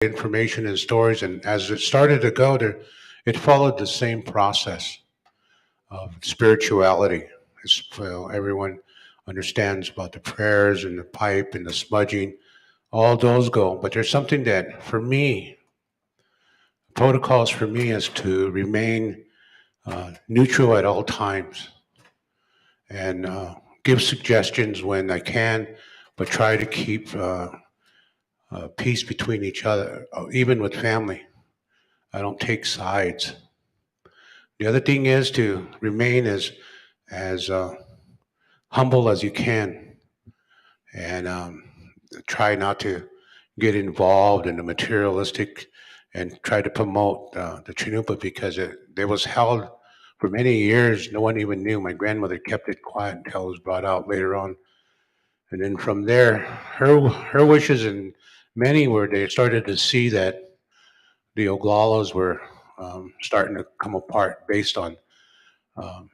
information and stories, and as it started to go there, it followed the same process of spirituality. Everyone understands about the prayers and the pipe and the smudging, all those go. But there's something that, for me, protocols for me is to remain neutral at all times and give suggestions when I can, but try to keep peace between each other, even with family. I don't take sides. The other thing is to remain as humble as you can, and try not to get involved in the materialistic, and try to promote the Chinupa because it was held for many years. No one even knew. My grandmother kept it quiet until it was brought out later on, and then from there, her wishes and many were they started to see that the Oglalas were starting to come apart based on um,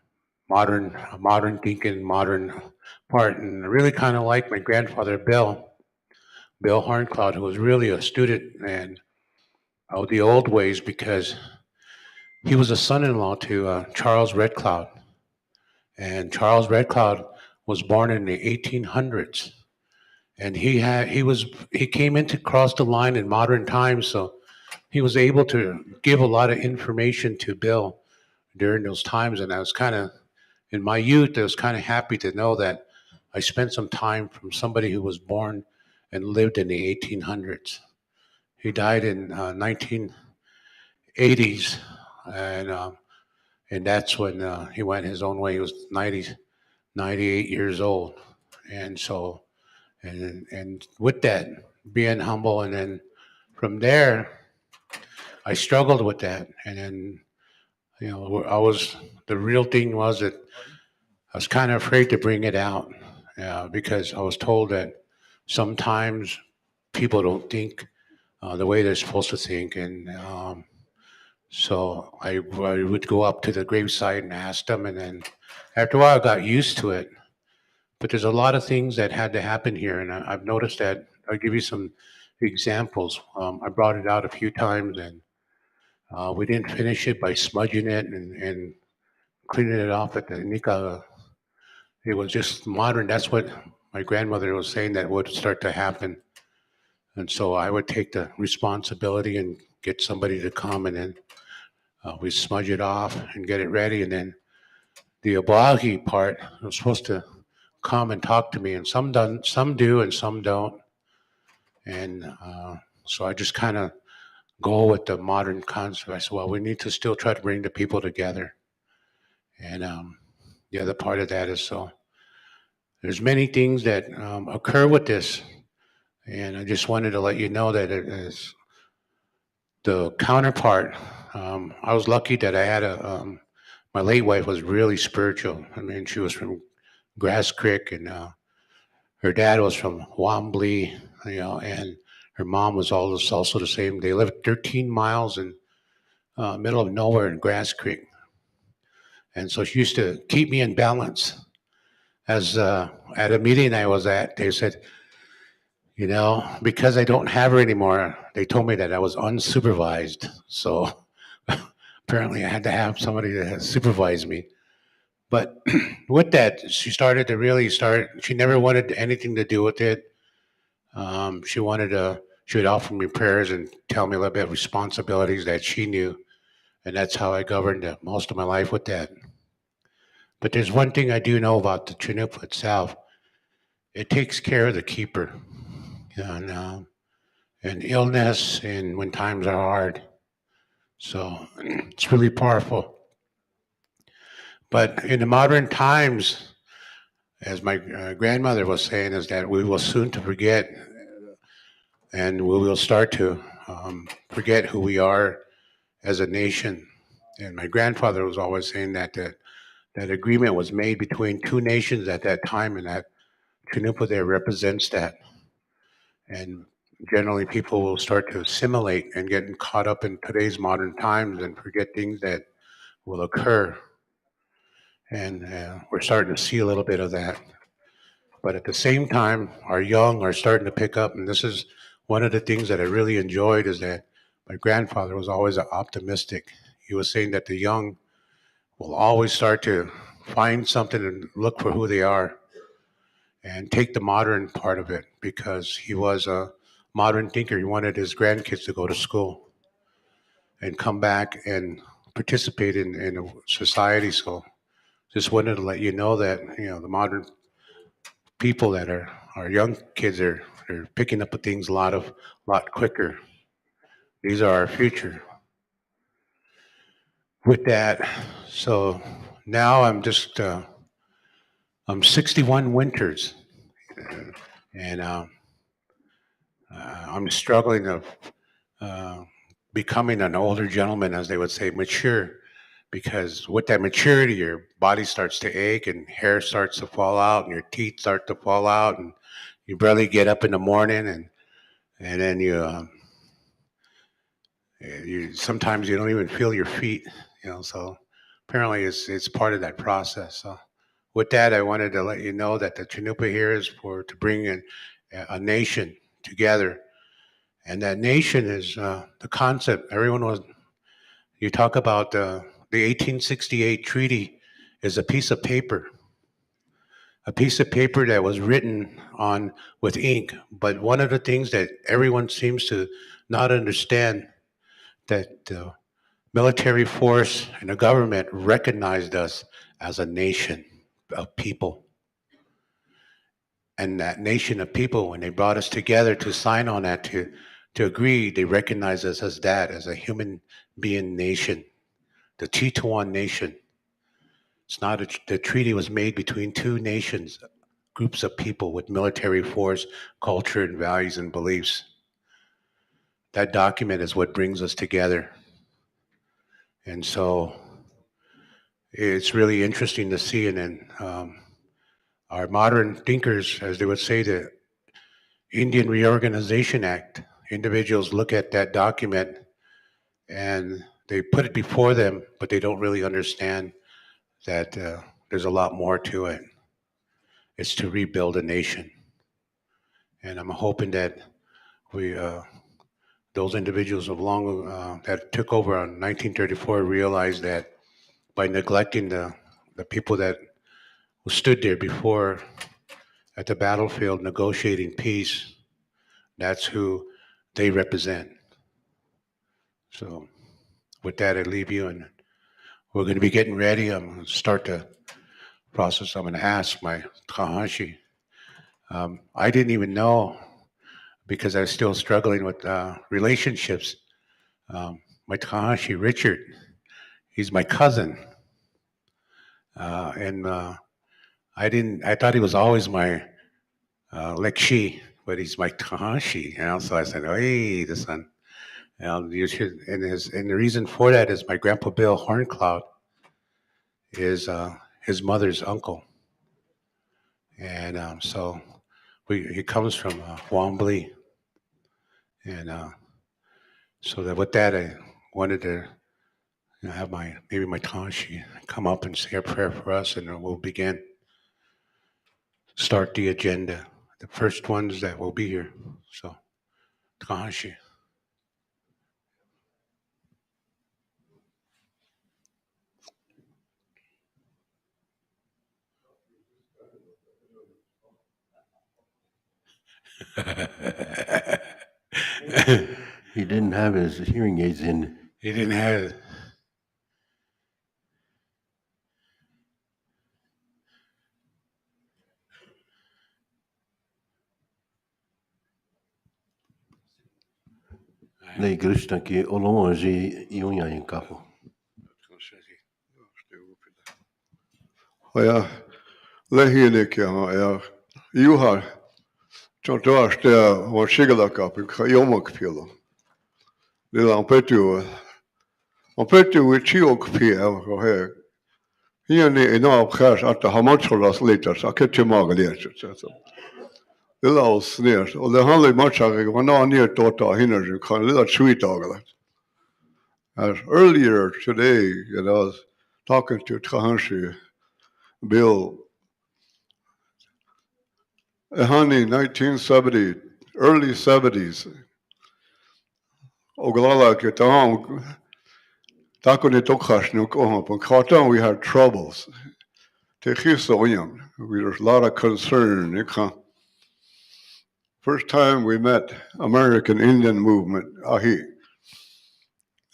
modern thinking, modern part, and I really kind of like my grandfather Bill Horncloud, who was really a student and of the old ways because he was a son-in-law to Charles Red Cloud, and Charles Red Cloud was born in the 1800s, and he came into cross the line in modern times, so he was able to give a lot of information to Bill during those times, and I was kind of in my youth, I was kind of happy to know that I spent some time from somebody who was born and lived in the 1800s. He died in 1980s, and and that's when he went his own way. He was 98 years old, and so and with that, being humble, and then from there, I struggled with that, and then I was the real thing was that I was kind of afraid to bring it out because I was told that sometimes people don't think the way they're supposed to think, and so I would go up to the gravesite and ask them, and then after a while I got used to it. But there's a lot of things that had to happen here, and I've noticed that. I'll give you some examples. I brought it out a few times, and we didn't finish it by smudging it and cleaning it off at the Nika. It was just modern. That's what my grandmother was saying that would start to happen. And so I would take the responsibility and get somebody to come, and then we smudge it off and get it ready. And then the Oblagi part was supposed to come and talk to me, and some do, and some don't. And so I just kind of go with the modern concept. I said, well, we need to still try to bring the people together. And the other part of that is so there's many things that occur with this, and I just wanted to let you know that it is the counterpart. I was lucky that I had my late wife was really spiritual. I mean, she was from Grass Creek, and her dad was from Wambly, and her mom was also the same. They lived 13 miles in middle of nowhere in Grass Creek, and so she used to keep me in balance. As at a meeting I was at, they said, because I don't have her anymore, they told me that I was unsupervised. So apparently I had to have somebody that supervised me. But with that, she started to really start. She never wanted anything to do with it. She would offer me prayers and tell me a little bit of responsibilities that she knew. And that's how I governed most of my life with that. But there's one thing I do know about the Chinook itself. It takes care of the keeper, and illness and when times are hard. So it's really powerful. But in the modern times, as my grandmother was saying, is that we will soon to forget, and we will start to forget who we are as a nation. And my grandfather was always saying that agreement was made between two nations at that time, and that Chinupa there represents that. And generally, people will start to assimilate and get caught up in today's modern times and forget things that will occur. And we're starting to see a little bit of that. But at the same time, our young are starting to pick up, and this is one of the things that I really enjoyed is that my grandfather was always optimistic. He was saying that the young will always start to find something and look for who they are and take the modern part of it because he was a modern thinker. He wanted his grandkids to go to school and come back and participate in a society. So just wanted to let you know that, the modern people that are our young kids are picking up things a lot quicker. These are our future. With that, so now I'm 61 winters, and I'm struggling of uh, becoming an older gentleman, as they would say, mature. Because with that maturity, your body starts to ache, and hair starts to fall out, and your teeth start to fall out, and you barely get up in the morning, and then you sometimes you don't even feel your feet, So apparently, it's part of that process. So with that, I wanted to let you know that the Chanupa here is for to bring in a nation together, and that nation is the concept. Everyone was you talk about the 1868 treaty is a piece of paper that was written on with ink. But one of the things that everyone seems to not understand that the military force and the government recognized us as a nation of people. And that nation of people, when they brought us together to sign on that, to agree, they recognized us as that, as a human being nation, the Teton nation. It's not the treaty was made between two nations, groups of people with military force, culture, and values and beliefs. That document is what brings us together. And so it's really interesting to see. And then our modern thinkers, as they would say, the Indian Reorganization Act, individuals look at that document and they put it before them, but they don't really understand that there's a lot more to it. It's to rebuild a nation. And I'm hoping that we those individuals of long that took over on 1934 realized that by neglecting the people that stood there before at the battlefield negotiating peace, that's who they represent. So with that, I leave you, and we're going to be getting ready. I'm going to start the process. I'm going to ask my Kahashi. I didn't even know because I was still struggling with relationships. My Takahashi Richard, he's my cousin, and I didn't. I thought he was always my Lekshi, but he's my Takahashi. So I said, "Oh, hey, the son." You should, and the reason for that is my grandpa Bill Horncloud is his mother's uncle, and so he comes from Wombly, and so that with that I wanted to have maybe my Tashi come up and say a prayer for us, and then we'll begin. Start the agenda. The first ones that will be here. So, Tashi. He didn't have his hearing aids in. He didn't have it. Lei Krishna ki olonji iunya in kapo. Ja, lähinek ja juha tontoaste on sigalakap yomak pilo. Lila on petu wichiok pia he. Hieni ino khas atta hamatsolas litas aketje magaliet. Lila osneer. O de hanle matchage wana near tota hinerju kan lila sweet agala. As earlier today, I was talking to Tahanshi Bill. Honey, 1970, early 70s. Oglala ke taong tako ni tokhash no kohon, but Khartoum we had troubles. Techiso young. There's a lot of concern. First time we met American Indian movement, ahi.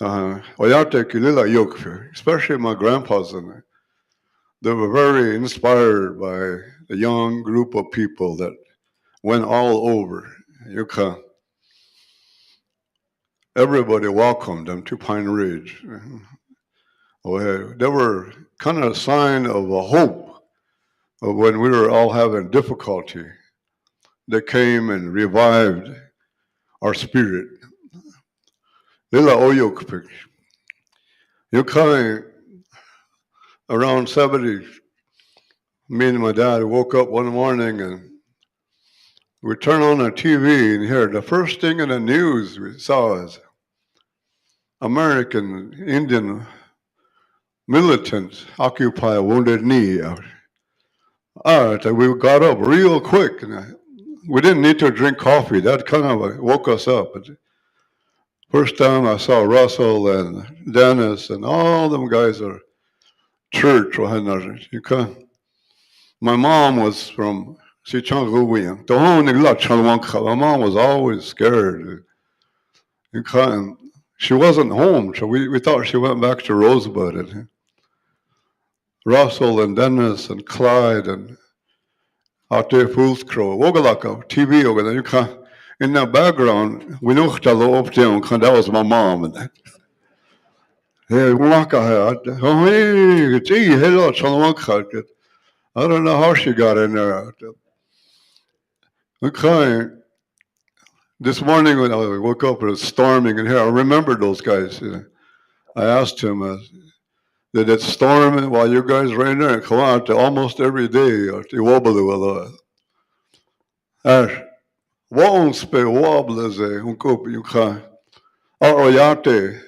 Oyate kilila yokfe, especially my grandpas and I. They were very inspired by a young group of people that went all over. Everybody welcomed them to Pine Ridge. They were kind of a sign of a hope of when we were all having difficulty. They came and revived our spirit. Lila oyok. You coming around 70, me and my dad woke up one morning and we turned on the TV and here the first thing in the news we saw is American Indian militants occupy a Wounded Knee. We got up real quick and we didn't need to drink coffee. That kind of woke us up. First time I saw Russell and Dennis and all them guys are church. My mom was from Sichangruwian. My mom was always scared. She wasn't home, so we thought she went back to Rosebud. And Russell and Dennis and Clyde and out there Fool's Crow. Wogalaka, TV over there. In the background, we know that was my mom. And hey, I don't know how she got in there. Okay. This morning when I woke up, it was storming in here. I remember those guys. I asked him, did it storm while you guys were in there? Come out almost every day. Wonspe wobbleze unkup yuka. Oyate,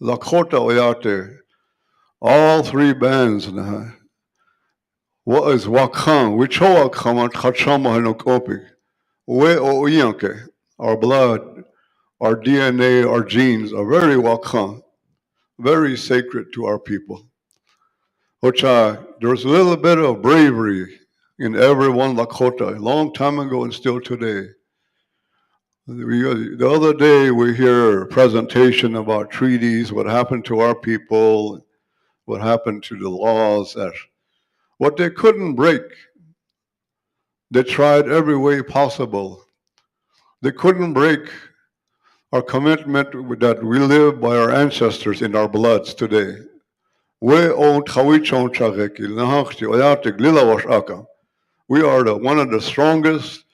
Lakota Oyate. All three bands. What is Wakan? Which Wakama Kachama Hanokopi? We Oyanke. Our blood, our DNA, our genes are very Wakan, very sacred to our people. There's a little bit of bravery in every one Lakota, a long time ago and still today. The other day we hear a presentation about treaties, what happened to our people, what happened to the laws, what they couldn't break. They tried every way possible. They couldn't break our commitment that we live by our ancestors in our bloods today. We are one of the strongest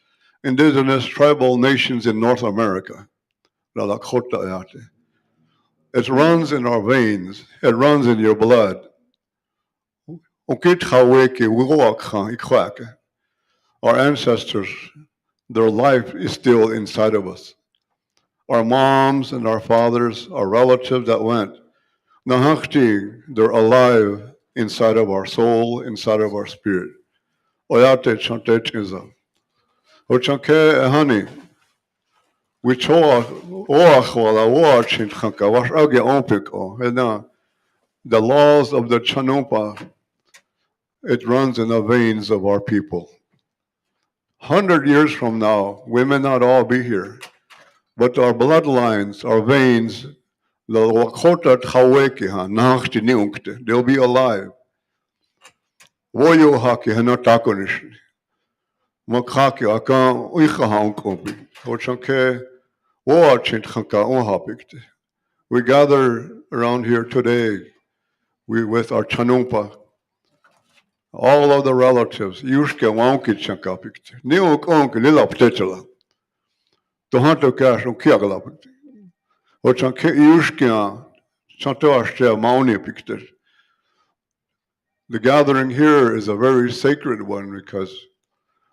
indigenous tribal nations in North America. It runs in our veins. It runs in your blood. Our ancestors, their life is still inside of us. Our moms and our fathers, our relatives that went, they're alive inside of our soul, inside of our spirit. Oyate chantetchiza. Ochanke honey. We choa oachwala watchin chanka wash age ompiko. And the laws of the Chanumpa, it runs in the veins of our people. 100 years from now, we may not all be here, but our bloodlines, our veins, they'll be alive. Woyo haki hanatakonish. Makaki akan uichahan kompi. Ochanke woachint hanka unhapikte. We gather around here today with our Chanumpa, all of the relatives, Yushke Wanki Chankapikte. Niuk onk lilap tetela. Tohanto cash on Kiagalapikte. Ochanke Yushkia Chantoashte Mauni Picture. The gathering here is a very sacred one because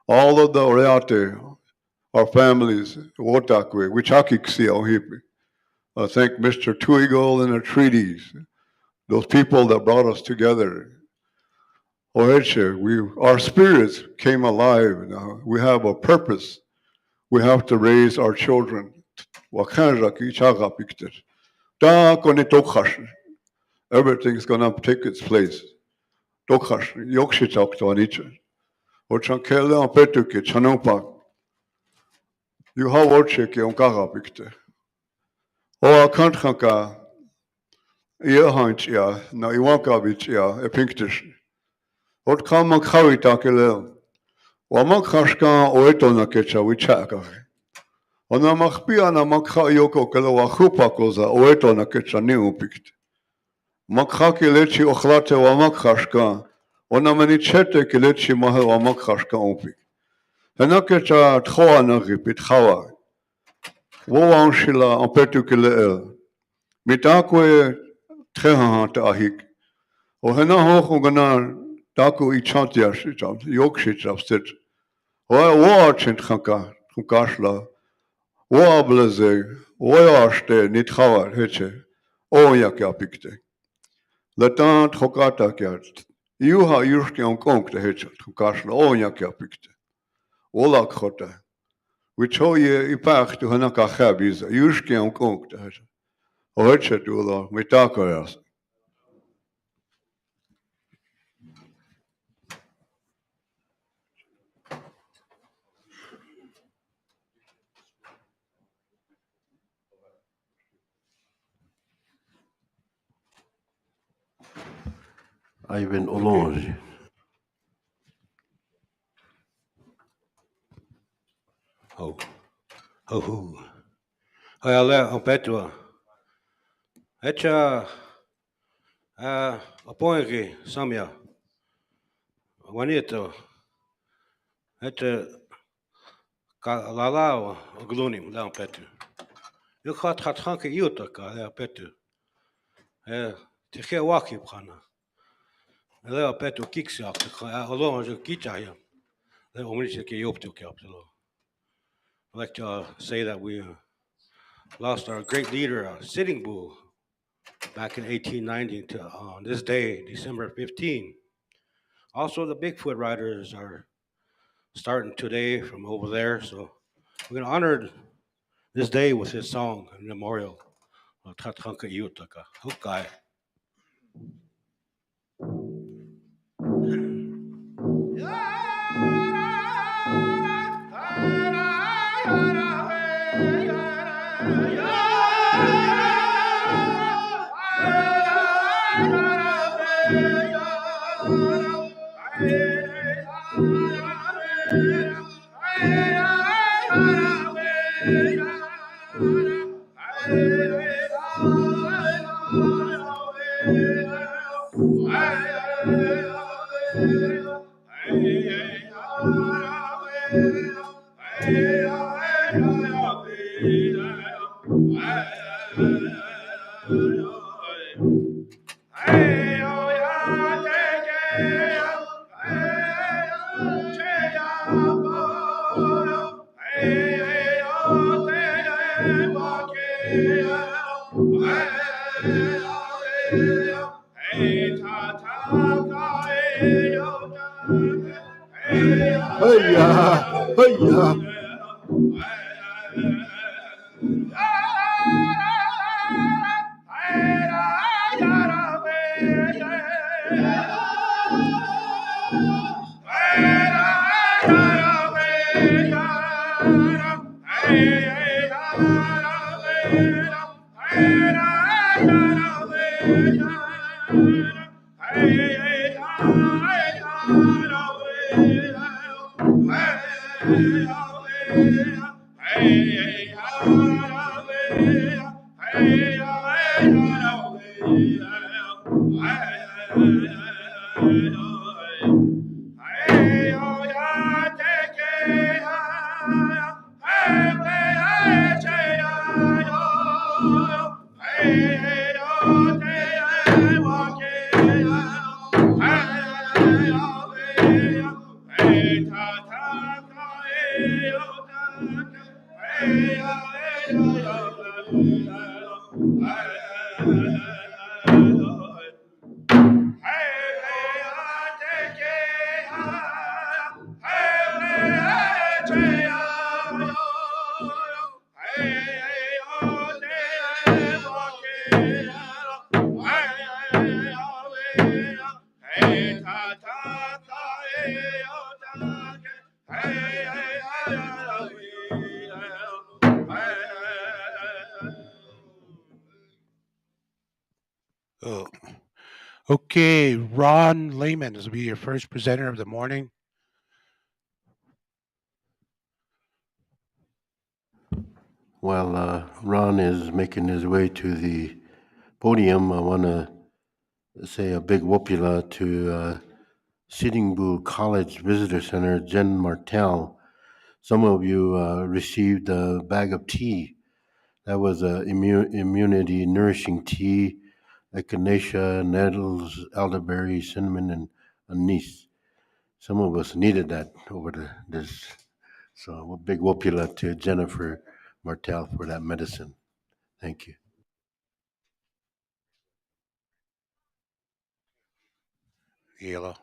all of the Oreate, our families, Wotakwe, Wichakiksi Ohipi. I thank Mr. Tuigal and the treaties, those people that brought us together. Oheche, our spirits came alive now. We have a purpose. We have to raise our children. Everything's gonna take its place. You have watched on Gaga picture. Oh, I can't haka. Ia hunt ya, na iwaka bit ya, a picture. What come on carry takele? Wamak hashka oetona kecha wichaka. Ona makpia na makha yoko kelo wachupa koza oetona kecha new pict. Makha kilechi ochlate wamak hashka. Ona manichete kilechi maha wamak hashka opi. Henakecha tchoa na ripit chawa. Woan shila en particulier. Mitakwe treha ta ahik. O hena hoch ugana taku ichantia shitam, yokshit sit. O chint haka, hukashla. O blaze, o ashte nit khawar heche. O yakya pikte. Latant hokata kyat. You ha yushki on konk te heche, hukashla, o yakya pikte. Ola khota. Which ho ye ipach to hanaka khabiz, yushki on konk te heche. O heche to la, mitaka. Ivan Olange. Oh, oh, Olha, o Petro. Echa, apoio Samia. Juanito. Echa, Lalao, Glunim, lá, Petro. Eu had hanke Utaka, lá, Petro. Te ge waki prana. Lá, Petro, Kixia, Olonge, Kitaya. Lá, only ke Yopto Capitalo. I'd like to say that we lost our great leader, Sitting Bull, back in 1890 to on this day, December 15. Also, the Bigfoot riders are starting today from over there, so we're gonna honor this day with his song and memorial. Tathanka Yutaka, Hukai. Oh. Okay, Ron Lehman, this will be your first presenter of the morning. While Ron is making his way to the podium, I want to say a big whoopula to Sitting Bull College Visitor Center, Jen Martell. Some of you received a bag of tea. That was a immunity nourishing tea, echinacea, nettles, elderberry, cinnamon, and anise. Some of us needed that this. So a big whoopula to Jennifer Martell for that medicine. Thank you. Yellow.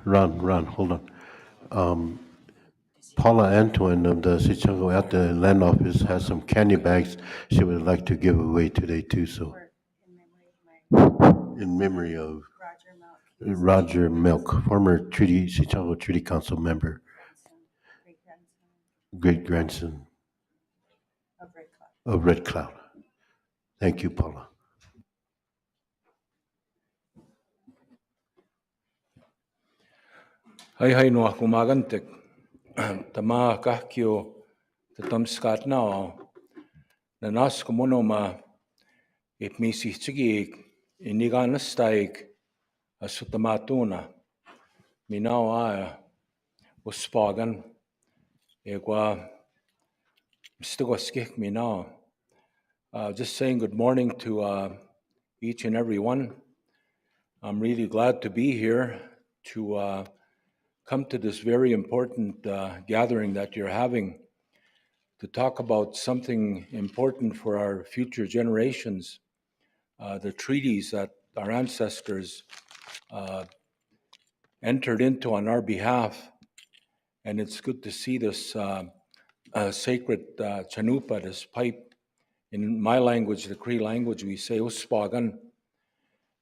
Ron, hold on. Paula Antoine of the Sichango at the land office has some candy bags she would like to give away today too. So in memory of Roger Milk, former Sichango Treaty Council member, great grandson of Red Cloud. Thank you, Paula. Hai no kumagantek tama kahkyo tatam skat now na nas komono ma if misi tsigi inigan staig asutamatuna minao a uspagan egwa mstigoskik minao. Just saying good morning to each and every one. I'm really glad to be here to come to this very important gathering that you're having to talk about something important for our future generations, the treaties that our ancestors entered into on our behalf. And it's good to see this sacred chanupa, this pipe. In my language, the Cree language, we say uspagan.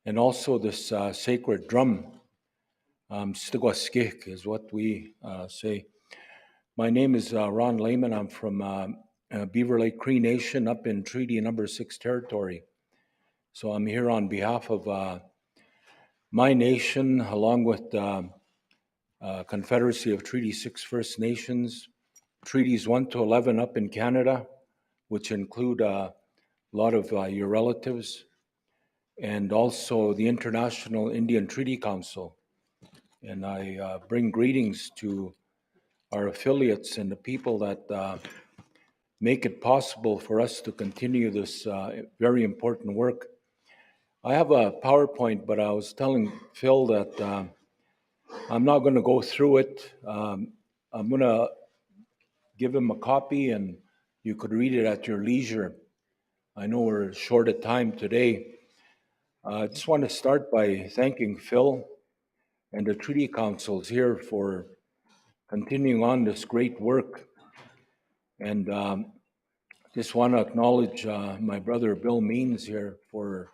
And also this sacred drum, stigwaskik is what we say. My name is Ron Lehman. I'm from Beaver Lake Cree Nation up in Treaty Number 6 territory. So I'm here on behalf of my nation, along with Confederacy of Treaty 6 First Nations, Treaties 1 to 11 up in Canada, which include a lot of your relatives, and also the International Indian Treaty Council. And I bring greetings to our affiliates and the people that make it possible for us to continue this very important work. I have a PowerPoint, but I was telling Phil that I'm not going to go through it. I'm going to give him a copy and you could read it at your leisure. I know we're short of time today. I just want to start by thanking Phil and the Treaty Councils here for continuing on this great work. And just want to acknowledge my brother Bill Means here for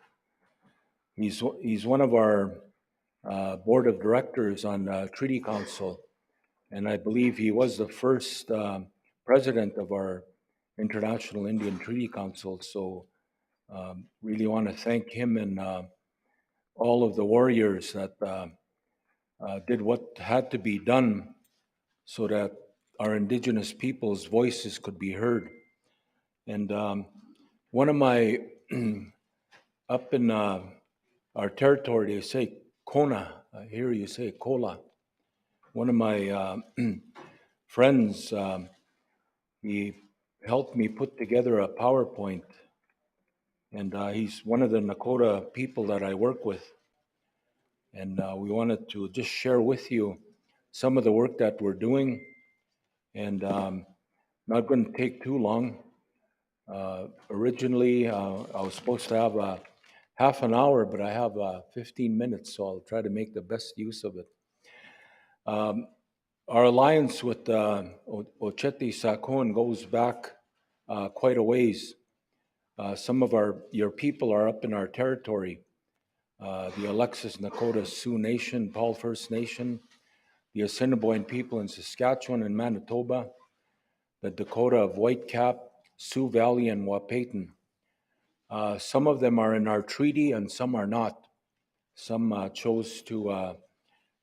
he's one of our board of directors on Treaty Council, and I believe he was the first president of our International Indian Treaty Council. So really want to thank him and all of the warriors that did what had to be done so that our Indigenous people's voices could be heard. And one of my, up in our territory, they say Kona. Here you say Kola. One of my friends, he helped me put together a PowerPoint. And he's one of the Nakota people that I work with. And we wanted to just share with you some of the work that we're doing. And not going to take too long. Originally, I was supposed to have half an hour, but I have 15 minutes, so I'll try to make the best use of it. Our alliance with Oceti Sakowin goes back quite a ways. Some of your people are up in our territory. The Alexis Nakota Sioux Nation, Paul First Nation, the Assiniboine people in Saskatchewan and Manitoba, the Dakota of Whitecap, Sioux Valley and Wahpeton. Some of them are in our treaty and some are not. Some chose to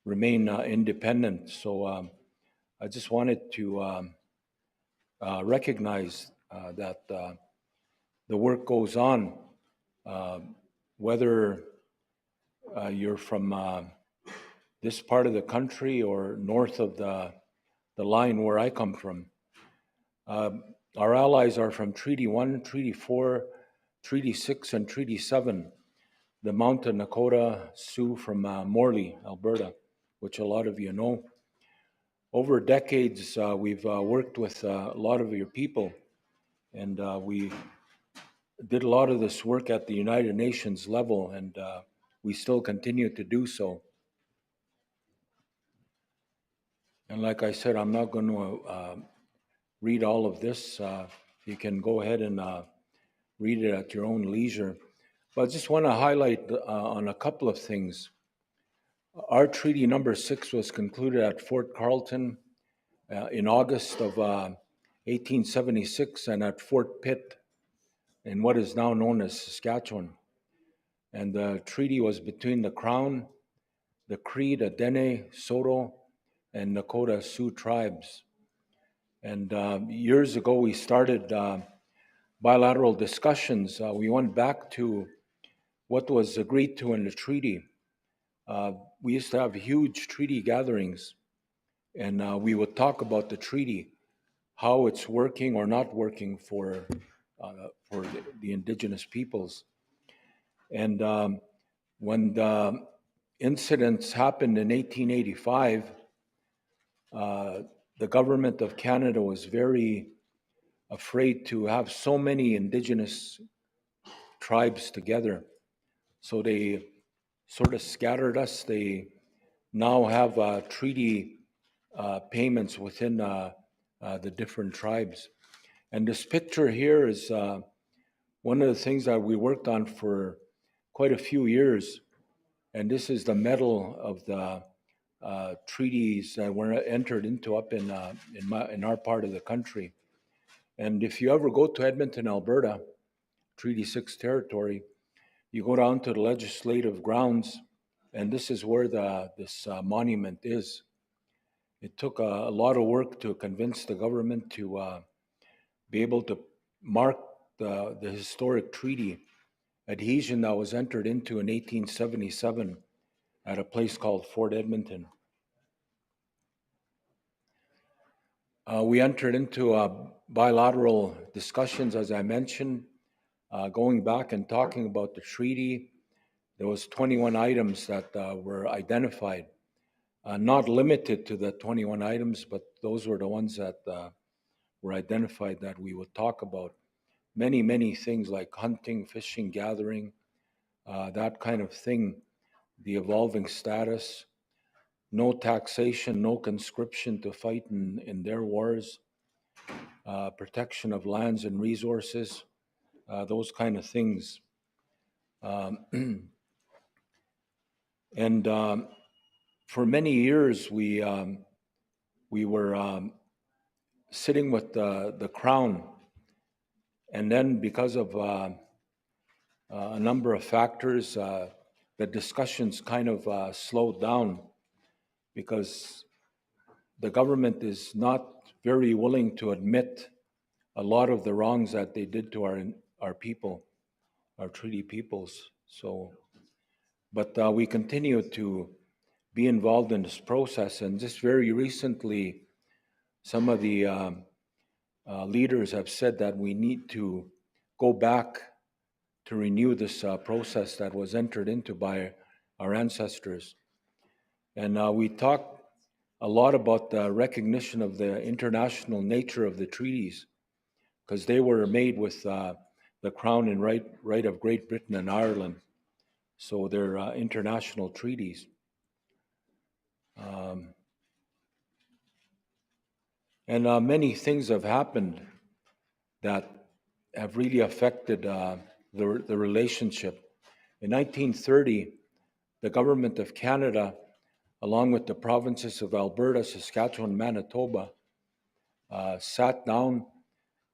remain independent. So I just wanted to recognize that the work goes on, whether you're from this part of the country or north of the line where I come from. Our allies are from Treaty 1, Treaty 4, Treaty 6, and Treaty 7. The Mountain Nakota Sioux from Morley, Alberta, which a lot of you know. Over decades, we've worked with a lot of your people, and we did a lot of this work at the United Nations level, and we still continue to do so. And like I said, I'm not going to read all of this. You can go ahead and read it at your own leisure. But I just want to highlight on a couple of things. Our treaty number 6 was concluded at Fort Carlton in August of 1876 and at Fort Pitt in what is now known as Saskatchewan. And the treaty was between the Crown, the Cree, the Dene, Saulteaux, and Nakota Sioux tribes. And years ago, we started bilateral discussions. We went back to what was agreed to in the treaty. We used to have huge treaty gatherings, and we would talk about the treaty, how it's working or not working for the indigenous peoples. And when the incidents happened in 1885, the government of Canada was very afraid to have so many indigenous tribes together. So they sort of scattered us. They now have treaty payments within the different tribes. And this picture here is one of the things that we worked on for quite a few years. And this is the medal of the treaties that were entered into up in our part of the country. And if you ever go to Edmonton, Alberta, Treaty 6 territory, you go down to the legislative grounds, and this is where this monument is. It took a lot of work to convince the government to be able to mark the historic treaty adhesion that was entered into in 1877 at a place called Fort Edmonton. We entered into bilateral discussions, as I mentioned, going back and talking about the treaty. There was 21 items that were identified, not limited to the 21 items, but those were the ones that were identified that we would talk about. Many, many things like hunting, fishing, gathering, that kind of thing, the evolving status, no taxation, no conscription to fight in their wars, protection of lands and resources, those kind of things. And for many years, we were sitting with the Crown, and then because of a number of factors, the discussions kind of slowed down because the government is not very willing to admit a lot of the wrongs that they did to our people, our treaty peoples. So, but we continue to be involved in this process, and just very recently, some of the leaders have said that we need to go back to renew this process that was entered into by our ancestors. And we talked a lot about the recognition of the international nature of the treaties, because they were made with the Crown and right of Great Britain and Ireland. So they're international treaties. And many things have happened that have really affected the relationship. In 1930, the government of Canada, along with the provinces of Alberta, Saskatchewan, Manitoba, sat down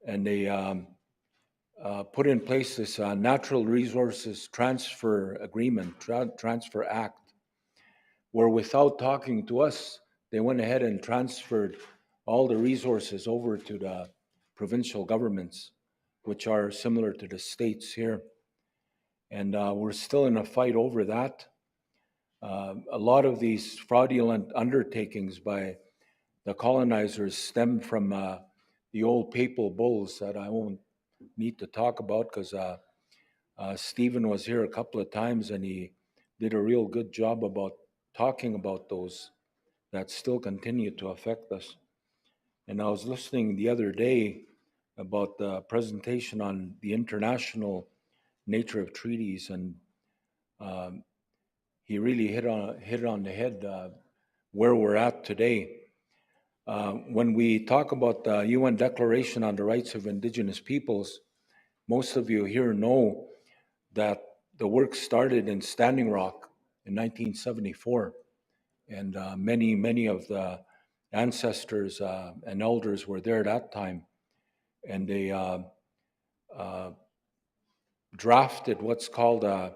and they put in place this Natural Resources Transfer Agreement, Transfer Act, where without talking to us, they went ahead and transferred all the resources over to the provincial governments, which are similar to the states here. And we're still in a fight over that. A lot of these fraudulent undertakings by the colonizers stem from the old papal bulls that I won't need to talk about, because Stephen was here a couple of times and he did a real good job about talking about those that still continue to affect us. And I was listening the other day about the presentation on the international nature of treaties, and he really hit on the head where we're at today. When we talk about the UN Declaration on the Rights of Indigenous Peoples, most of you here know that the work started in Standing Rock in 1974, and many of the ancestors and elders were there at that time, and they drafted what's called a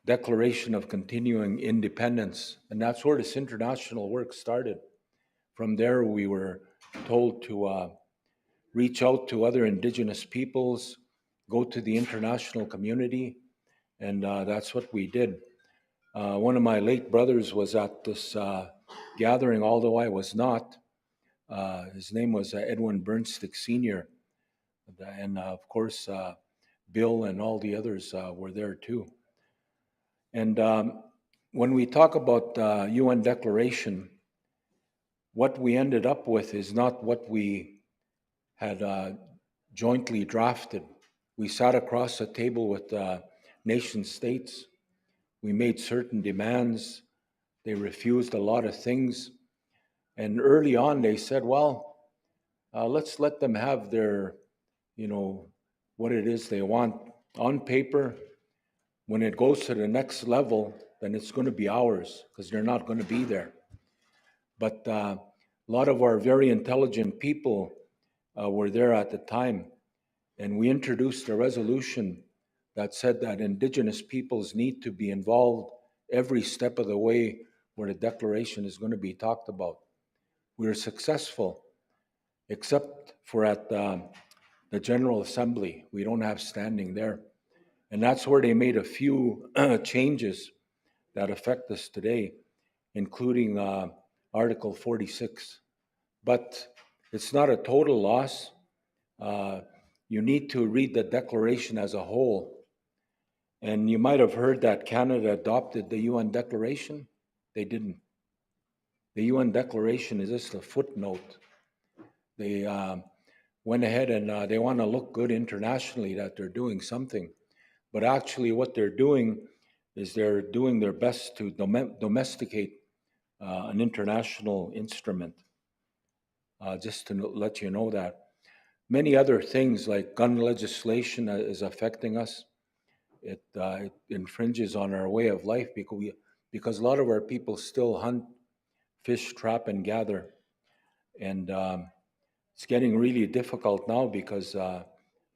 Declaration of Continuing Independence, and that's where this international work started. From there, we were told to reach out to other Indigenous peoples, go to the international community, and that's what we did. One of my late brothers was at this gathering, although I was not. His name was Edwin Burnstick Sr., and of course, Bill and all the others were there too. And when we talk about the UN Declaration, what we ended up with is not what we had jointly drafted. We sat across the table with nation states. We made certain demands. They refused a lot of things. And early on, they said, well, let's let them have their, what it is they want on paper. When it goes to the next level, then it's going to be ours, because they're not going to be there. But a lot of our very intelligent people were there at the time, and we introduced a resolution that said that Indigenous peoples need to be involved every step of the way where the declaration is going to be talked about. We were successful, except for at the General Assembly. We don't have standing there. And that's where they made a few changes that affect us today, including Article 46. But it's not a total loss. You need to read the declaration as a whole. And you might have heard that Canada adopted the UN Declaration. They didn't. The UN Declaration is just a footnote. They went ahead and they want to look good internationally that they're doing something. But actually what they're doing is they're doing their best to domesticate an international instrument. Just to let you know that. Many other things like gun legislation is affecting us. It infringes on our way of life because a lot of our people still hunt, fish, trap, and gather. And it's getting really difficult now because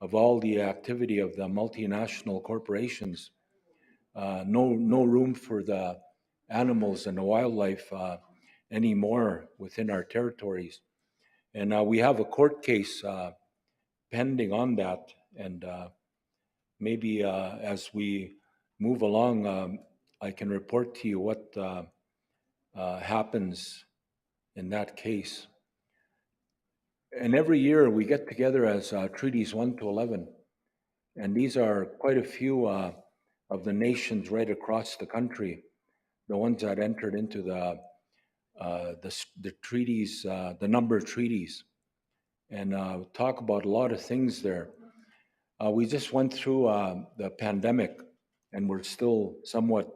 of all the activity of the multinational corporations. No room for the animals and the wildlife anymore within our territories. And we have a court case pending on that. And maybe as we move along, I can report to you what happens in that case. And every year we get together as Treaties 1 to 11. And these are quite a few of the nations right across the country, the ones that entered into the treaties, the number of treaties, and talk about a lot of things there. We just went through the pandemic, and we're still somewhat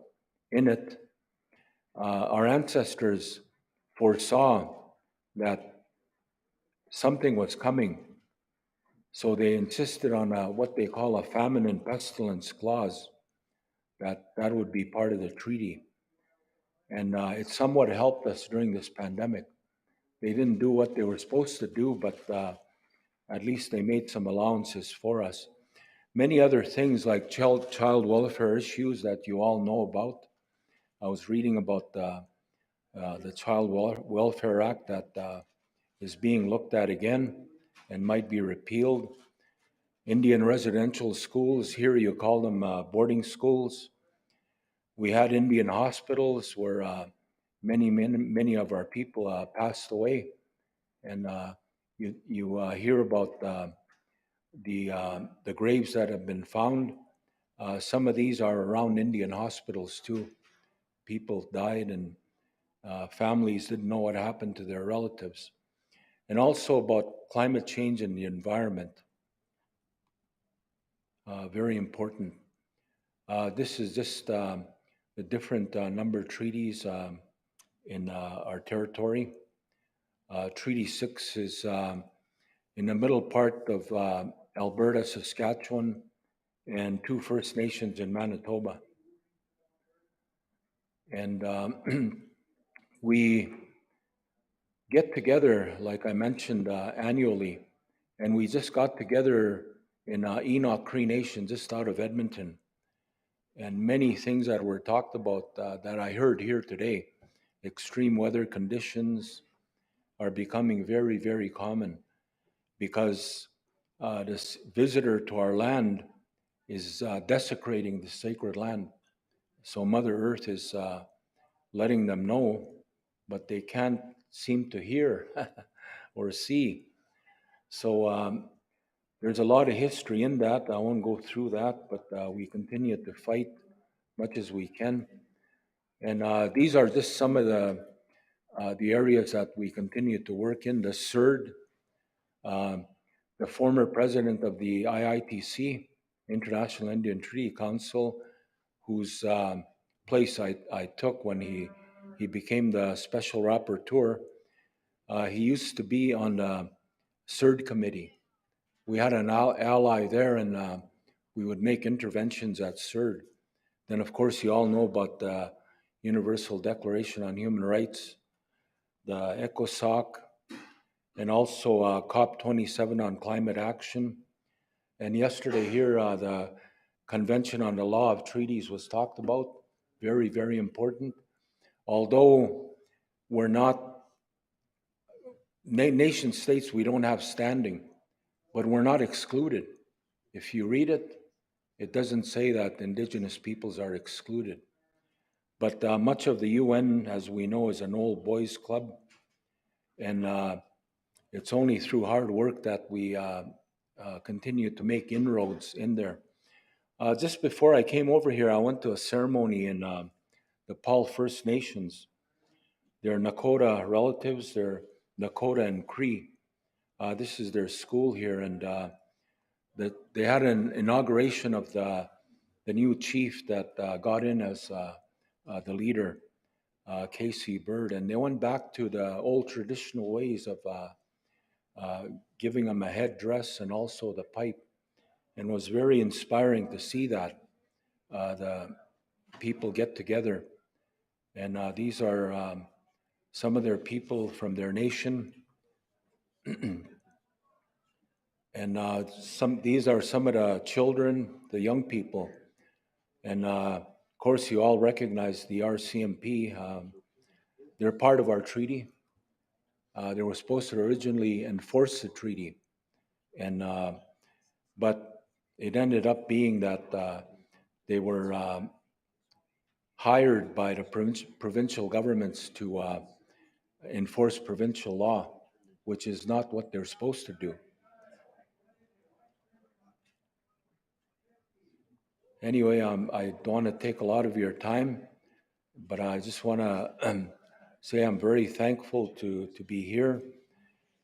in it. Our ancestors foresaw that something was coming, so they insisted on what they call a famine and pestilence clause, that would be part of the treaty. And it somewhat helped us during this pandemic. They didn't do what they were supposed to do, but at least they made some allowances for us. Many other things like child welfare issues that you all know about. I was reading about the Child Welfare Act that is being looked at again and might be repealed. Indian residential schools, here you call them boarding schools. We had Indian hospitals where many of our people passed away, and you hear about the graves that have been found. Some of these are around Indian hospitals too. People died, and families didn't know what happened to their relatives. And also about climate change and the environment. Very important. This is just the different number treaties in our territory. Treaty 6 is in the middle part of Alberta, Saskatchewan, and 2 First Nations in Manitoba. And we get together, like I mentioned, annually, and we just got together in Enoch Cree Nation, just out of Edmonton. And many things that were talked about that I heard here today. Extreme weather conditions are becoming very, very common because this visitor to our land is desecrating the sacred land. So Mother Earth is letting them know, but they can't seem to hear or see. So there's a lot of history in that. I won't go through that, but we continue to fight much as we can. And these are just some of the areas that we continue to work in. The CERD, the former president of the IITC, International Indian Treaty Council, whose place I took when he became the special rapporteur. He used to be on the CERD committee. We had an ally there, and we would make interventions at CERD. Then, of course, you all know about the Universal Declaration on Human Rights, the ECOSOC, and also COP27 on climate action. And yesterday here, the Convention on the Law of Treaties was talked about. Very, very important. Although we're not nation states, we don't have standing, but we're not excluded. If you read it, it doesn't say that Indigenous peoples are excluded. But much of the UN, as we know, is an old boys club. And it's only through hard work that we continue to make inroads in there. Just before I came over here, I went to a ceremony in the Paul First Nations. They're Nakota relatives, they're Nakota and Cree. This is their school here, and they had an inauguration of the new chief that got in as the leader, Casey Bird, and they went back to the old traditional ways of giving them a headdress and also the pipe, and it was very inspiring to see that the people get together. And these are some of their people from their nation. And these are some of the children, the young people. And of course, you all recognize the RCMP. They're part of our treaty. They were supposed to originally enforce the treaty, and but it ended up being that they were hired by the provincial governments to enforce provincial law, which is not what they're supposed to do. Anyway, I don't want to take a lot of your time, but I just want to say I'm very thankful to be here.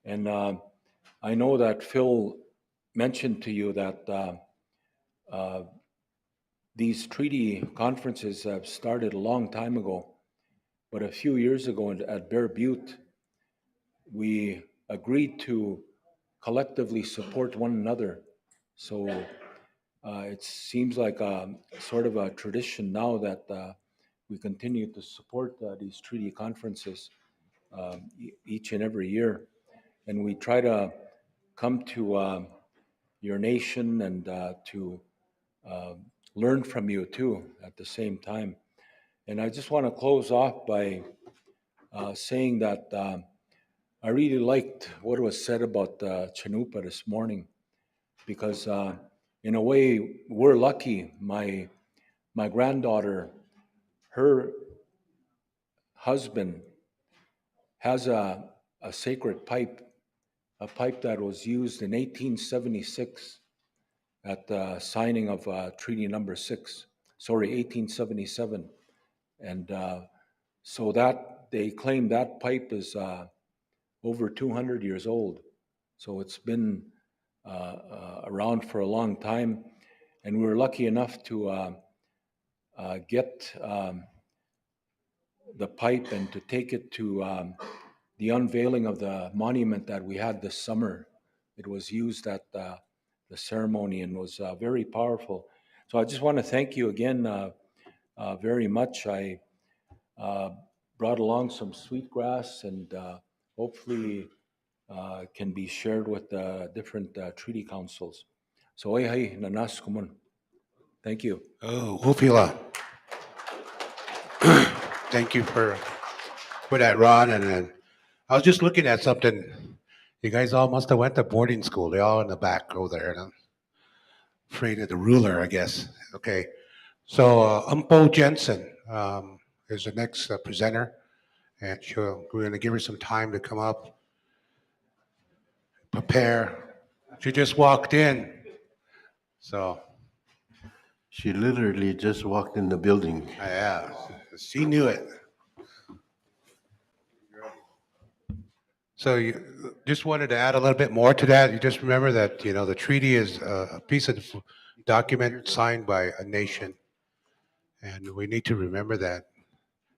And I know that Phil mentioned to you that these treaty conferences have started a long time ago, but a few years ago at Bear Butte, we agreed to collectively support one another. So it seems like sort of a tradition now that we continue to support these treaty conferences each and every year. And we try to come to your nation and to learn from you too at the same time. And I just want to close off by saying that I really liked what was said about Chanupa this morning, because in a way we're lucky. My granddaughter, her husband has a sacred pipe, a pipe that was used in 1876 at the signing of Treaty Number 6, 1877. And so that they claim that pipe is over 200 years old. So it's been around for a long time. And we were lucky enough to get the pipe and to take it to the unveiling of the monument that we had this summer. It was used at the ceremony and was very powerful. So I just want to thank you again very much. I brought along some sweetgrass and hopefully can be shared with different treaty councils. So nanas kumun. Thank you. Oh, Upila. Thank you for that, Ron. And then I was just looking at something. You guys all must have went to boarding school. They're all in the back over there. And I'm afraid of the ruler, I guess. Okay. So Umpo Jensen is the next presenter. And we're going to give her some time to come up, prepare. She just walked in. So, She literally just walked in the building. yeah, she knew it. So you just wanted to add a little bit more to that. You just remember that, the treaty is a piece of document signed by a nation. And we need to remember that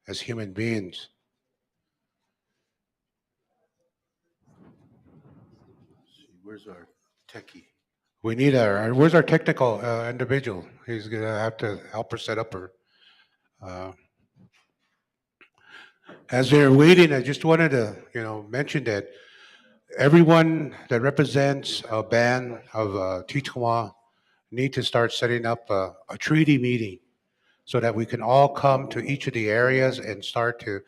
as human beings. Where's our techie? We need where's our technical individual? He's going to have to help her set up her. As they're waiting, I just wanted to, mention that everyone that represents a band of Tichwa need to start setting up a treaty meeting so that we can all come to each of the areas and start to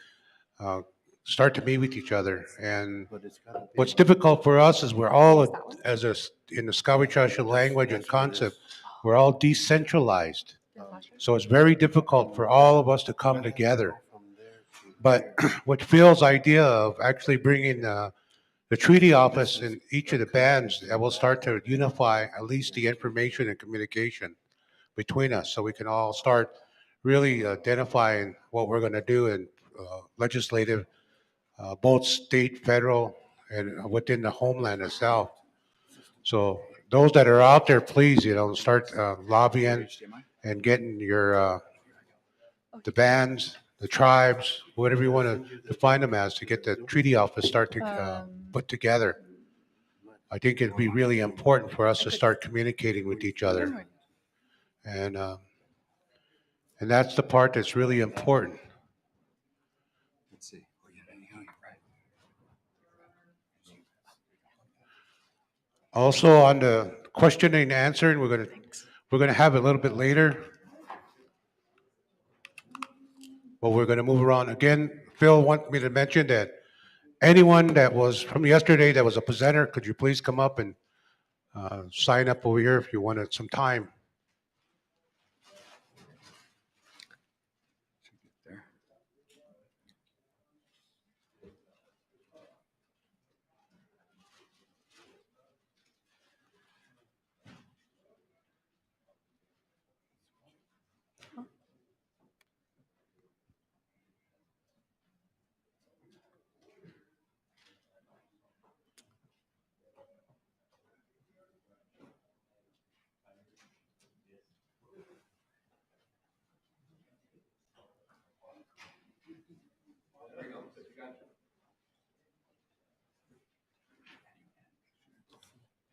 meet with each other. And But it's gotta be. what's difficult for us is we're all, in the Skawichasha language and concept, we're all decentralized. So it's very difficult for all of us to come together. But what Phil's idea of actually bringing the treaty office in each of the bands, that will start to unify at least the information and communication between us, so we can all start really identifying what we're going to do in legislative, both state, federal, and within the homeland itself. So those that are out there, please, start lobbying and getting your the bands, the tribes, whatever you want to define them as, to get the treaty office start to put together. I think it'd be really important for us to start communicating with each other, and that's the part that's really important. Let's see. Oh, yeah, you're right. Also, on the questioning and answering, we're gonna have it a little bit later, but we're gonna move around again. Phil wanted me to mention that anyone that was from yesterday that was a presenter, could you please come up and sign up over here if you wanted some time. There.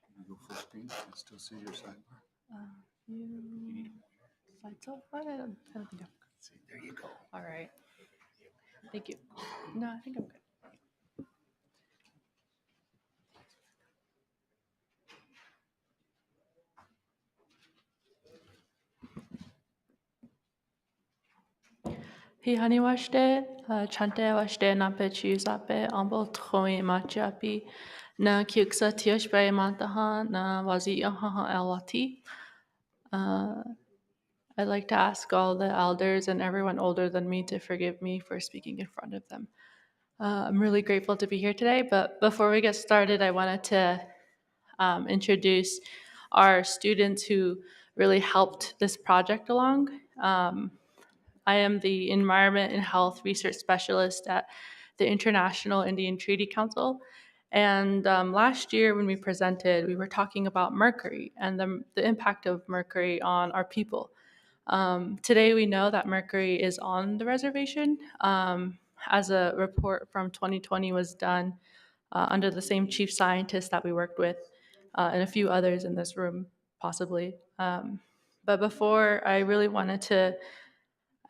Can you go full screen and still see your sidebar? Slideshow? I don't think I'm good. See, there you go. All right. Thank you. No, I think I'm good. Hi hani washte, chante washte na pe chuzape, ambo troi machapi, na kyuksa tiosh bay mantahan, na wazi yahaha elwati. I'd like to ask all the elders and everyone older than me to forgive me for speaking in front of them. I'm really grateful to be here today, but before we get started, I wanted to introduce our students who really helped this project along. I am the Environment and Health Research Specialist at the International Indian Treaty Council. And last year, when we presented, we were talking about mercury and the impact of mercury on our people. Today, we know that mercury is on the reservation, as a report from 2020 was done under the same chief scientist that we worked with, and a few others in this room, possibly. But before, I really wanted to,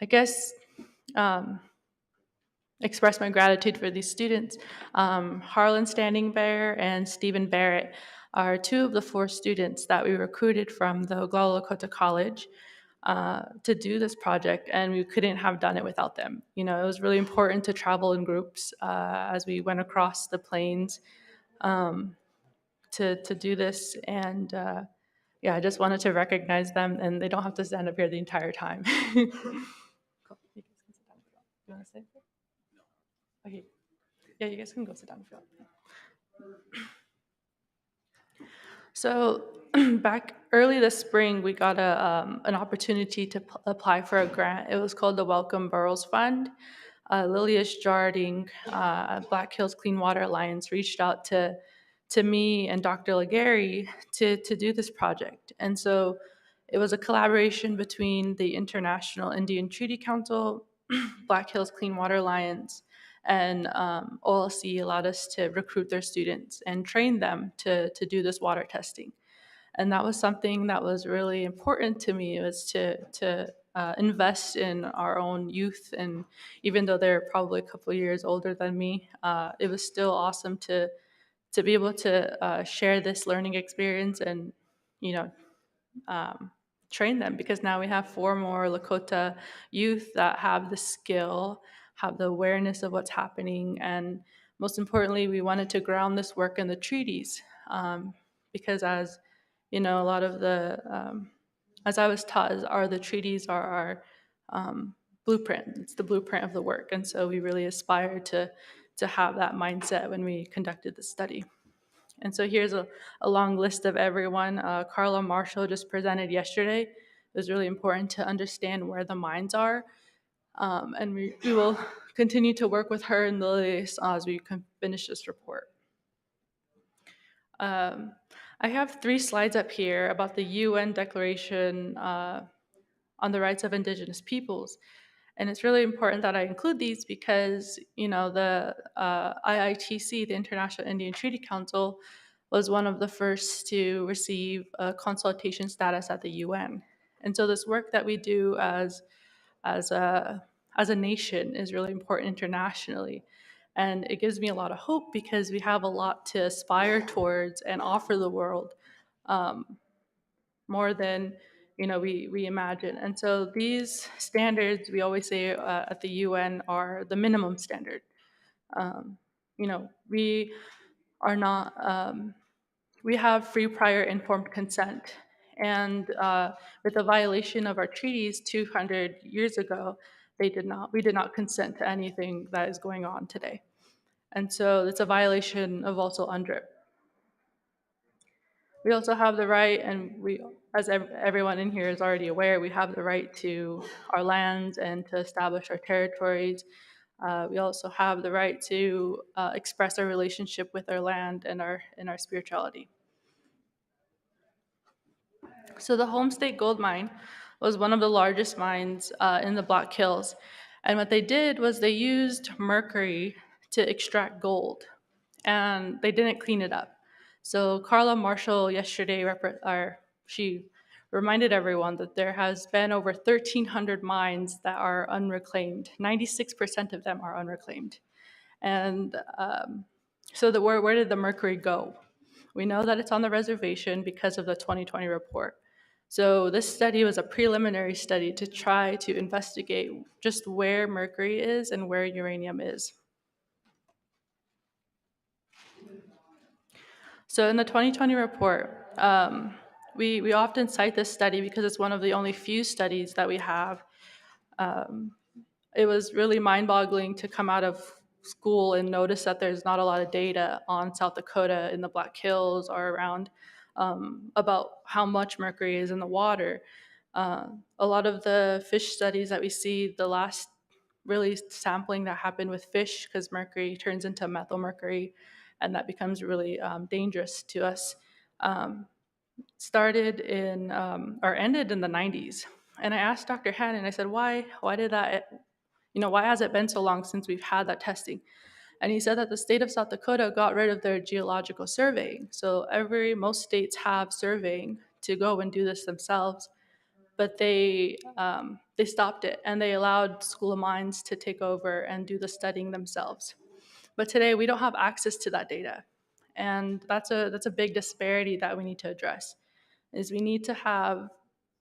I guess, um, express my gratitude for these students. Harlan Standing Bear and Stephen Barrett are two of the 4 students that we recruited from the Oglala Lakota College to do this project, and we couldn't have done it without them. You know, it was really important to travel in groups as we went across the plains to do this, and yeah, I just wanted to recognize them, and they don't have to stand up here the entire time. Cool. You guys can sit down if you want. You want to stay? Okay. Yeah, you guys can go sit down if you want. So back early this spring, we got an opportunity to apply for a grant. It was called the Welcome Boroughs Fund. Lilius Jarding, Black Hills Clean Water Alliance, reached out to me and Dr. Legary to do this project. And so it was a collaboration between the International Indian Treaty Council, Black Hills Clean Water Alliance, and OLC allowed us to recruit their students and train them to do this water testing. And that was something that was really important to me, was to invest in our own youth. And even though they're probably a couple of years older than me, it was still awesome to be able to share this learning experience and, you know, train them, because now we have 4 more Lakota youth that have the skill, have the awareness of what's happening, and most importantly, we wanted to ground this work in the treaties, because as you know, a lot of the, as I was taught, are the treaties are our blueprint. It's the blueprint of the work, and so we really aspire to have that mindset when we conducted the study. And so here's a long list of everyone. Carla Marshall just presented yesterday. It was really important to understand where the mines are. And we will continue to work with her and Lily as we finish this report. I have 3 slides up here about the UN Declaration on the Rights of Indigenous Peoples. And it's really important that I include these because, you know, the IITC, the International Indian Treaty Council, was one of the first to receive a consultation status at the UN. And so this work that we do as a nation is really important internationally. And it gives me a lot of hope because we have a lot to aspire towards and offer the world, more than we imagine. And so these standards, we always say at the UN, are the minimum standard. We are not. We have free, prior, informed consent, and with the violation of our treaties 200 years ago, we did not consent to anything that is going on today. And so it's a violation of also UNDRIP. We also have the right, and we, as everyone in here is already aware, we have the right to our lands and to establish our territories. We also have the right to express our relationship with our land and our spirituality. So the Homestake Gold Mine was one of the largest mines in the Black Hills. And what they did was they used mercury to extract gold, and they didn't clean it up. So Carla Marshall yesterday, she reminded everyone that there has been over 1,300 mines that are unreclaimed. 96% of them are unreclaimed. And so where did the mercury go? We know that it's on the reservation because of the 2020 report. So this study was a preliminary study to try to investigate just where mercury is and where uranium is. So in the 2020 report, we often cite this study because it's one of the only few studies that we have. It was really mind-boggling to come out of school and notice that there's not a lot of data on South Dakota in the Black Hills or around about how much mercury is in the water. A lot of the fish studies that we see, the last really sampling that happened with fish, because mercury turns into methylmercury, and that becomes really dangerous to us, started in or ended in the 90s. And I asked Dr. Hannon, I said, why did that, why has it been so long since we've had that testing? And he said that the state of South Dakota got rid of their geological surveying. So most states have surveying to go and do this themselves, but they stopped it and they allowed School of Mines to take over and do the studying themselves. But today we don't have access to that data, and that's a big disparity that we need to address. Is we need to have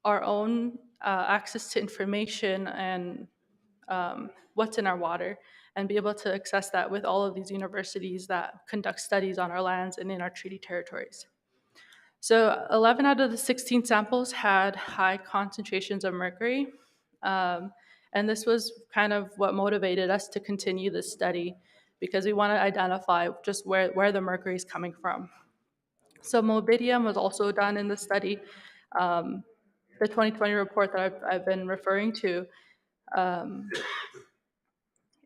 our own access to information and what's in our water, and be able to access that with all of these universities that conduct studies on our lands and in our treaty territories. So 11 out of the 16 samples had high concentrations of mercury. And this was kind of what motivated us to continue this study, because we want to identify just where the mercury is coming from. So mobidium was also done in the study. The 2020 report that I've been referring to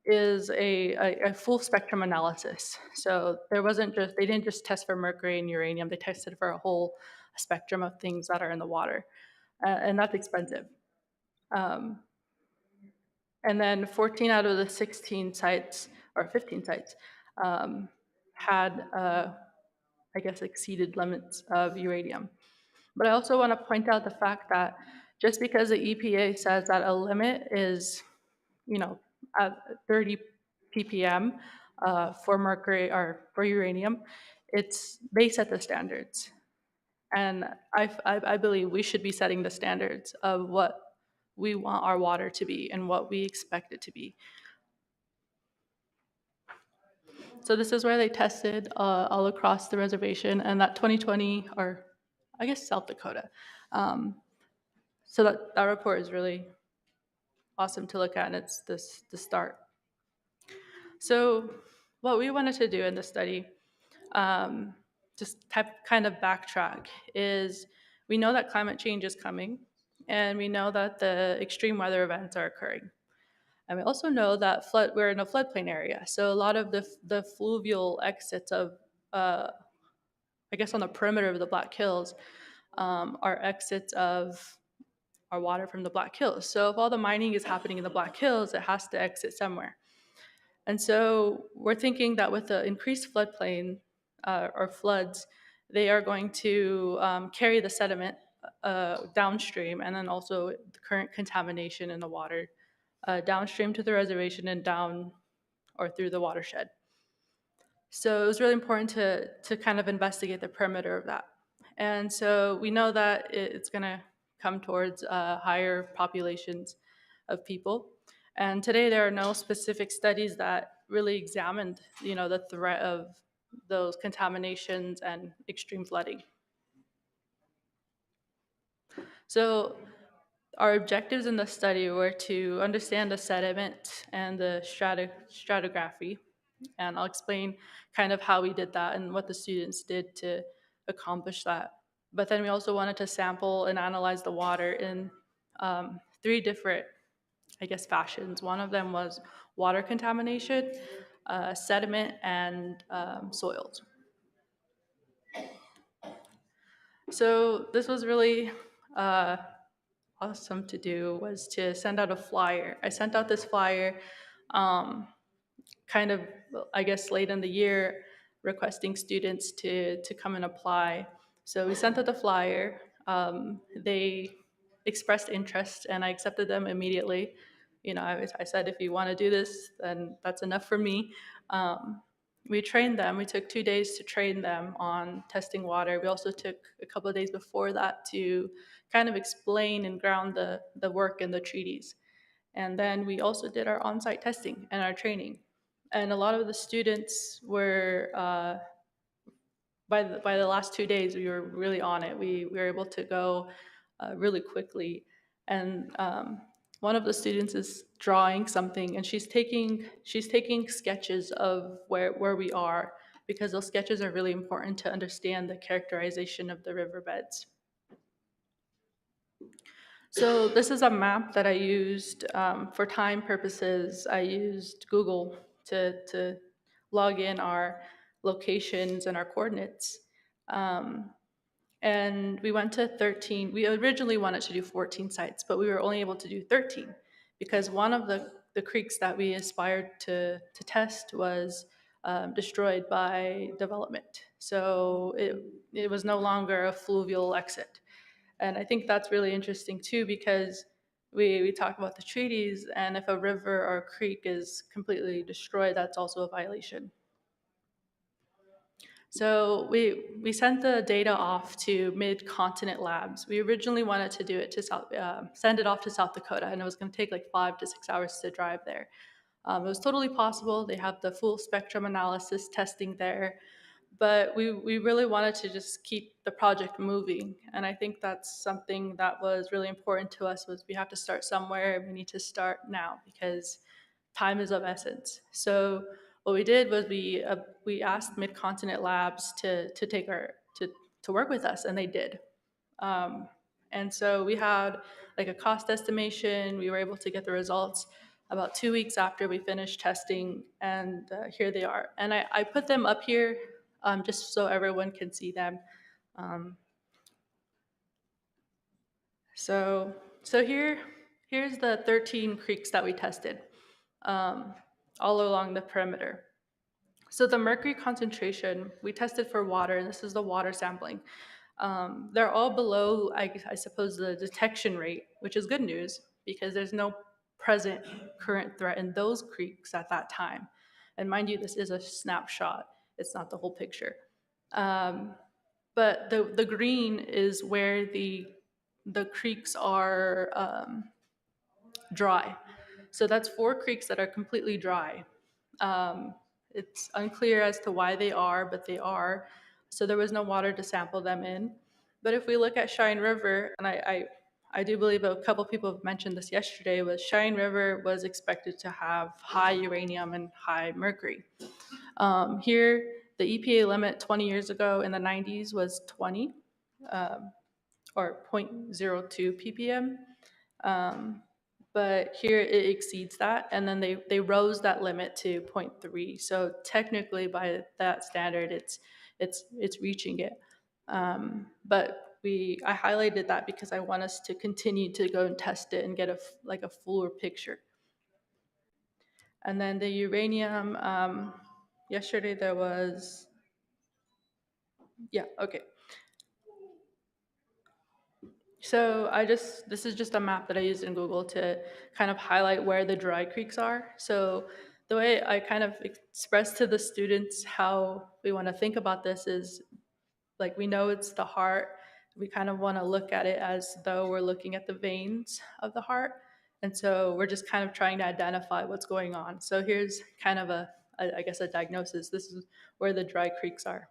is a full spectrum analysis. So they didn't just test for mercury and uranium, they tested for a whole spectrum of things that are in the water. And that's expensive. Um, and then 14 out of the 16 sites, or 15 sites, had, I guess, exceeded limits of uranium. But I also want to point out the fact that just because the EPA says that a limit is, at 30 ppm for mercury or for uranium, they set the standards. And I believe we should be setting the standards of what we want our water to be and what we expect it to be. So this is where they tested all across the reservation, and that 2020, or I guess South Dakota. So that report is really awesome to look at, and it's the start. So what we wanted to do in the study, kind of backtrack, is we know that climate change is coming, and we know that the extreme weather events are occurring. And we also know that we're in a floodplain area. So a lot of the fluvial exits of, I guess on the perimeter of the Black Hills, are exits of our water from the Black Hills. So if all the mining is happening in the Black Hills, it has to exit somewhere. And so we're thinking that with the increased floodplain or floods, they are going to carry the sediment downstream, and then also the current contamination in the water downstream to the reservation and down or through the watershed. So it was really important to kind of investigate the perimeter of that. And so we know that it's going to come towards higher populations of people. And today there are no specific studies that really examined, the threat of those contaminations and extreme flooding. So our objectives in the study were to understand the sediment and the stratigraphy, and I'll explain kind of how we did that and what the students did to accomplish that. But then we also wanted to sample and analyze the water in 3 different, I guess, fashions. One of them was water contamination, sediment, and soils. So this was really awesome to do, was to send out a flyer. I sent out this flyer kind of, I guess, late in the year, requesting students to come and apply. So we sent out the flyer. They expressed interest, and I accepted them immediately. I said, if you want to do this, then that's enough for me. we trained them. We took 2 days to train them on testing water. We also took a couple of days before that to kind of explain and ground the work in the treaties. And then we also did our on-site testing and our training. And a lot of the students were, by the last 2 days, we were really on it. We were able to go really quickly. And one of the students is drawing something, and she's taking sketches of where we are, because those sketches are really important to understand the characterization of the riverbeds. So this is a map that I used for time purposes. I used Google to log in our locations and our coordinates. Um, and we went to 13. We originally wanted to do 14 sites, but we were only able to do 13 because one of the creeks that we aspired to test was destroyed by development. So it was no longer a fluvial exit. And I think that's really interesting too, because we talk about the treaties, and if a river or a creek is completely destroyed, that's also a violation. So we sent the data off to Mid-Continent Labs. We originally wanted to do it to send it off to South Dakota, and it was going to take like 5 to 6 hours to drive there. It was totally possible. They have the full spectrum analysis testing there, but we really wanted to just keep the project moving. And I think that's something that was really important to us, was we have to start somewhere. We need to start now because time is of essence. So what we did was we asked Mid-Continent Labs to take to work with us, and they did. And so we had like a cost estimation. We were able to get the results about 2 weeks after we finished testing, and here they are. And I put them up here just so everyone can see them. Um, so here's the 13 creeks that we tested um, all along the perimeter. So the mercury concentration, we tested for water, and this is the water sampling. They're all below, I suppose, the detection rate, which is good news because there's no present current threat in those creeks at that time. And mind you, this is a snapshot. It's not the whole picture. But the green is where the creeks are dry. So that's 4 creeks that are completely dry. It's unclear as to why they are, but they are. So there was no water to sample them in. But if we look at Cheyenne River, and I do believe a couple people have mentioned this yesterday, was Cheyenne River was expected to have high uranium and high mercury. Here, the EPA limit 20 years ago in the 90s was 20 or 0.02 ppm. But here it exceeds that, and then they rose that limit to 0.3. So technically, by that standard, it's reaching it. But I highlighted that because I want us to continue to go and test it and get a fuller picture. And then the uranium. Yesterday there was, yeah, okay. So this is just a map that I used in Google to kind of highlight where the dry creeks are. So the way I kind of express to the students how we want to think about this is, like, we know it's the heart. We kind of want to look at it as though we're looking at the veins of the heart. And so we're just kind of trying to identify what's going on. So here's kind of I guess, a diagnosis. This is where the dry creeks are.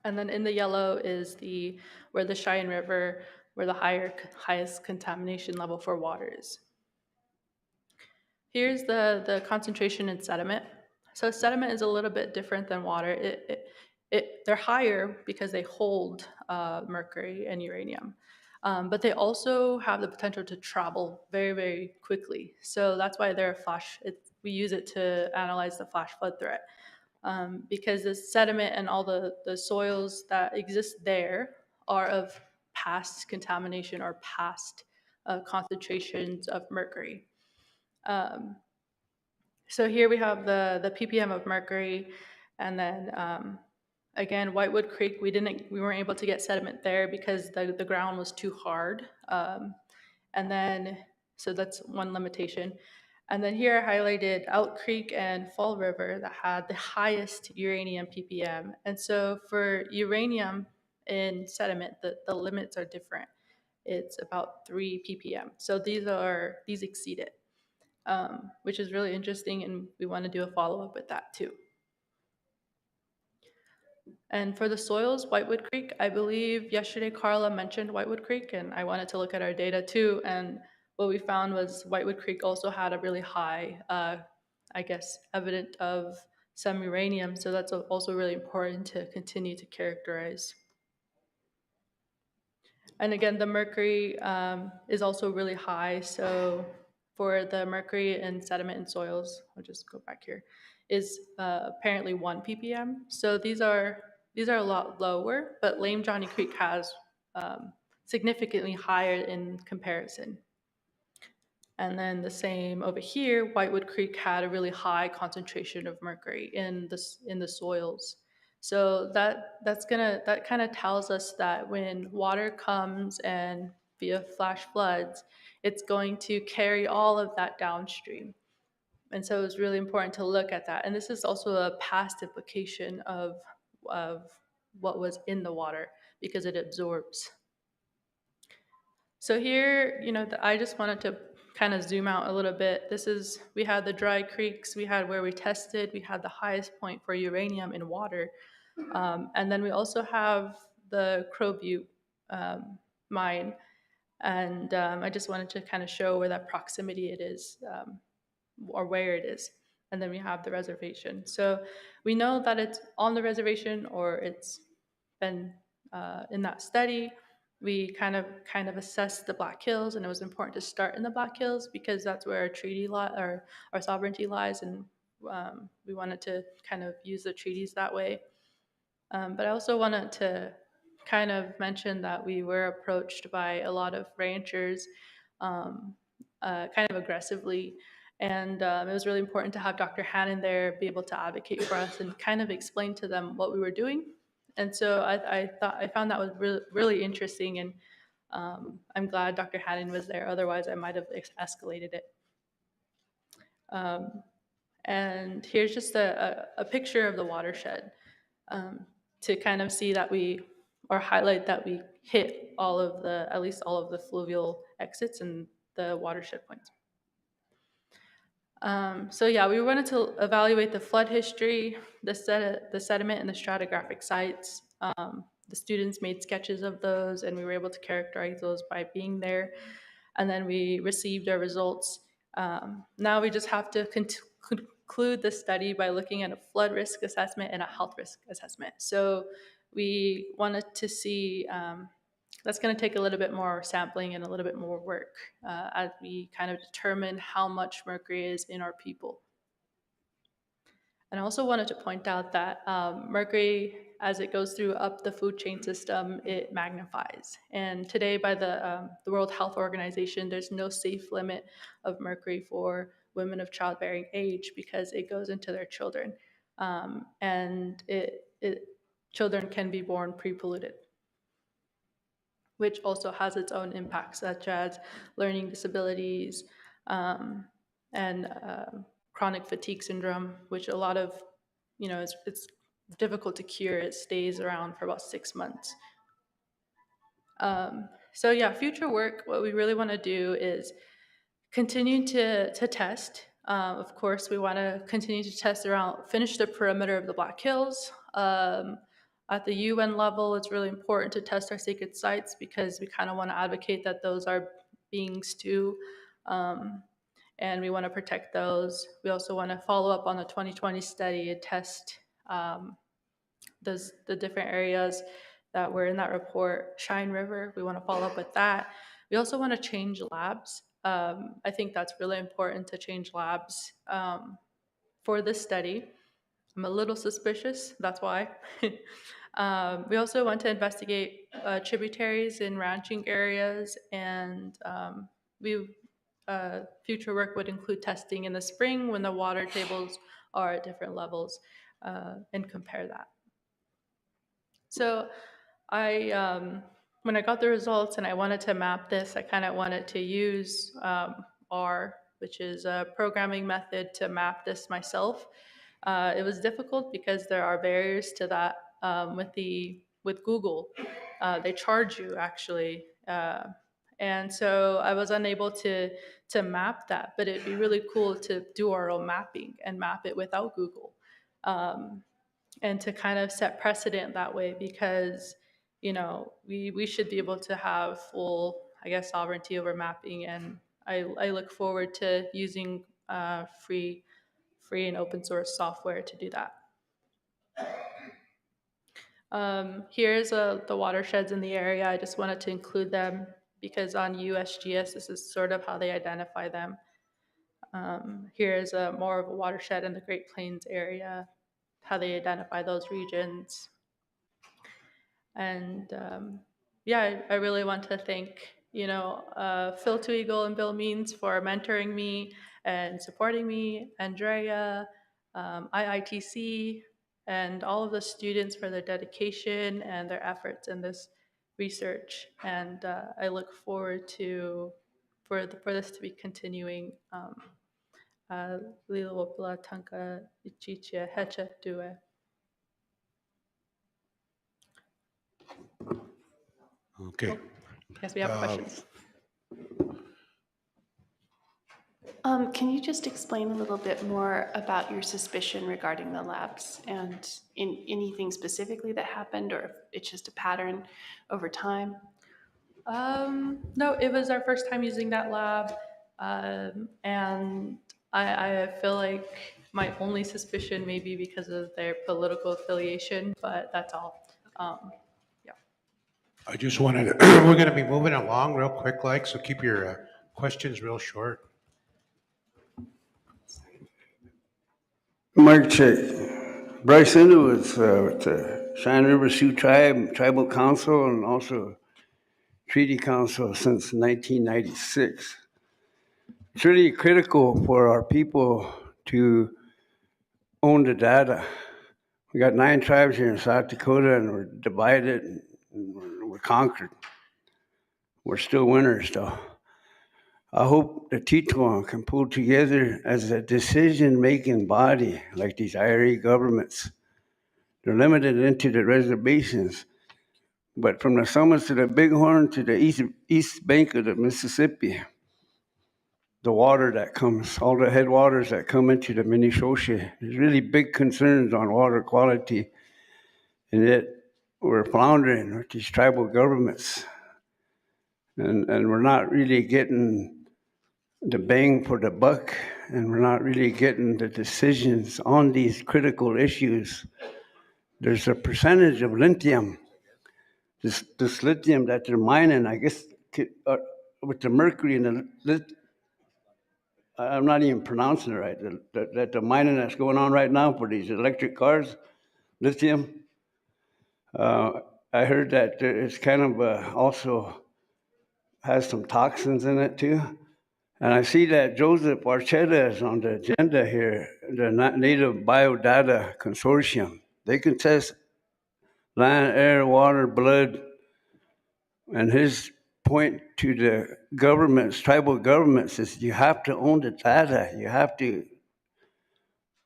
And then in the yellow is where the Cheyenne River, where the highest contamination level for water is. Here's the concentration in sediment. So sediment is a little bit different than water. They're higher because they hold mercury and uranium. But they also have the potential to travel very, very quickly. So that's why they're we use it to analyze the flash flood threat. Because the sediment and all the soils that exist there are of past contamination or past concentrations of mercury. So here we have the ppm of mercury, and then again, Whitewood Creek, we weren't able to get sediment there because the ground was too hard, and then so that's one limitation. And then here I highlighted Elk Creek and Fall River that had the highest uranium ppm. And so for uranium in sediment, the limits are different. It's about 3 ppm. So these exceed it, which is really interesting, and we want to do a follow-up with that too. And for the soils, Whitewood Creek, I believe yesterday Carla mentioned Whitewood Creek, and I wanted to look at our data too. And what we found was Whitewood Creek also had a really high, I guess, evident of some uranium. So that's also really important to continue to characterize. And again, the mercury is also really high. So for the mercury in sediment and soils, I'll just go back here, is apparently 1 ppm. So these are a lot lower, but Lame Johnny Creek has significantly higher in comparison. And then the same over here, Whitewood Creek had a really high concentration of mercury in the soils. So that kind of tells us that when water comes and via flash floods, it's going to carry all of that downstream. And so it's really important to look at that. And this is also a past implication of what was in the water because it absorbs. So here, I just wanted to kind of zoom out a little bit. We had the dry creeks, we had where we tested, we had the highest point for uranium in water. And then we also have the Crow Butte mine. And I just wanted to kind of show where that proximity it is, or where it is. And then we have the reservation. So we know that it's on the reservation or it's been in that study. We kind of assessed the Black Hills, and it was important to start in the Black Hills because that's where our treaty or our sovereignty lies, and we wanted to kind of use the treaties that way. But I also wanted to kind of mention that we were approached by a lot of ranchers kind of aggressively. And it was really important to have Dr. Hannon there be able to advocate for us and kind of explain to them what we were doing. And so I found that was really interesting, and I'm glad Dr. Hannon was there. Otherwise, I might have escalated it. And here's just a picture of the watershed to kind of see that highlight that we hit at least all of the fluvial exits and the watershed points. So yeah, we wanted to evaluate the flood history, the sediment, and the stratigraphic sites. The students made sketches of those, and we were able to characterize those by being there. And then we received our results. Now we just have to conclude the study by looking at a flood risk assessment and a health risk assessment. So we wanted to see, that's going to take a little bit more sampling and a little bit more work as we kind of determine how much mercury is in our people. And I also wanted to point out that mercury, as it goes through up the food chain system, it magnifies. And today, by the World Health Organization, there's no safe limit of mercury for women of childbearing age because it goes into their children. And children can be born pre-polluted, which also has its own impacts, such as learning disabilities and chronic fatigue syndrome, which a lot of, it's difficult to cure. It stays around for about 6 months. So yeah, future work, what we really want to do is continue to test. Of course, we want to continue to test finish the perimeter of the Black Hills. At the UN level, it's really important to test our sacred sites because we kind of want to advocate that those are beings too. And we want to protect those. We also want to follow up on the 2020 study and test the different areas that were in that report. Shine River, we want to follow up with that. We also want to change labs. I think that's really important to change labs for this study. I'm a little suspicious, that's why. We also want to investigate tributaries in ranching areas, and future work would include testing in the spring when the water tables are at different levels and compare that. So when I got the results and I wanted to map this, I kind of wanted to use R which is a programming method to map this myself. It was difficult because there are barriers to that with Google. They charge you actually, and so I was unable to map that. But it'd be really cool to do our own mapping and map it without Google, and to kind of set precedent that way, because we should be able to have full, I guess, sovereignty over mapping. And I look forward to using free and open source software to do that. Here's the watersheds in the area. I just wanted to include them because on USGS, this is sort of how they identify them. Here's more of a watershed in the Great Plains area, how they identify those regions. And yeah, I really want to thank, Phil Tweagle and Bill Means for mentoring me and supporting me, Andrea, IITC, and all of the students for their dedication and their efforts in this research. And I look forward to for this to be continuing. Lilopla Tanka Ichichia Hecha Due. Okay. Yes, we have questions. Can you just explain a little bit more about your suspicion regarding the labs and in anything specifically that happened, or if it's just a pattern over time? No, it was our first time using that lab, and I feel like my only suspicion may be because of their political affiliation, but that's all. Yeah. I just wanted to, we're going to be moving along real quick, so keep your questions real short. Mic check. Bryce Indu with the Cheyenne River Sioux Tribe, Tribal Council, and also Treaty Council since 1996. It's really critical for our people to own the data. We got 9 tribes here in South Dakota, and we're divided, and we're conquered. We're still winners, though. I hope the Teton can pull together as a decision-making body like these IRA governments. They're limited into the reservations, but from the summits to the Bighorn to the east bank of the Mississippi, the water that comes, all the headwaters that come into the Minnesota, there's really big concerns on water quality, and yet we're floundering with these tribal governments, and we're not really getting the bang for the buck, and we're not really getting the decisions on these critical issues. There's a percentage of lithium, this lithium that they're mining, I guess, with the mercury and I'm not even pronouncing it right, that the mining that's going on right now for these electric cars, lithium. I heard that it's kind of also has some toxins in it too. And I see that Joseph Archetta is on the agenda here, the Native Biodata Consortium. They can test land, air, water, blood, and his point to the governments, tribal governments, is you have to own the data. You have to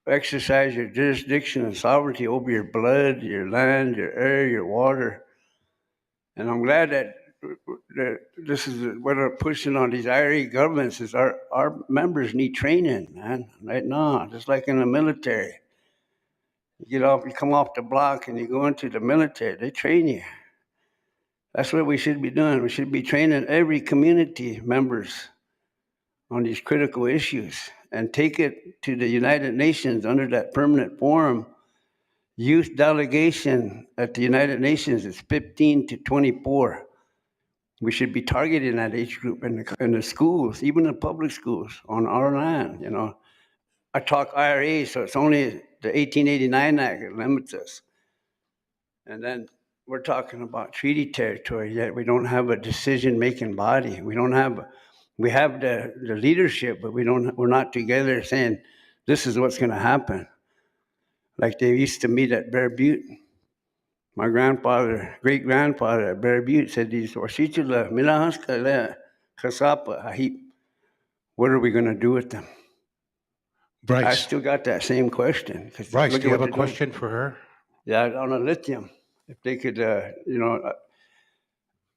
exercise your jurisdiction and sovereignty over your blood, your land, your air, your water. And I'm glad that this is what we're pushing on these IRA governments is our members need training, man, right now, just like in the military. You come off the block and you go into the military, they train you. That's what we should be doing. We should be training every community members on these critical issues and take it to the United Nations under that permanent forum. Youth delegation at the United Nations is 15 to 24. We should be targeting that age group in the schools, even in public schools on our land. I talk IRA, so it's only the 1889 Act that limits us. And then we're talking about treaty territory, yet we don't have a decision-making body. We have the leadership, but we're not together saying, this is what's going to happen. Like they used to meet at Bear Butte. My great-grandfather at Bear Butte said these, Washitula, Milahanska, Chasapa, Ahip. what are we going to do with them? I Bryce, still got that same question. 'Cause Bryce, look do you at have what a they're doing. question for her? Yeah, on the lithium, if they could,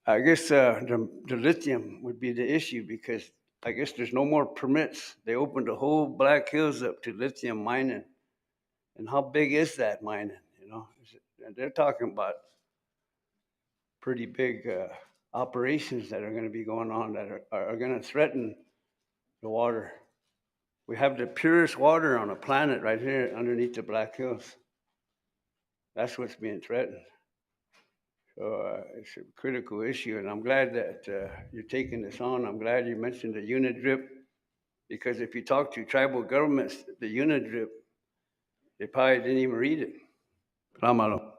I guess the lithium would be the issue because I guess there's no more permits. They opened the whole Black Hills up to lithium mining. And how big is that mining? And they're talking about pretty big operations that are going to be going on that are going to threaten the water. We have the purest water on the planet right here underneath the Black Hills. That's what's being threatened. So it's a critical issue, and I'm glad that you're taking this on. I'm glad you mentioned the unit drip, because if you talk to tribal governments, the unit drip, they probably didn't even read it. Ramalo.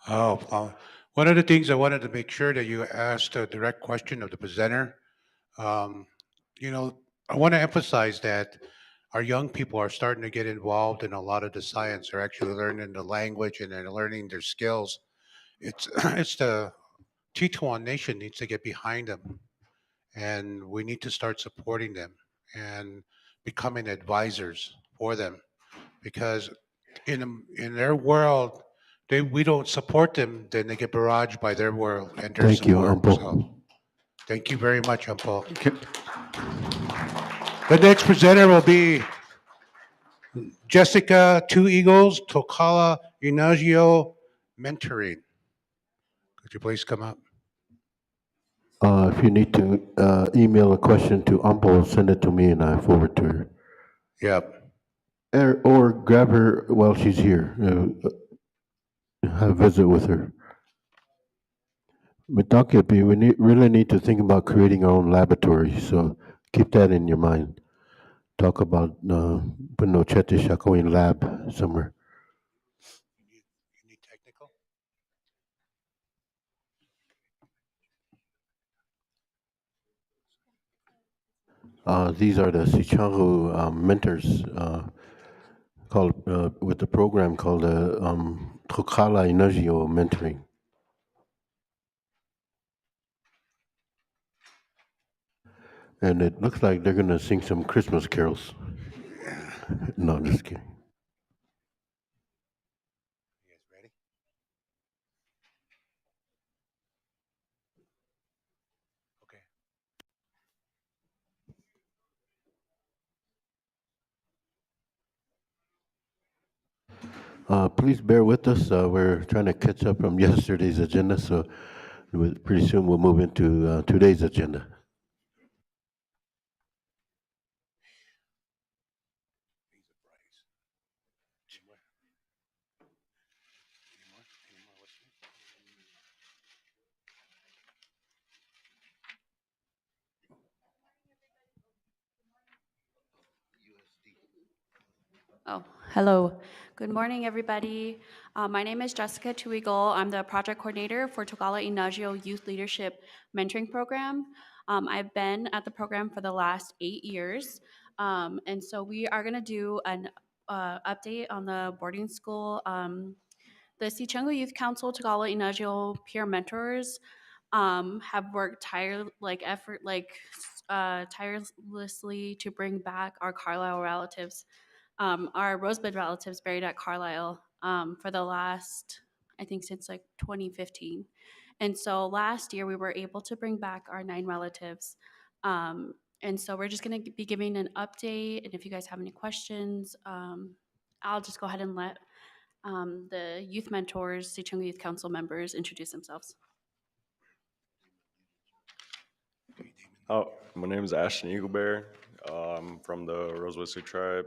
Oh, one of the things I wanted to make sure that you asked a direct question of the presenter. Um, you know, I want to emphasize that our young people are starting to get involved in a lot of the science. They're actually learning the language and they're learning their skills. It's it's the Tetuan Nation needs to get behind them, and we need to start supporting them and becoming advisors for them because in their world, we don't support them, then they get barraged by their world and their Thank you, support. So Ampo. thank you very much, Umpo. The next presenter will be Jessica Two Eagles Tokala Inagio Mentoring. Could you please come up? If you need to email a question to Ampo, send it to me and I forward to her. Yep. Or grab her while she's here. Have a visit with her. Mitakepi, we really need to think about creating our own laboratory, so keep that in your mind. Talk about putting Oceti Sakowin lab somewhere. You need technical? These are the Sichangu mentors called with the program called Trokala Energio Mentoring. And it looks like they're going to sing some Christmas carols. No, I'm just kidding. You guys ready? Okay. Please bear with us. We're trying to catch up from yesterday's agenda, so pretty soon we'll move into today's agenda. Oh, hello. Good morning, everybody. My name is Jessica Tuigal. I'm the project coordinator for Togala Inagio Youth Leadership Mentoring Program. I've been at the program for the last 8 years. And so we are going to do an update on the boarding school. The Sichango Youth Council Togala Inagio peer mentors have worked tirelessly to bring back our Carlisle relatives, our Rosebud relatives buried at Carlisle for the last, I think, since like 2015. And so last year we were able to bring back our 9 relatives. And so we're just going to be giving an update. And if you guys have any questions, I'll just go ahead and let the youth mentors, Sichango Youth Council members introduce themselves. Oh, my name is Ashton Eaglebear. I'm from the Rosewood Sioux tribe.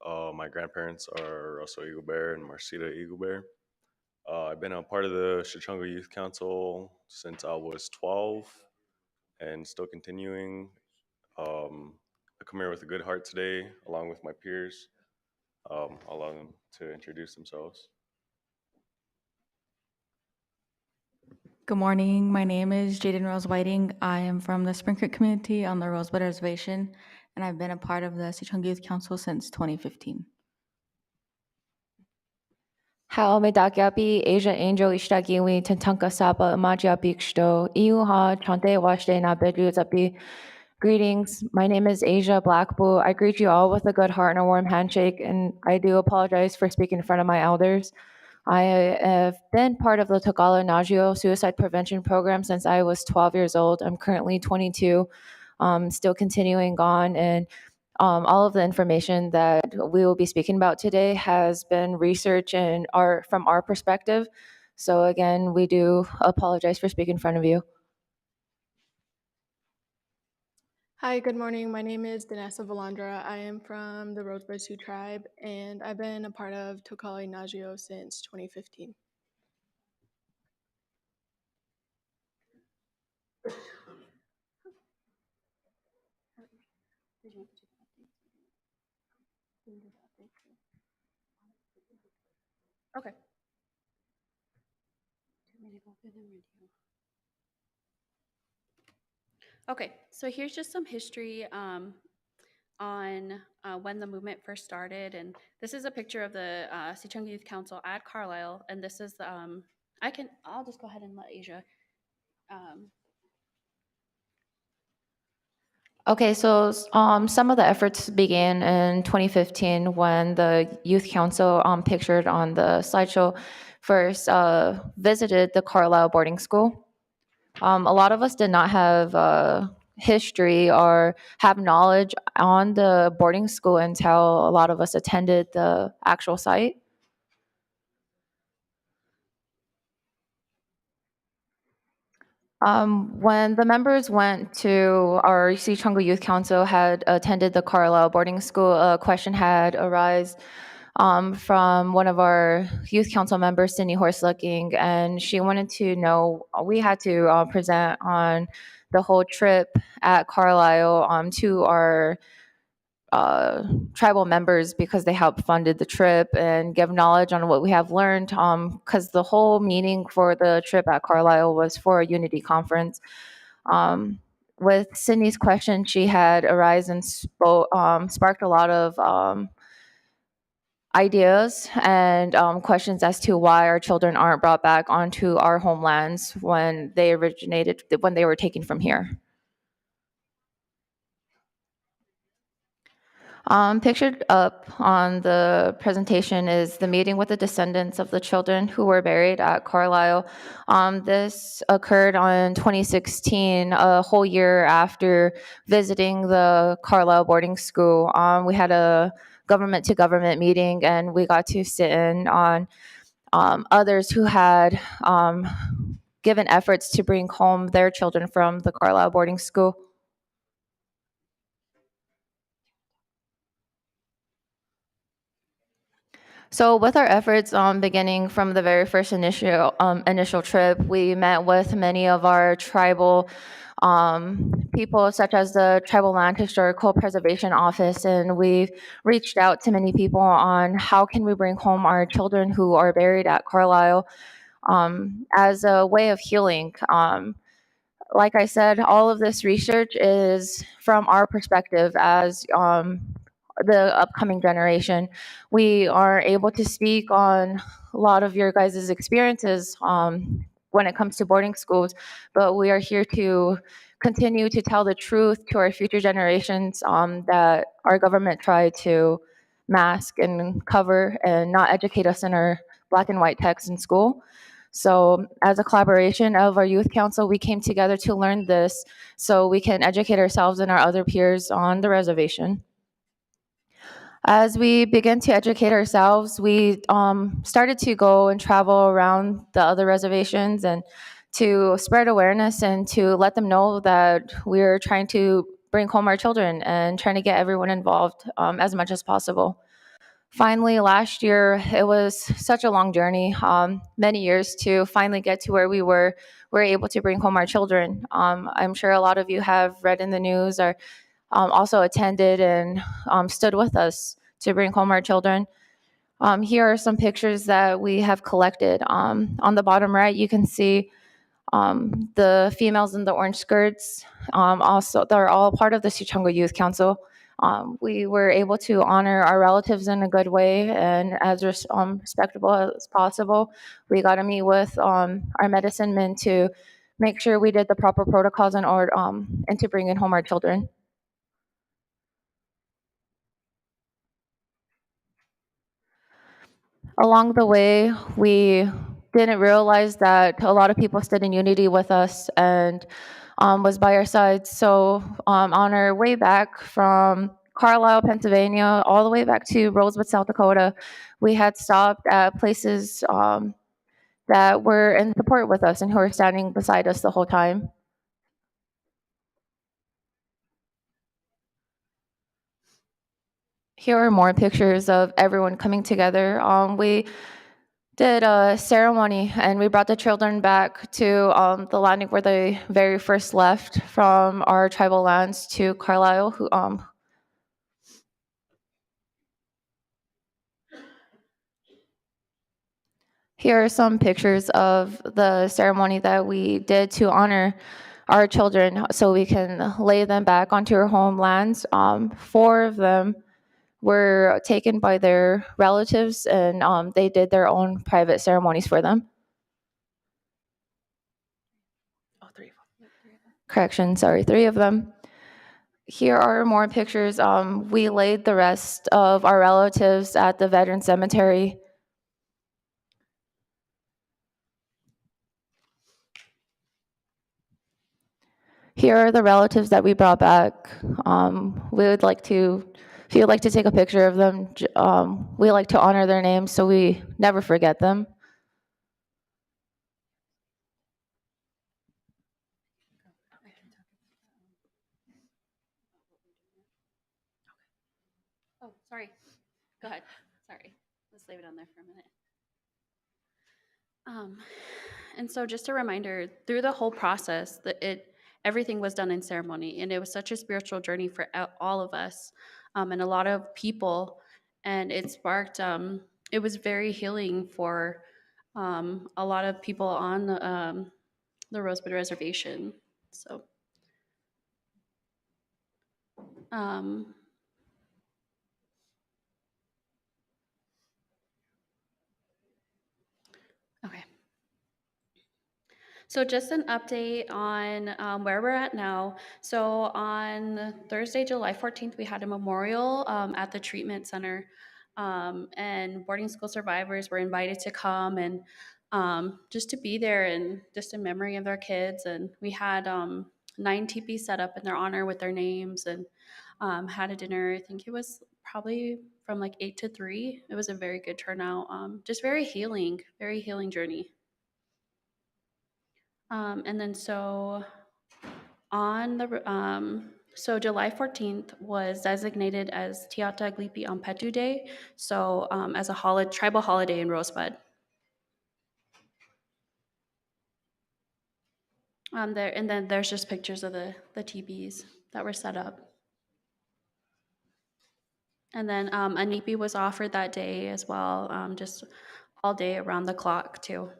My grandparents are Russell Eaglebear and Marcita Eaglebear. I've been a part of the Sichango Youth Council since I was 12 and still continuing. I come here with a good heart today, along with my peers. I'll allow them to introduce themselves. Good morning. My name is Jaden Rose Whiting. I am from the Spring Creek community on the Rosebud Reservation, and I've been a part of the Sichango Youth Council since 2015. Haomedagapi Asia Angel Ishtagiwi Tentanka Sapa Magia Biksto Iuha Chante Washte na Bedru Zapi Greetings. My name is Asia Blackboo. I greet you all with a good heart and a warm handshake, and I do apologize for speaking in front of my elders. I have been part of the Tagala Nagio suicide prevention program since I was 12 years old. I'm currently 22, still continuing on, and all of the information that we will be speaking about today has been research and from our perspective. So again, we do apologize for speaking in front of you. Hi, good morning. My name is Danessa Valandra. I am from the Rosebud Sioux tribe, and I've been a part of Tokali Nagio since 2015. Okay. Okay, so here's just some history on when the movement first started, and this is a picture of the Sichung Youth Council at Carlisle, and this is the I'll just go ahead and let Asia. Okay, so some of the efforts began in 2015 when the Youth Council pictured on the slideshow first visited the Carlisle boarding school. A lot of us did not have history or have knowledge on the boarding school until a lot of us attended the actual site. When the members went to our Sichunga Youth Council had attended the Carlisle boarding school, a question had arisen from one of our youth council members, Cindy Horslooking, and she wanted to know, we had to present on the whole trip at Carlisle to our tribal members because they helped funded the trip and give knowledge on what we have learned because the whole meaning for the trip at Carlisle was for a unity conference. With Sydney's question, she had arisen and sparked a lot of ideas and questions as to why our children aren't brought back onto our homelands when they were taken from here. Pictured up on the presentation is the meeting with the descendants of the children who were buried at Carlisle. This occurred on 2016, a whole year after visiting the Carlisle boarding school. We had a government-to-government meeting, and we got to sit in on others who had given efforts to bring home their children from the Carlisle boarding school. So with our efforts beginning from the very first initial trip, we met with many of our tribal people, such as the Tribal Land Historical Preservation Office, and we reached out to many people on how can we bring home our children who are buried at Carlisle as a way of healing. Like I said, all of this research is from our perspective as the upcoming generation. We are able to speak on a lot of your guys' experiences when it comes to boarding schools, but we are here to continue to tell the truth to our future generations that our government tried to mask and cover and not educate us in our black and white text in school. So as a collaboration of our youth council, we came together to learn this so we can educate ourselves and our other peers on the reservation. As we began to educate ourselves, we started to go and travel around the other reservations and to spread awareness and to let them know that we're trying to bring home our children and trying to get everyone involved as much as possible. Finally, last year, it was such a long journey, many years to finally get to where we were able to bring home our children. I'm sure a lot of you have read in the news or also attended and stood with us to bring home our children. Here are some pictures that we have collected. On the bottom right, you can see the females in the orange skirts. Also, they're all part of the Sichunga Youth Council. We were able to honor our relatives in a good way and as respectable as possible. We got to meet with our medicine men to make sure we did the proper protocols in order and to bring in home our children. Along the way, we didn't realize that a lot of people stood in unity with us and was by our side. So on our way back from Carlisle, Pennsylvania, all the way back to Rosewood, South Dakota, we had stopped at places that were in support with us and who were standing beside us the whole time. Here are more pictures of everyone coming together. We did a ceremony and we brought the children back to the landing where they very first left from our tribal lands to Carlisle. Here are some pictures of the ceremony that we did to honor our children so we can lay them back onto our homelands. 4 of them were taken by their relatives and they did their own private ceremonies for them. Correction, sorry, 3 of them. Here are more pictures. We laid the rest of our relatives at the veteran cemetery. Here are the relatives that we brought back. We would like to, if you'd like to take a picture of them, we like to honor their names so we never forget them. Oh, sorry. Go ahead. Sorry. Let's leave it on there for a minute. And so just a reminder, through the whole process, everything was done in ceremony, and it was such a spiritual journey for all of us, and a lot of people, and it sparked, it was very healing for a lot of people on the Rosebud Reservation. So, okay. So just an update on where we're at now. So on Thursday, July 14th, we had a memorial at the treatment center, and boarding school survivors were invited to come and just to be there and just in memory of their kids. And we had 9 teepees set up in their honor with their names and had a dinner. I think it was probably from like 8 to 3. It was a very good turnout. Just very healing journey. And then so on the so July 14th was designated as Tiata Glipi Ampetu Day, so as a tribal holiday in Rosebud. There, and then there's just pictures of the teepees that were set up. And then a nipi was offered that day as well, just all day around the clock too.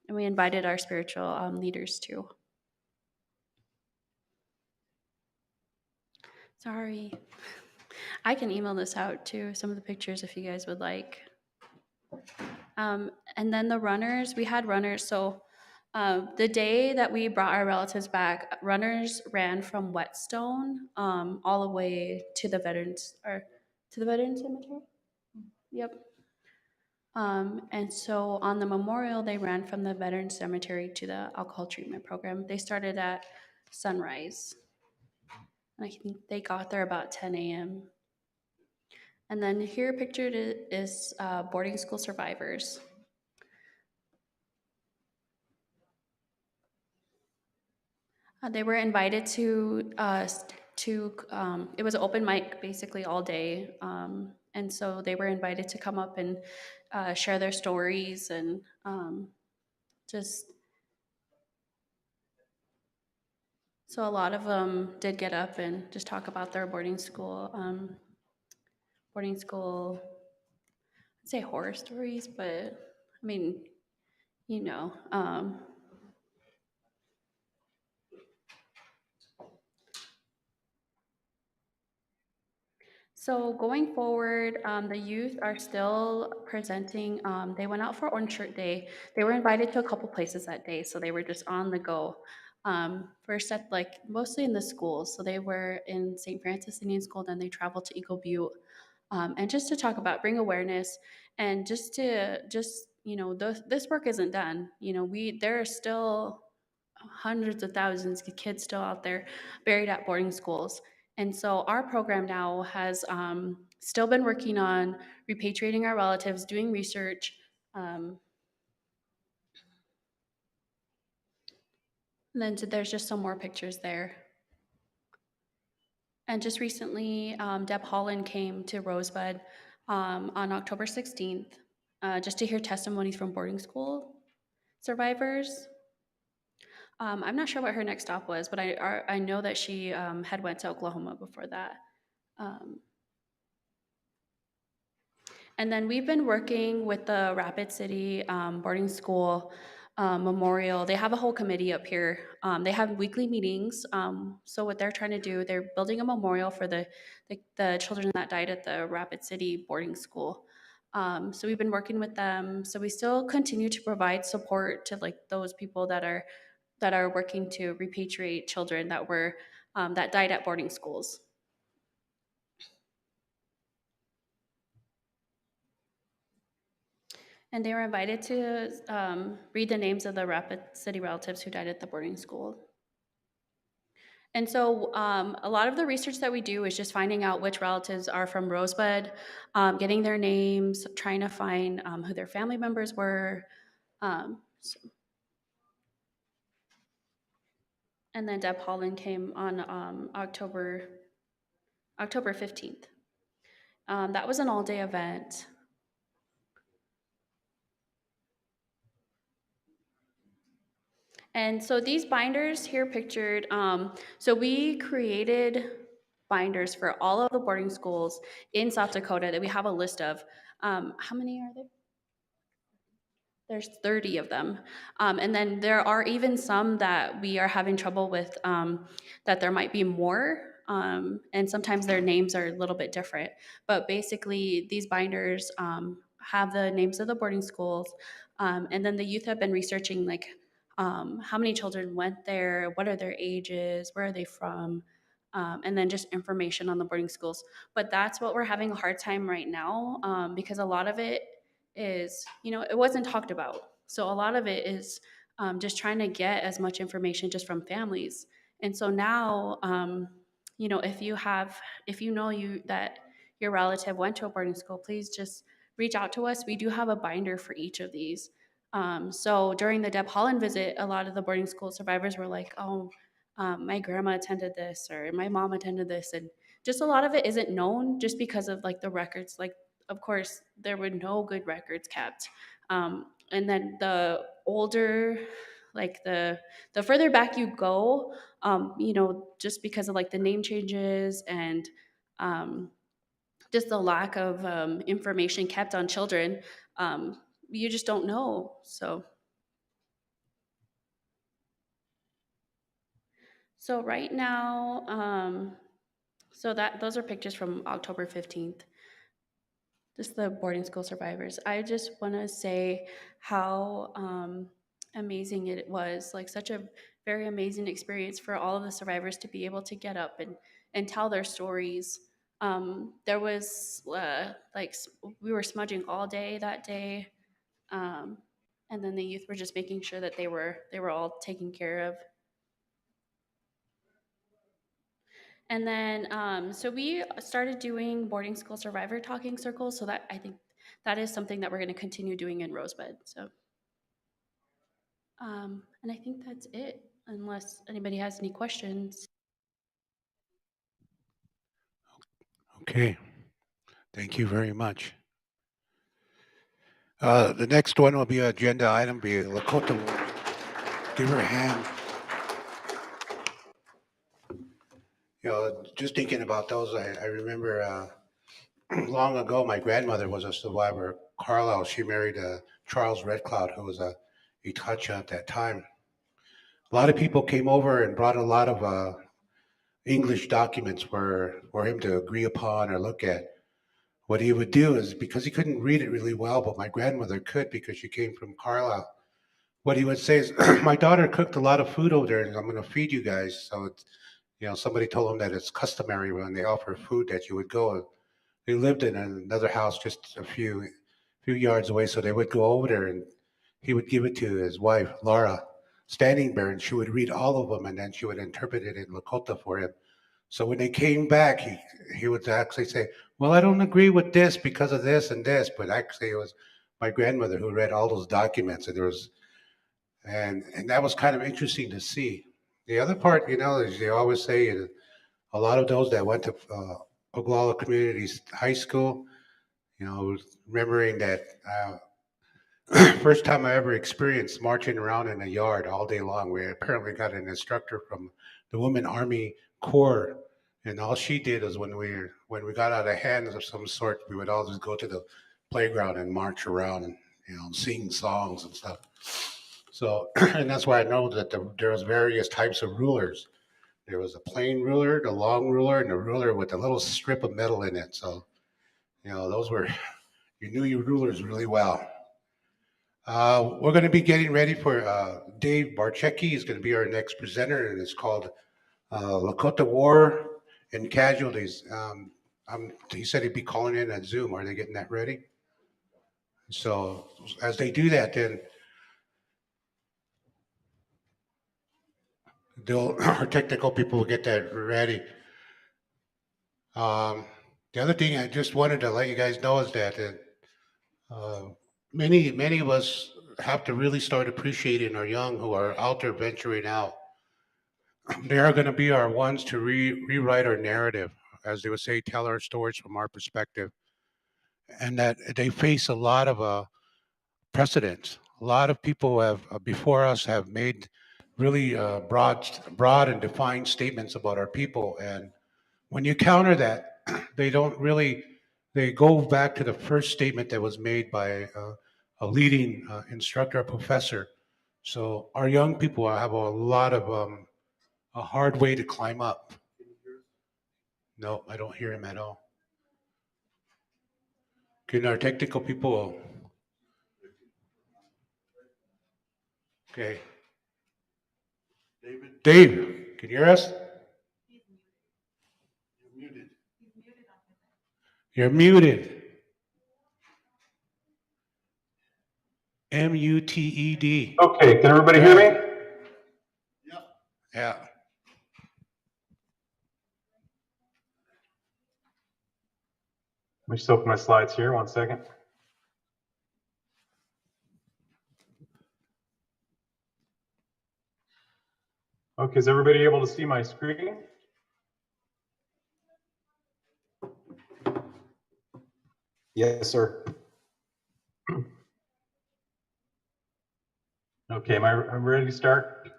And we invited our spiritual leaders too. Sorry. I can email this out too, some of the pictures if you guys would like. And then the runners, we had runners. So the day that we brought our relatives back, runners ran from Whetstone all the way to the veterans cemetery. Yep. And so on the memorial, they ran from the veterans cemetery to the alcohol treatment program. They started at sunrise. And I think they got there about 10 a.m. And then here pictured is boarding school survivors. They were invited to it was an open mic basically all day. And so they were invited to come up and share their stories and just, so a lot of them did get up and just talk about their boarding school, I'd say horror stories, but I mean, you know, So going forward, the youth are still presenting. They went out for Orange Shirt Day. They were invited to a couple places that day, so they were just on the go. First at like mostly in the schools. So they were in St. Francis Indian School, then they traveled to Eagle Butte, and just to talk about, bring awareness, and this work isn't done. There are still hundreds of thousands of kids still out there buried at boarding schools. And so our program now has still been working on repatriating our relatives, doing research. Um, and then there's just some more pictures there. And just recently, Deb Holland came to Rosebud on October 16th just to hear testimonies from boarding school survivors. I'm not sure what her next stop was, but I know that she had went to Oklahoma before that. Um, and then we've been working with the Rapid City boarding school memorial. They have a whole committee up here. They have weekly meetings. So what they're trying to do, they're building a memorial for the children that died at the Rapid City boarding school. So we've been working with them. So we still continue to provide support to like those people that are working to repatriate children that died at boarding schools. And they were invited to read the names of the Rapid City relatives who died at the boarding school. And so a lot of the research that we do is just finding out which relatives are from Rosebud, getting their names, trying to find who their family members were. And then Deb Holland came on October 15th. That was an all-day event. And so these binders here pictured, so we created binders for all of the boarding schools in South Dakota that we have a list of. How many are there? There's 30 of them. And then there are even some that we are having trouble with, that there might be more. And sometimes their names are a little bit different. But basically, these binders have the names of the boarding schools. And then the youth have been researching, like, how many children went there, what are their ages, where are they from, and then just information on the boarding schools. But that's what we're having a hard time right now, because a lot of it is, it wasn't talked about. So a lot of it is just trying to get as much information just from families. And so now, if you know that your relative went to a boarding school, please just reach out to us. We do have a binder for each of these. So during the Deb Holland visit, a lot of the boarding school survivors were like, oh, my grandma attended this, or my mom attended this. And just a lot of it isn't known just because of like the records. Like, of course, there were no good records kept. And then the older, like the further back you go, just because of like the name changes and just the lack of information kept on children, you just don't know. So right now, those are pictures from October 15th. Just the boarding school survivors. I just want to say how amazing it was, like such a very amazing experience for all of the survivors to be able to get up and tell their stories. There was we were smudging all day that day, and then the youth were just making sure that they were all taken care of. And then, so we started doing boarding school survivor talking circles. So that I think that is something that we're going to continue doing in Rosebud. So, and I think that's it, unless anybody has any questions. Okay, thank you very much. The next one will be agenda item B. Lakota, give her a hand. Just thinking about those, I remember long ago, my grandmother was a survivor. Carlisle, she married Charles Red Cloud, who was a Itacha at that time. A lot of people came over and brought a lot of English documents for him to agree upon or look at. What he would do is, because he couldn't read it really well, but my grandmother could because she came from Carlisle. What he would say is, "My daughter cooked a lot of food over there, and I'm going to feed you guys." So it's, somebody told him that it's customary when they offer food that you would go. They lived in another house just a few yards away, so they would go over there, and he would give it to his wife, Laura, standing there, and she would read all of them, and then she would interpret it in Lakota for him. So when they came back, he would actually say, "Well, I don't agree with this because of this and this," but actually it was my grandmother who read all those documents, and there was and that was kind of interesting to see. The other part, is they always say a lot of those that went to Oglala Community High School, remembering that first time I ever experienced marching around in a yard all day long. We apparently got an instructor from the Women Army Corps, and all she did was when we got out of hands of some sort, we would all just go to the playground and march around and sing songs and stuff. So, and that's why I know that there was various types of rulers. There was a plain ruler, the long ruler, and a ruler with a little strip of metal in it. So, those were you knew your rulers really well. We're going to be getting ready for Dave Barchecki. He's going to be our next presenter, and it's called Lakota War and Casualties. He said he'd be calling in at Zoom. Are they getting that ready? So as they do that, then our technical people will get that ready. The other thing I just wanted to let you guys know is that many of us have to really start appreciating our young who are out there venturing out. They are going to be our ones to rewrite our narrative, as they would say, tell our stories from our perspective, and that they face a lot of precedents. A lot of people have before us have made really broad and defined statements about our people, and when you counter that, they don't really. They go back to the first statement that was made by a leading instructor, a professor. So our young people have a lot of a hard way to climb up. No, I don't hear him at all. Can our technical people? Okay. Dave, can you hear us? You're muted. Muted. Okay, can everybody hear me? Yeah. Let me just open my slides here, 1 second. Okay, is everybody able to see my screen? Yes, sir. Okay, am I ready to start?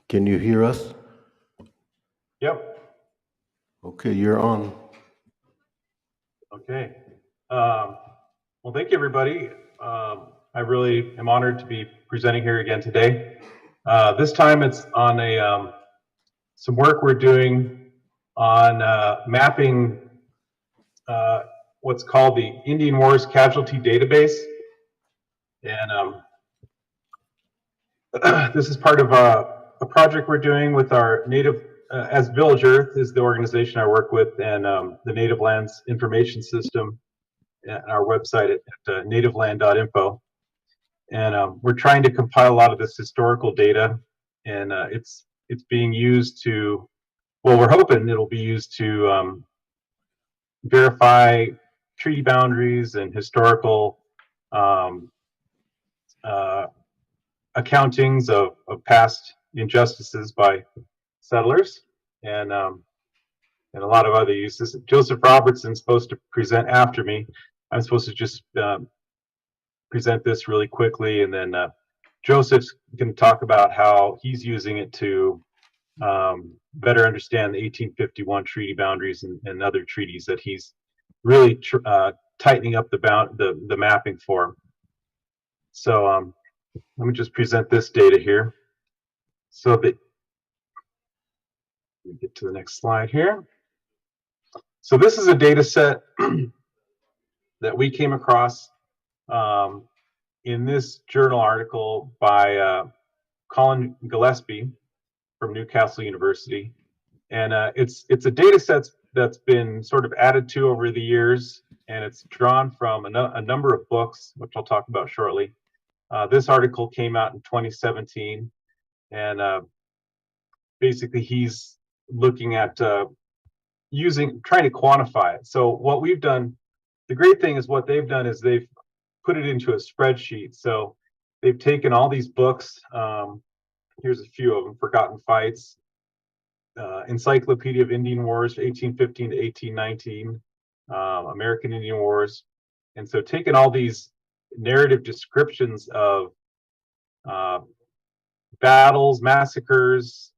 Can you hear us? Yep. Okay, you're on. Okay. Well, thank you, everybody. I really am honored to be presenting here again today. This time it's on some work we're doing on mapping what's called the Indian Wars Casualty Database. And this is part of a project we're doing with our native, as Village Earth is the organization I work with, and the Native Lands Information System, and our website at nativeland.info. And we're trying to compile a lot of this historical data, and it's being used to, well, we're hoping it'll be used to verify treaty boundaries and historical accountings of past injustices by settlers, and a lot of other uses. Joseph Robertson's supposed to present after me. I'm supposed to just present this really quickly, and then Joseph's going to talk about how he's using it to better understand the 1851 treaty boundaries and other treaties that he's really tightening up the mapping for. So Let me just present this data here. So that, let me get to the next slide here. So this is a data set that we came across in this journal article by Colin Gillespie from Newcastle University. And it's a data set that's been sort of added to over the years, and it's drawn from a number of books, which I'll talk about shortly. This article came out in 2017, and basically he's looking at trying to quantify it. So what we've done, the great thing is what they've done is they've put it into a spreadsheet. So they've taken all these books. Here's a few of them: Forgotten Fights, Encyclopedia of Indian Wars, 1815 to 1819, American Indian Wars. And so taking all these narrative descriptions of battles, massacres,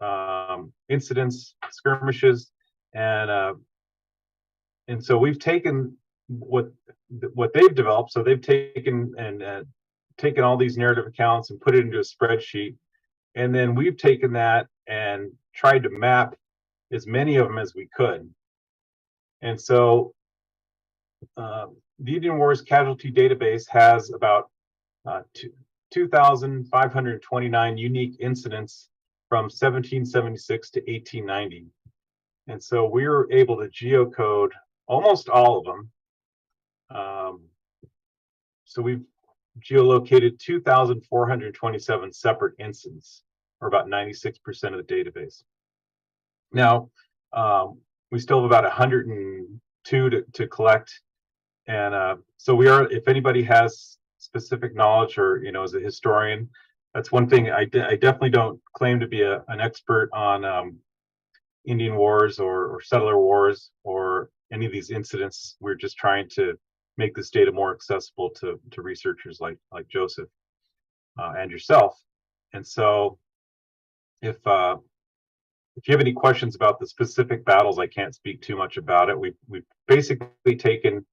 incidents, skirmishes, and so we've taken what they've developed. So they've taken all these narrative accounts and put it into a spreadsheet, and then we've taken that and tried to map as many of them as we could. And so the Indian Wars Casualty Database has about 2,529 unique incidents from 1776 to 1890. And so we were able to geocode almost all of them. So we've geolocated 2,427 separate incidents, or about 96% of the database. Now, we still have about 102 to collect. And so we are, if anybody has specific knowledge or, as a historian, that's one thing. I definitely don't claim to be an expert on Indian wars or settler wars or any of these incidents. We're just trying to make this data more accessible to researchers like Joseph and yourself. And so if you have any questions about the specific battles, I can't speak too much about it. We've basically taken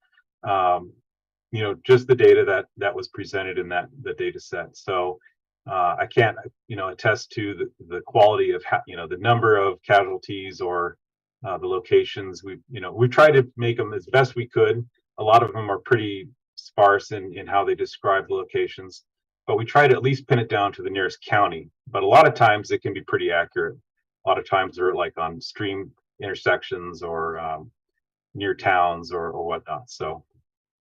just the data that was presented in the data set. So I can't attest to the quality of the number of casualties or the locations. We've tried to make them as best we could. A lot of them are pretty sparse in how they describe the locations, but we try to at least pin it down to the nearest county. But a lot of times it can be pretty accurate. A lot of times they're like on stream intersections or near towns or whatnot. So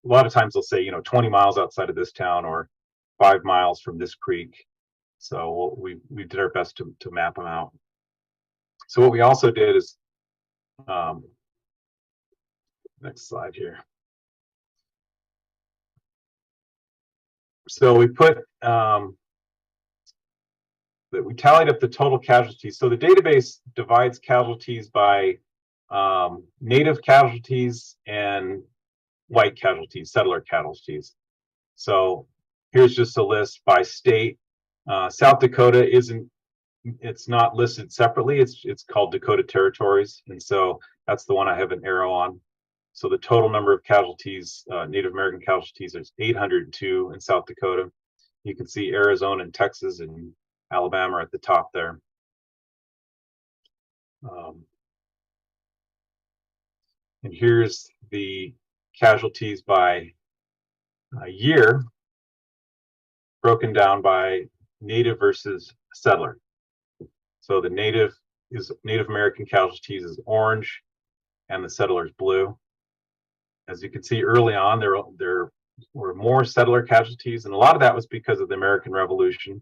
a lot of times they'll say, 20 miles outside of this town or 5 miles from this creek. So we did our best to map them out. So what we also did is, next slide here. So we put, we tallied up the total casualties. So the database divides casualties by native casualties and white casualties, settler casualties. So here's just a list by state. South Dakota it's not listed separately. It's called Dakota Territories, and so that's the one I have an arrow on. So the total number of casualties, Native American casualties, is 802 in South Dakota. You can see Arizona and Texas and Alabama are at the top there. And here's the casualties by year, broken down by native versus settler. So the Native American casualties is orange, and the settler is blue. As you can see early on, there were more settler casualties, and a lot of that was because of the American Revolution.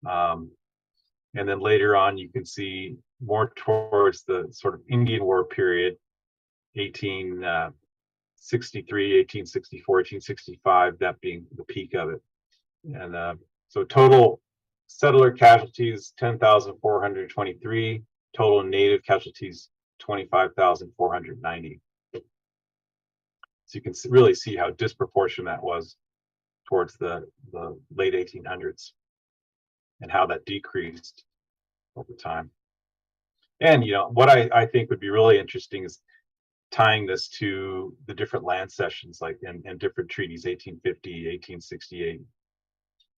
And then later on, you can see more towards the sort of Indian War period, 1863, 1864, 1865, that being the peak of it. And so total settler casualties, 10,423. Total native casualties, 25,490. So you can really see how disproportionate that was towards the late 1800s and how that decreased over time. And what I think would be really interesting is tying this to the different land cessions, like in different treaties, 1850, 1868.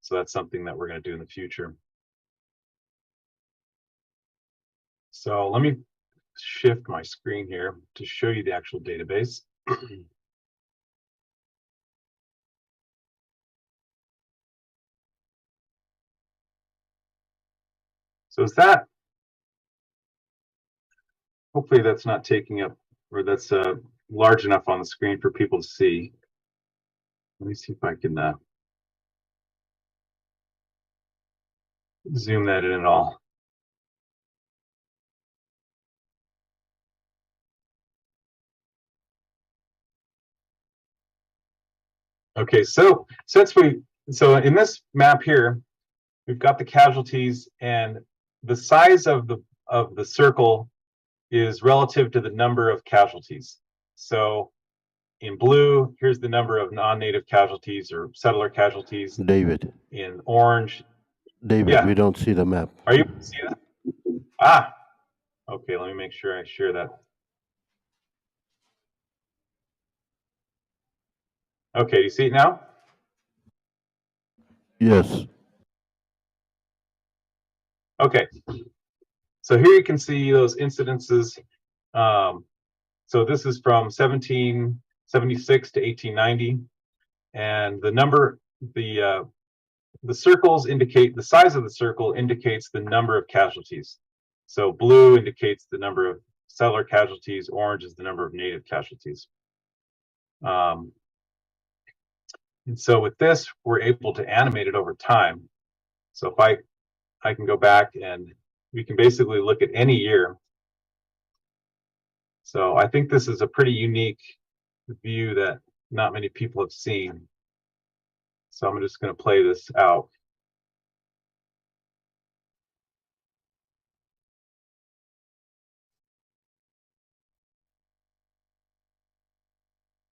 So that's something that we're going to do in the future. So let me shift my screen here to show you the actual database. So is that, hopefully that's not taking up, or that's large enough on the screen for people to see. Let me see if I can zoom that in at all. Okay, so so in this map here, we've got the casualties, and the size of the circle is relative to the number of casualties. So in blue, here's the number of non-native casualties or settler casualties. David, In orange, David, yeah. we don't see the map. Are you able to see that? Ah, okay. Let me make sure I share that. Okay, you see it now? Yes. Okay. So here you can see those incidences. So this is from 1776 to 1890, and the number, the circles indicate, the size of the circle indicates the number of casualties. So blue indicates the number of settler casualties, orange is the number of native casualties. And so with this, we're able to animate it over time. So if I can go back and we can basically look at any year. So I think this is a pretty unique view that not many people have seen. So I'm just going to play this out.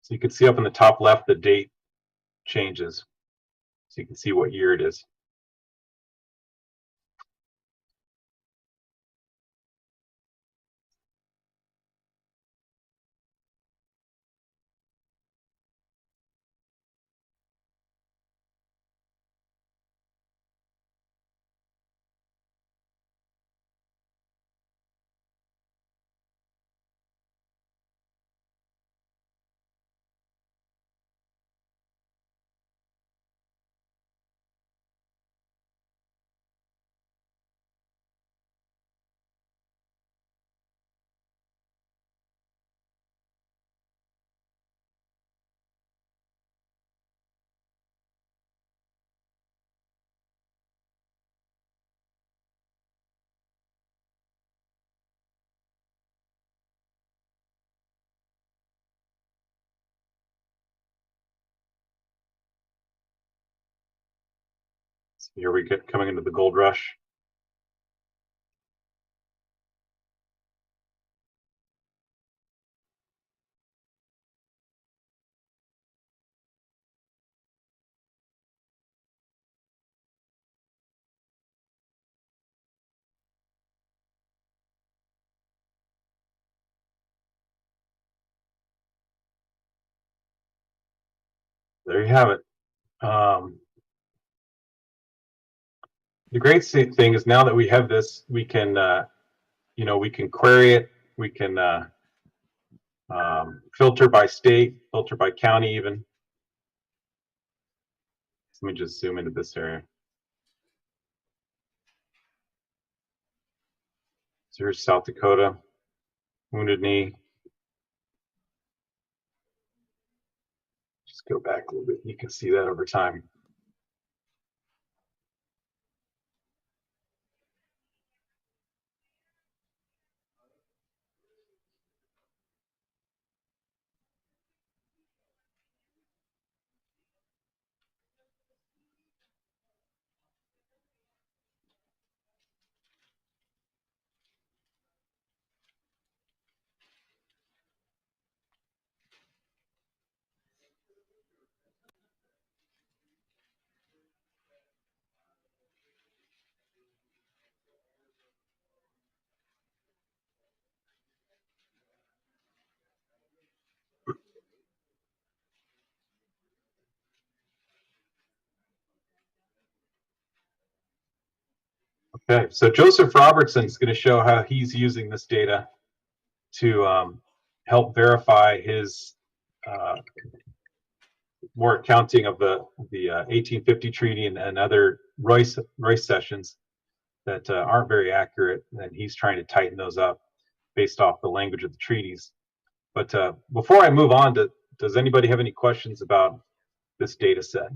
So you can see up in the top left, the date changes. So you can see what year it is. So here we get coming into the gold rush. There you have it. The great thing is now that we have this, we can, we can query it. We can filter by state, filter by county even. Let me just zoom into this area. So here's South Dakota, Wounded Knee. Just go back a little bit. You can see that over time. Okay, so Joseph Robertson is going to show how he's using this data to help verify his more accounting of the 1850 treaty and other Royce sessions that aren't very accurate, and he's trying to tighten those up based off the language of the treaties. But before I move on, does anybody have any questions about this data set?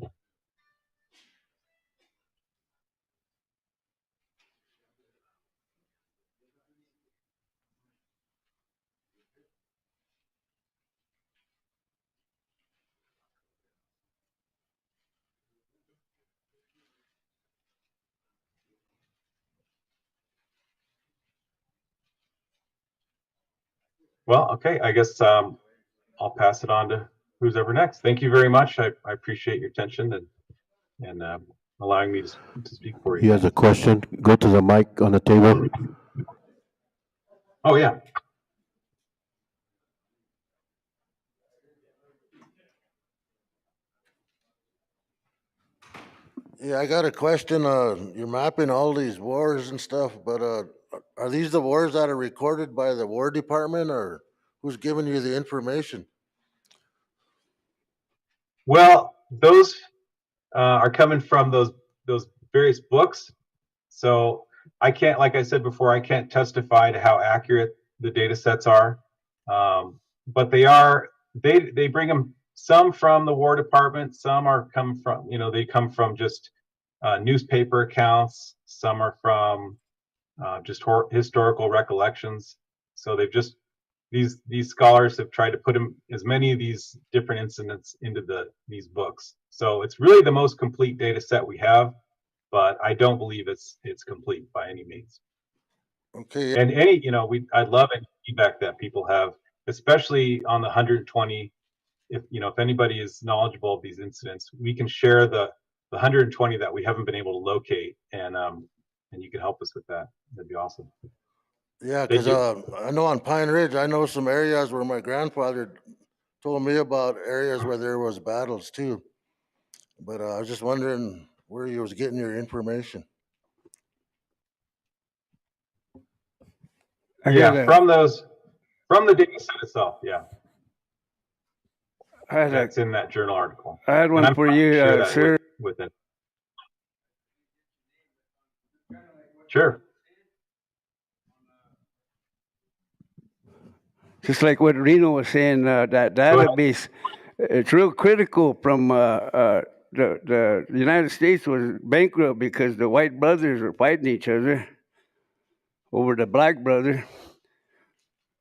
Well, okay, I guess I'll pass it on to who's ever next. Thank you very much. I appreciate your attention and allowing me to speak for He you. has a question. Go to the mic on the table. Oh, yeah. Yeah, I got a question. You're mapping all these wars and stuff, but are these the wars that are recorded by the War Department, or who's giving you the information? Well, those are coming from those various books. So I can't, like I said before, I can't testify to how accurate the data sets are. But they bring them, some from the War Department, some are come from, they come from just newspaper accounts, some are from just historical recollections. So they've just, these scholars have tried to put as many of these different incidents into these books. So it's really the most complete data set we have, but I don't believe it's complete by any means. Okay. And I'd love any feedback that people have, especially on the 120. If anybody is knowledgeable of these incidents, we can share the 120 that we haven't been able to locate, and you can help us with that. That'd be awesome. Yeah, Thank because you. I know on Pine Ridge, I know some areas where my grandfather told me about areas where there was battles too. But I was just wondering where you was getting your information. Yeah, from the data set itself. Yeah, that's in that journal article. I had one for you, share that sir. with it. Sure. Just like what Reno was saying, that database, it's real critical from the United States was bankrupt because the white brothers were fighting each other over the black brother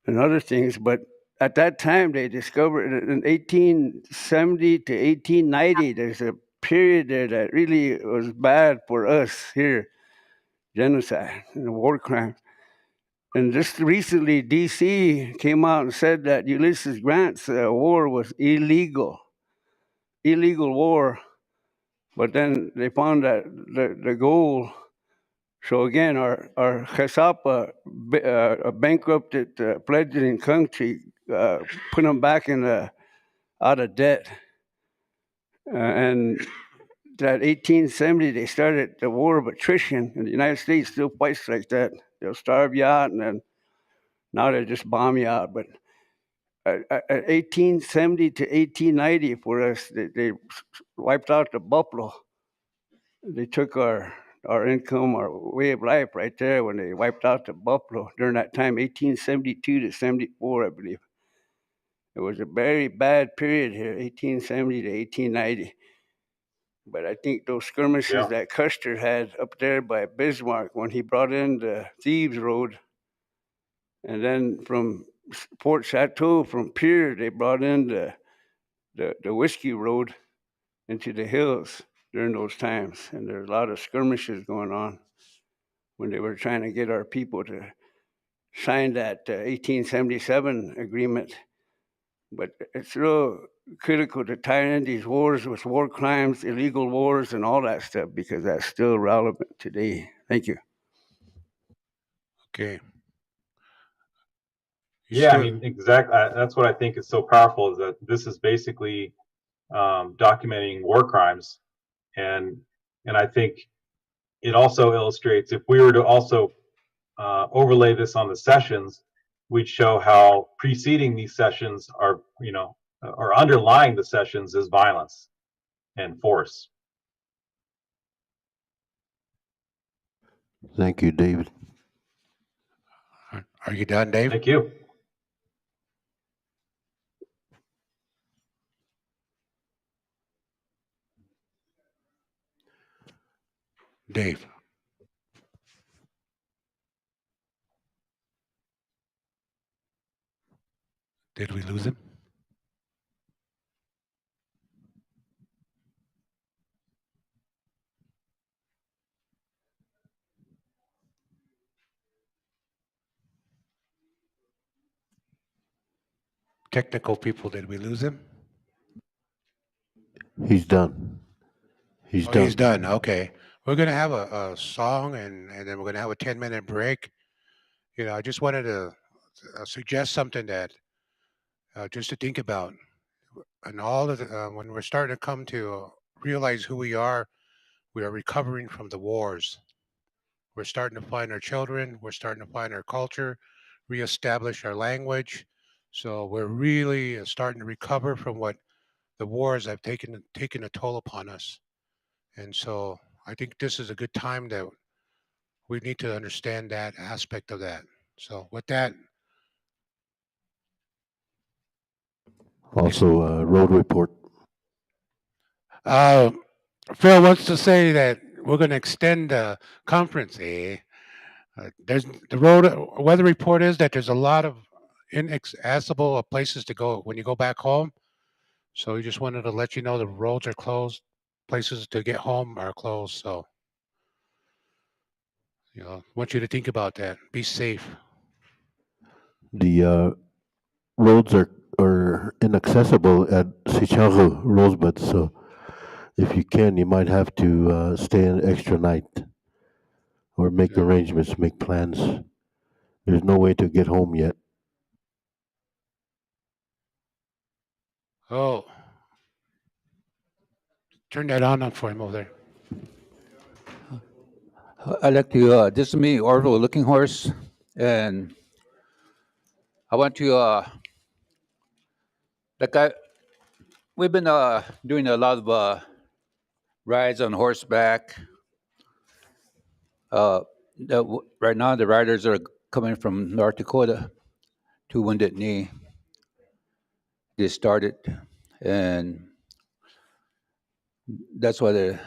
and other things. But at that time, they discovered in 1870 to 1890, there's a period there that really was bad for us here, genocide and war crimes. And just recently, D.C. came out and said that Ulysses Grant's war was illegal war. But then they found that the goal. So again, our Chesapa, a bankrupted, fledgling country, put them back out of debt. And that 1870, they started the war of attrition, and the United States still fights like that. They'll starve you out, and then now they just bomb you out. But at 1870 to 1890 for us, they wiped out the buffalo. They took our income, our way of life right there when they wiped out the buffalo during that time, 1872 to 74, I believe. It was a very bad period here, 1870 to 1890. But I think those skirmishes that Custer had up there by Bismarck when he brought in the Thieves Road, and then from Fort Chateau, from Pierre, they brought in the Whiskey Road into the hills during those times. And there's a lot of skirmishes going on when they were trying to get our people to sign that 1877 agreement. But it's real critical to tie in these wars with war crimes, illegal wars, and all that stuff, because that's still relevant today. Thank you. Okay. Yeah, I mean, exactly. That's what I think is so powerful, is that this is basically documenting war crimes, and I think it also illustrates, if we were to also overlay this on the sessions, we'd show how preceding these sessions are, or underlying the sessions is violence and force. Thank you, David. Are you done, Dave? Thank you. Dave. Did we lose him? Technical people, did we lose him? He's done. He's Oh, done. he's done. Okay. We're going to have a song and then we're going to have a 10-minute break. I just wanted to suggest something that just to think about. And all of when we're starting to come to realize who we are recovering from the wars. We're starting to find our children. We're starting to find our culture, reestablish our language. So we're really starting to recover from what the wars have taken a toll upon us. And so I think this is a good time that we need to understand that aspect of that. So with that, Also, road report. Phil wants to say that we're going to extend the conference. There's the weather report is that there's a lot of inaccessible places to go when you go back home. So we just wanted to let you know the roads are closed, places to get home are closed. So want you to think about that. Be safe. The roads are inaccessible at Chichago Rosebud, so if you can, you might have to stay an extra night or make arrangements, make plans. There's no way to get home yet. Oh, turn that on for him over there. I'd like to, this is me, Orville Looking Horse, and I want to, we've been doing a lot of rides on horseback. Right now, the riders are coming from North Dakota to Wounded Knee. They started, and that's why the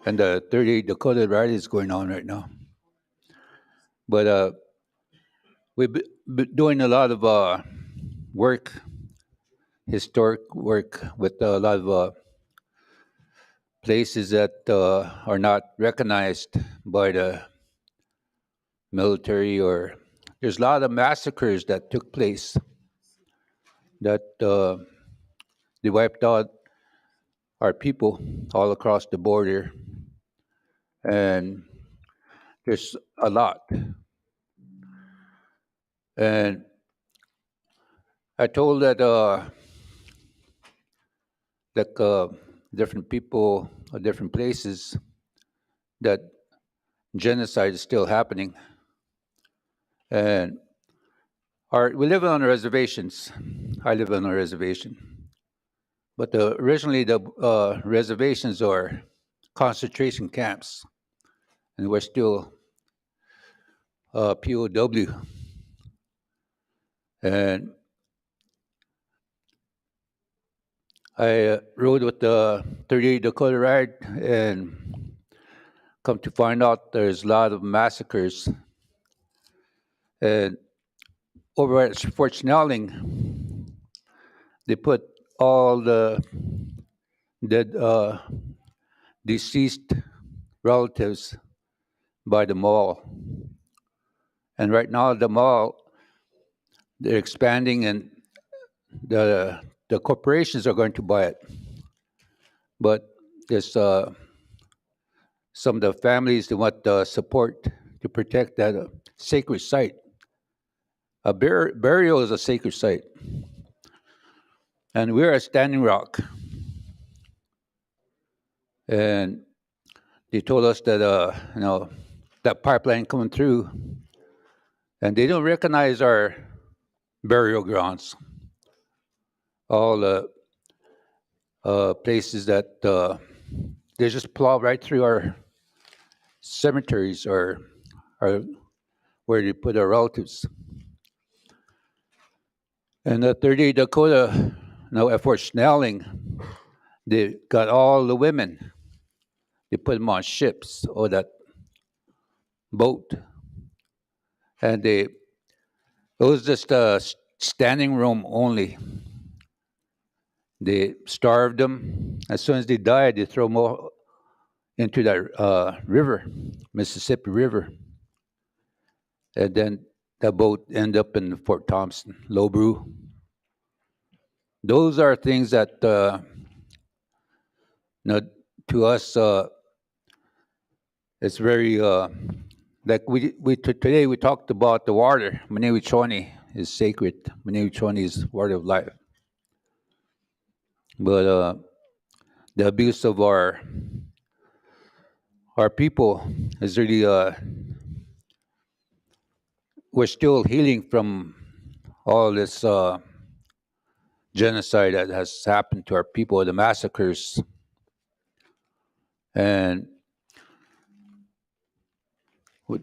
30 Dakota ride is going on right now. But we've been doing a lot of work, historic work with a lot of places that are not recognized by the military, or there's a lot of massacres that took place that they wiped out our people all across the border, and there's a lot. And I told that different people or different places that genocide is still happening. And we live on reservations. I live on a reservation. But originally the reservations are concentration camps, and we're still POW. And I rode with the 38 Dakota Ride, and come to find out there's a lot of massacres. And over at Fort Snelling, they put all the dead, deceased relatives by the mall. And right now, the mall, they're expanding, and the corporations are going to buy it. But there's some of the families that want support to protect that sacred site. A burial is a sacred site. And we're at Standing Rock. And they told us that that pipeline coming through, and they don't recognize our burial grounds, all the places that they just plow right through our cemeteries or where they put our relatives. And the 38 Dakota, at Fort Snelling, they got all the women. They put them on ships or that boat, and it was just a standing room only. They starved them. As soon as they died, they throw them into that river, Mississippi River, and then the boat ended up in Fort Thompson, Lobrew. Those are things that to us it's very like today we talked about the water. Manewichoni is sacred. Manewichoni is water of life. But the abuse of our people is really we're still healing from all this genocide that has happened to our people, the massacres, and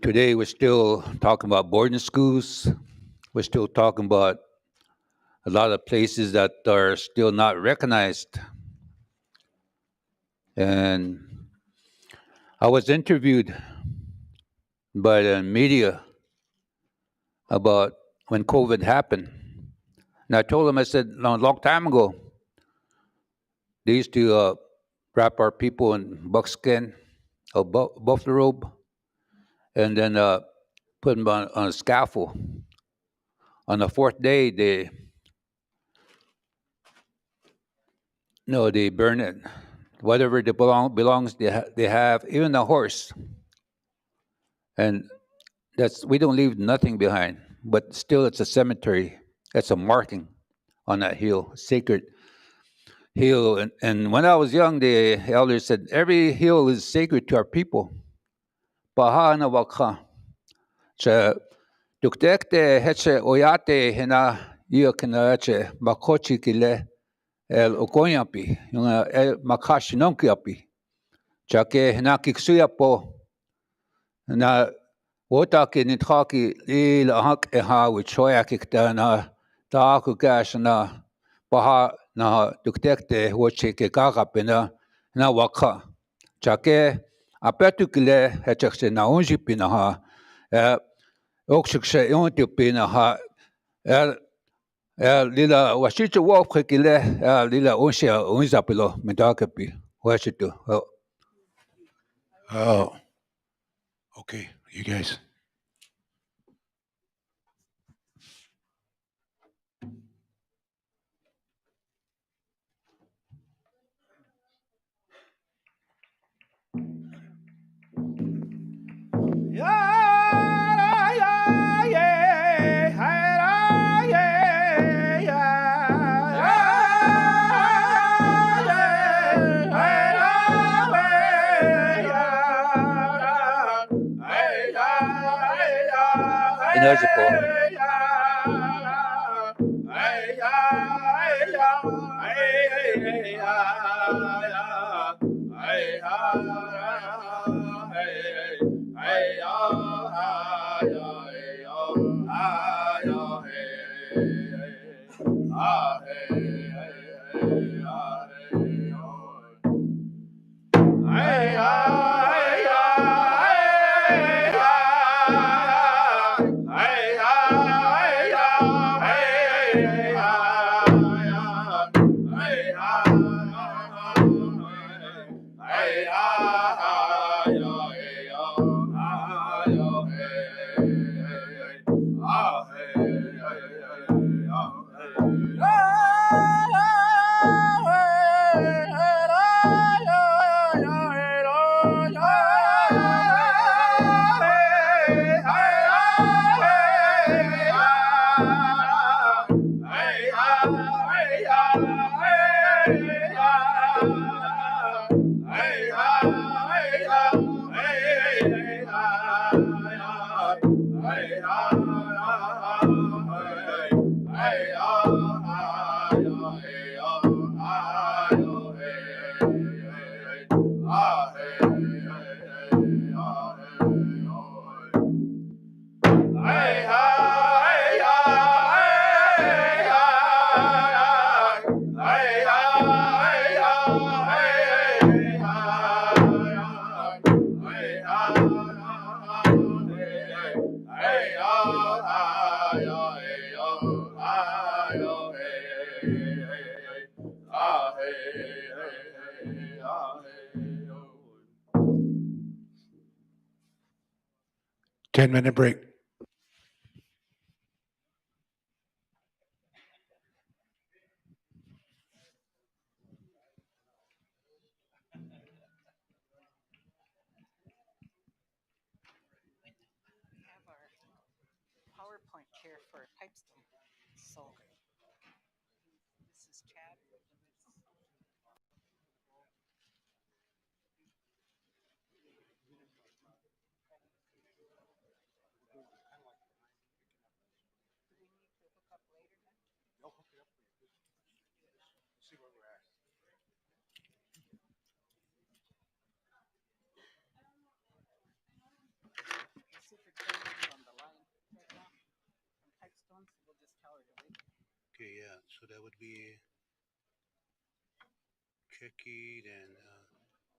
today we're still talking about boarding schools. We're still talking about a lot of places that are still not recognized. And I was interviewed by the media about when COVID happened. And I told them, I said, a long time ago, they used to wrap our people in buckskin or buffalo robe and then put them on a scaffold. On the fourth day, they burn it. Whatever they belongs, they have, even the horse. And we don't leave nothing behind. But still, it's a cemetery. It's a marking on that hill, sacred hill. And when I was young, the elders said, every hill is sacred to our people. Baha na wakha. Cha duktekte heche oyate hena iyo kina heche makochi kile el okoyapi, yung el makashinonkiapi. Chake hena kiksuya po na wota ki nitaki il hank eha wichoya kikta na taaku gash na baha na duktekte woche ke kakapina na wakha. Chake apetukile hechakse na unjipina ha okshikshe yontipina ha lila washichu wokile lila unshia unzapilo midakapi washitu. Oh, okay, you guys. Ten-minute break. PowerPoint here for Pipestone. So this is Chad. The superintendent's on the line right now from Pipestone, so we'll just tell her to wait. Okay, yeah, so that would be Chicky, then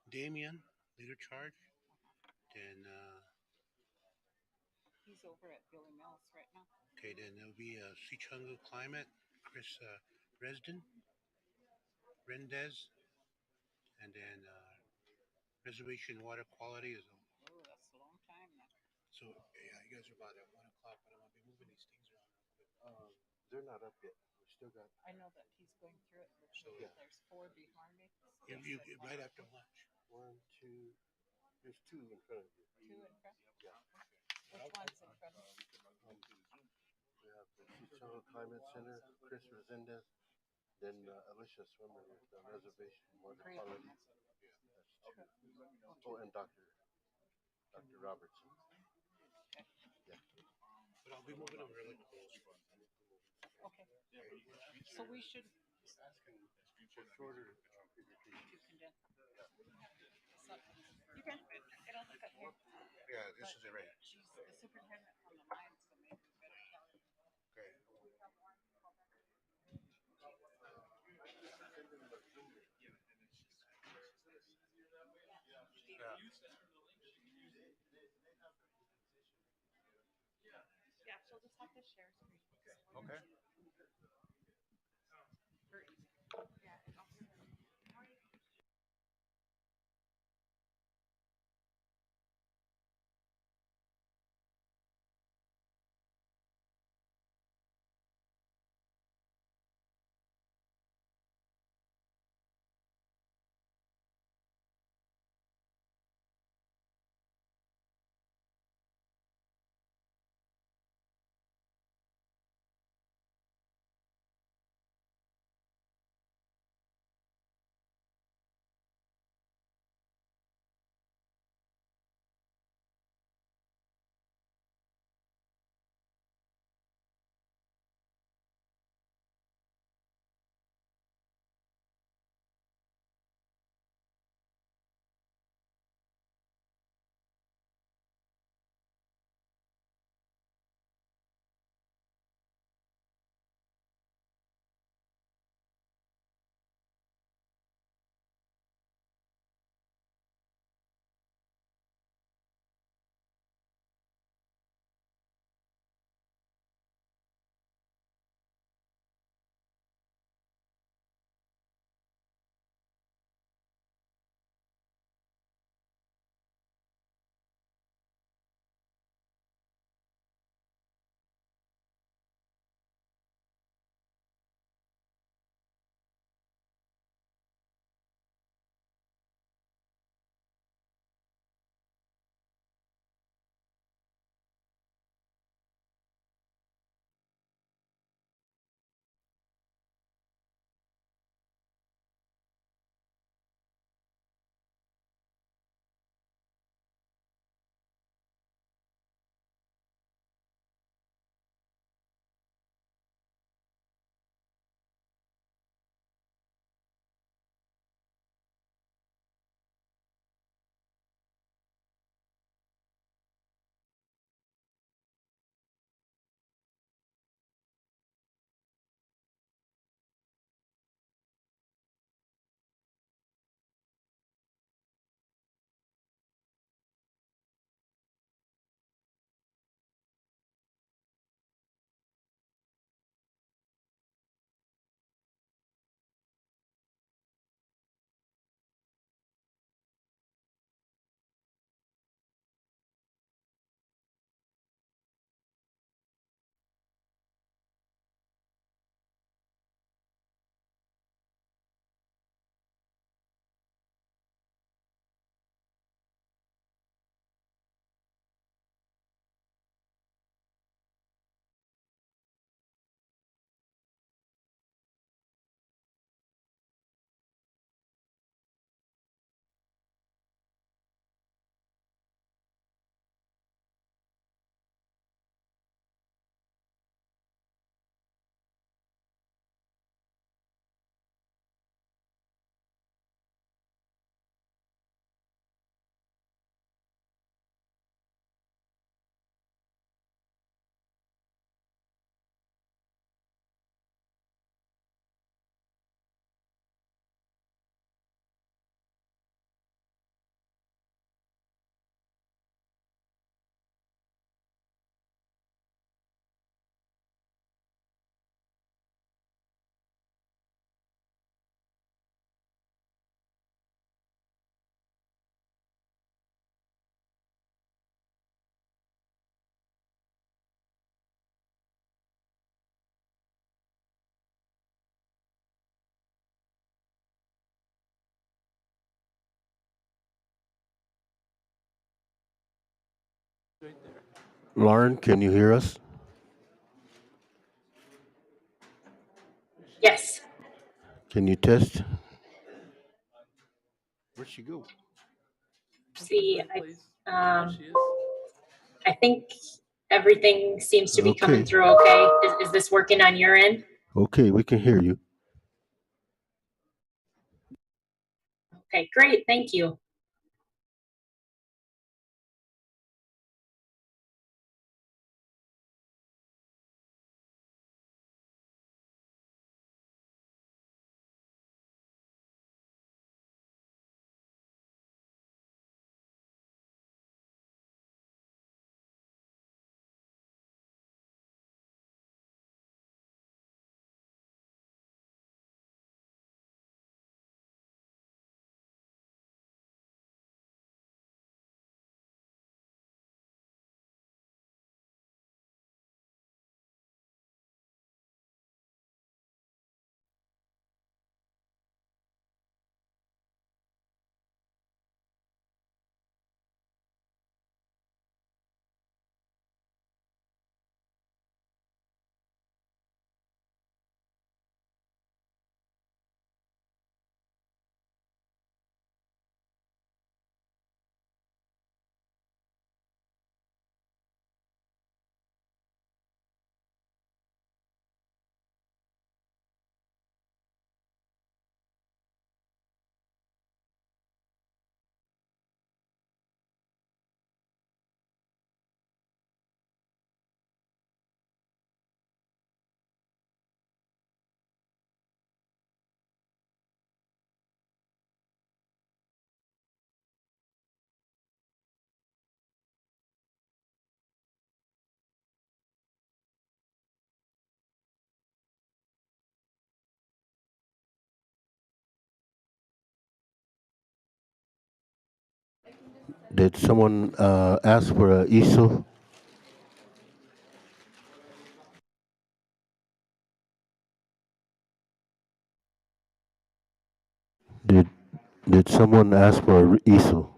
Damien, leader charge, then He's over at Billy Mills right now. okay, then there'll be Sichungu Climate, Chris Resden, Rendez, and then Reservation Water Quality is. Oh, that's a long time now. So yeah, you guys are about at 1 o'clock, but I'm gonna be moving these things around. They're not up yet. We still got. I know that he's going through it. So Yeah. There's 4 behind me. Right after lunch. 1, 2. There's 2 in front of you. 2 in front? Yeah. Which one's in front of you? We have the Chichongo Climate Center, Chris Resendez, then Alicia Swimmer with the Reservation Water Quality. That's 2. Oh, and Dr. Robertson. Yeah. But I'll be moving them really close. Okay. So we should. Shorter. You can. It'll look at here. Yeah, this is it right. She's the superintendent on the line, so maybe we better tell her. Okay. Yeah, she'll just have to share screen. Okay. Lauren, can you hear us? Yes. Can you test? Where'd she go? See, I think everything seems to be coming Okay. through okay. Is this working on your end? Okay, we can hear you. Okay, great. Thank you. Did someone ask for a easel? Did did someone ask for a easel?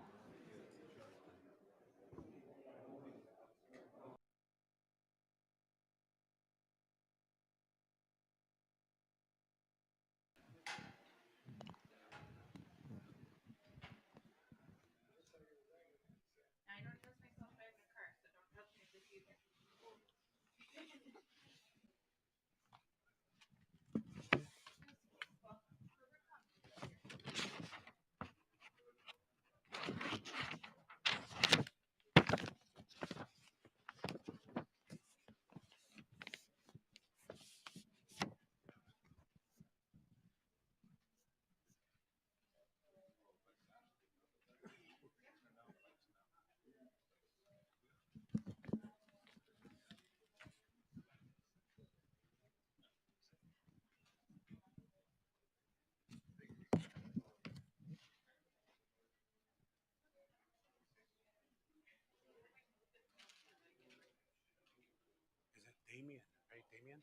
Is it Damien, right? Damien?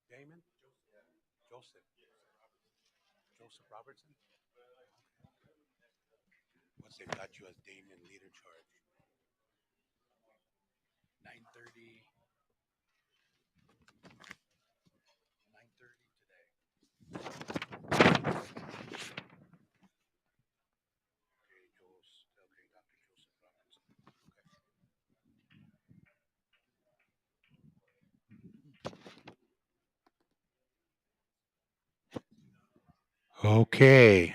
Damon? Joseph. Joseph Robertson? What's they got you as Damien leader charge? 9:30. 9:30 today. Okay, okay, Dr. Joseph Robertson. Okay.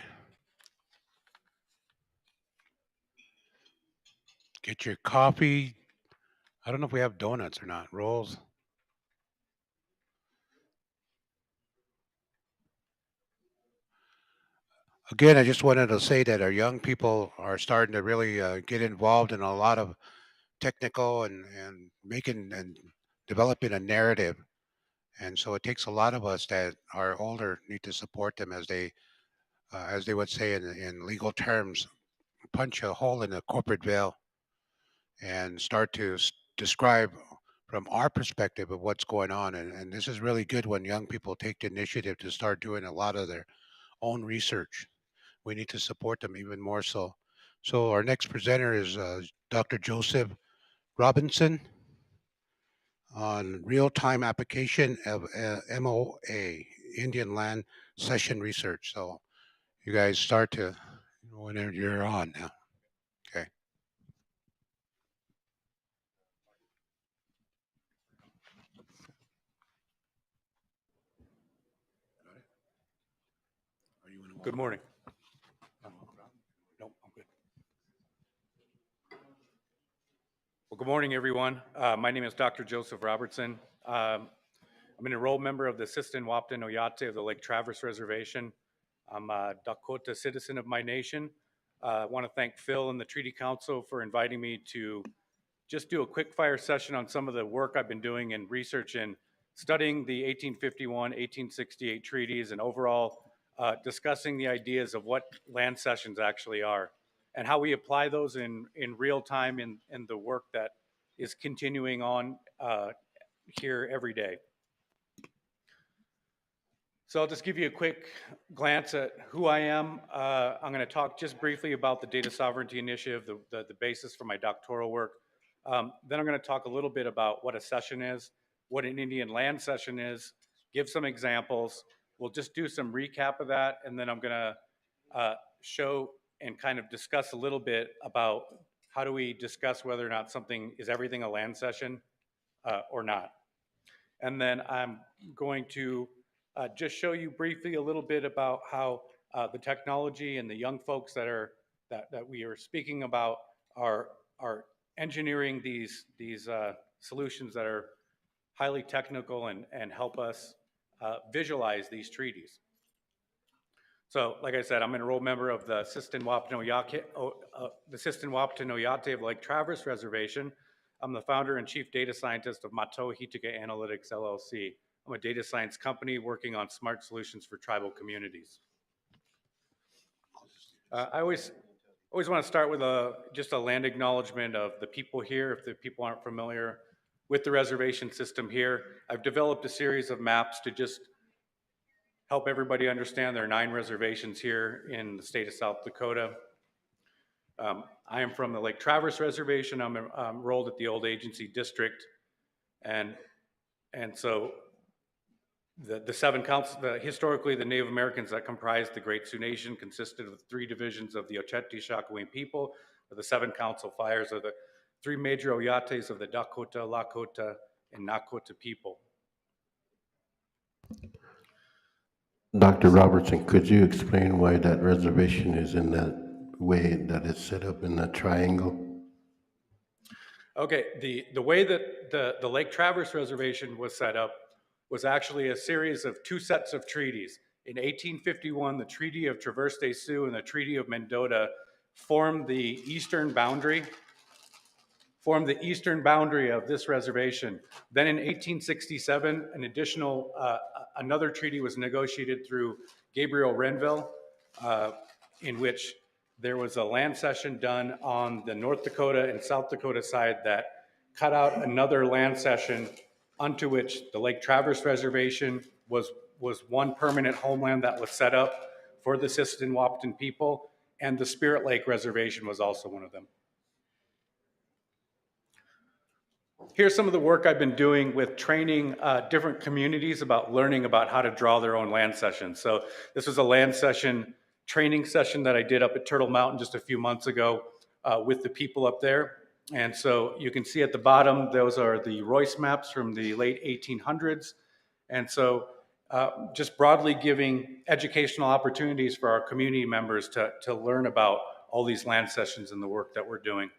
Get your coffee. I don't know if we have donuts or not. Rolls. Again, I just wanted to say that our young people are starting to really get involved in a lot of technical and making and developing a narrative. And so it takes a lot of us that are older need to support them as they would say in legal terms, punch a hole in the corporate veil and start to describe from our perspective of what's going on. And this is really good when young people take the initiative to start doing a lot of their own research. We need to support them even more so. So our next presenter is Dr. Joseph Robinson on real-time application of MOA, Indian Land Session Research. So you guys start to, whenever you're on now. Okay. Good morning. Nope, I'm good. Well, good morning, everyone. My name is Dr. Joseph Robertson. I'm an enrolled member of the Sistin-Waptin Oyate of the Lake Traverse Reservation. I'm a Dakota citizen of my nation. I want to thank Phil and the Treaty Council for inviting me to just do a quick fire session on some of the work I've been doing in research and studying the 1851, 1868 treaties and overall discussing the ideas of what land cessions actually are and how we apply those in real time in the work that is continuing on here every day. So I'll just give you a quick glance at who I am. I'm going to talk just briefly about the Data Sovereignty Initiative, the basis for my doctoral work. Then I'm going to talk a little bit about what a cession is, what an Indian land cession is, give some examples. We'll just do some recap of that, and then I'm going to show and kind of discuss a little bit about how do we discuss whether or not something is everything a land cession or not. And then I'm going to just show you briefly a little bit about how the technology and the young folks that we are speaking about are engineering these solutions that are highly technical and help us visualize these treaties. So, like I said, I'm an enrolled member of the Sistin-Waptin Oyate of Lake Traverse Reservation. I'm the founder and chief data scientist of Mato Hitika Analytics LLC. I'm a data science company working on smart solutions for tribal communities. I always want to start with just a land acknowledgement of the people here, if the people aren't familiar with the reservation system here. I've developed a series of maps to just help everybody understand there are 9 reservations here in the state of South Dakota. I am from the Lake Traverse Reservation. I'm enrolled at the old agency district. And so the 7 counts, historically the Native Americans that comprised the Great Sioux Nation consisted of 3 divisions of the Oceti Sakowin people, the 7 council fires are the 3 major Oyates of the Dakota, Lakota, and Nakota people. Dr. Robertson, could you explain why that reservation is in that way that it's set up in that triangle? Okay, the way that the Lake Traverse Reservation was set up was actually a series of 2 sets of treaties. In 1851, the Treaty of Traverse des Sioux and the Treaty of Mendota formed the eastern boundary of this reservation. Then in 1867, an additional, another treaty was negotiated through Gabriel Renville, in which there was a land cession done on the North Dakota and South Dakota side that cut out another land cession onto which the Lake Traverse Reservation was one permanent homeland that was set up for the Sistin-Waptin people, and the Spirit Lake Reservation was also one of them. Here's some of the work I've been doing with training different communities about learning about how to draw their own land sessions. So this was a land session training session that I did up at Turtle Mountain just a few months ago with the people up there. And so you can see at the bottom, those are the Royce maps from the late 1800s. And so just broadly giving educational opportunities for our community members to learn about all these land sessions and the work that we're doing.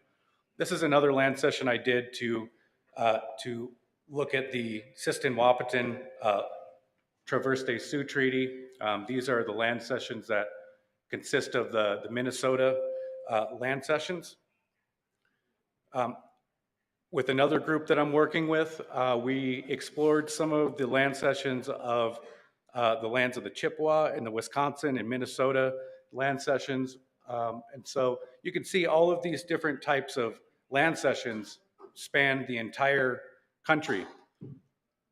This is another land session I did to look at the Sistin-Waptin Traverse des Sioux Treaty. These are the land cessions that consist of the Minnesota land cessions. With another group that I'm working with, we explored some of the land cessions of the lands of the Chippewa and the Wisconsin and Minnesota land cessions. And so you can see all of these different types of land cessions span the entire country.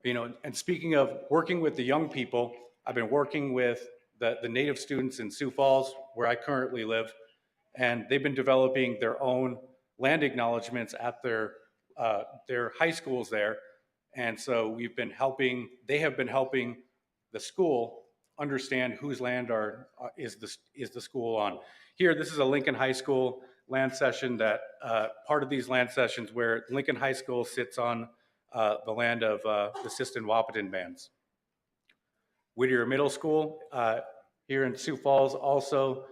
You know, and speaking of working with the young people, I've been working with the Native students in Sioux Falls, where I currently live, and they've been developing their own land acknowledgements at their their high schools there. And so they have been helping the school understand whose land is the school on. Here, this is a Lincoln High School land cession that part of these land cessions where Lincoln High School sits on the land of the Siston Wahpeton bands. Whittier Middle School here in Sioux Falls also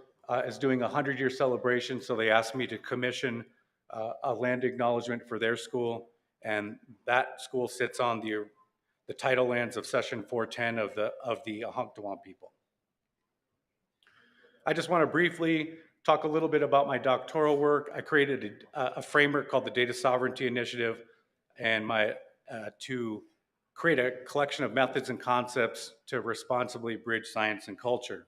is doing a 100-year celebration, so they asked me to commission a land acknowledgement for their school, and that school sits on the title lands of Session 410 of the Ahunktuam people. I just want to briefly talk a little bit about my doctoral work. I created a framework called the Data Sovereignty Initiative, and to create a collection of methods and concepts to responsibly bridge science and culture.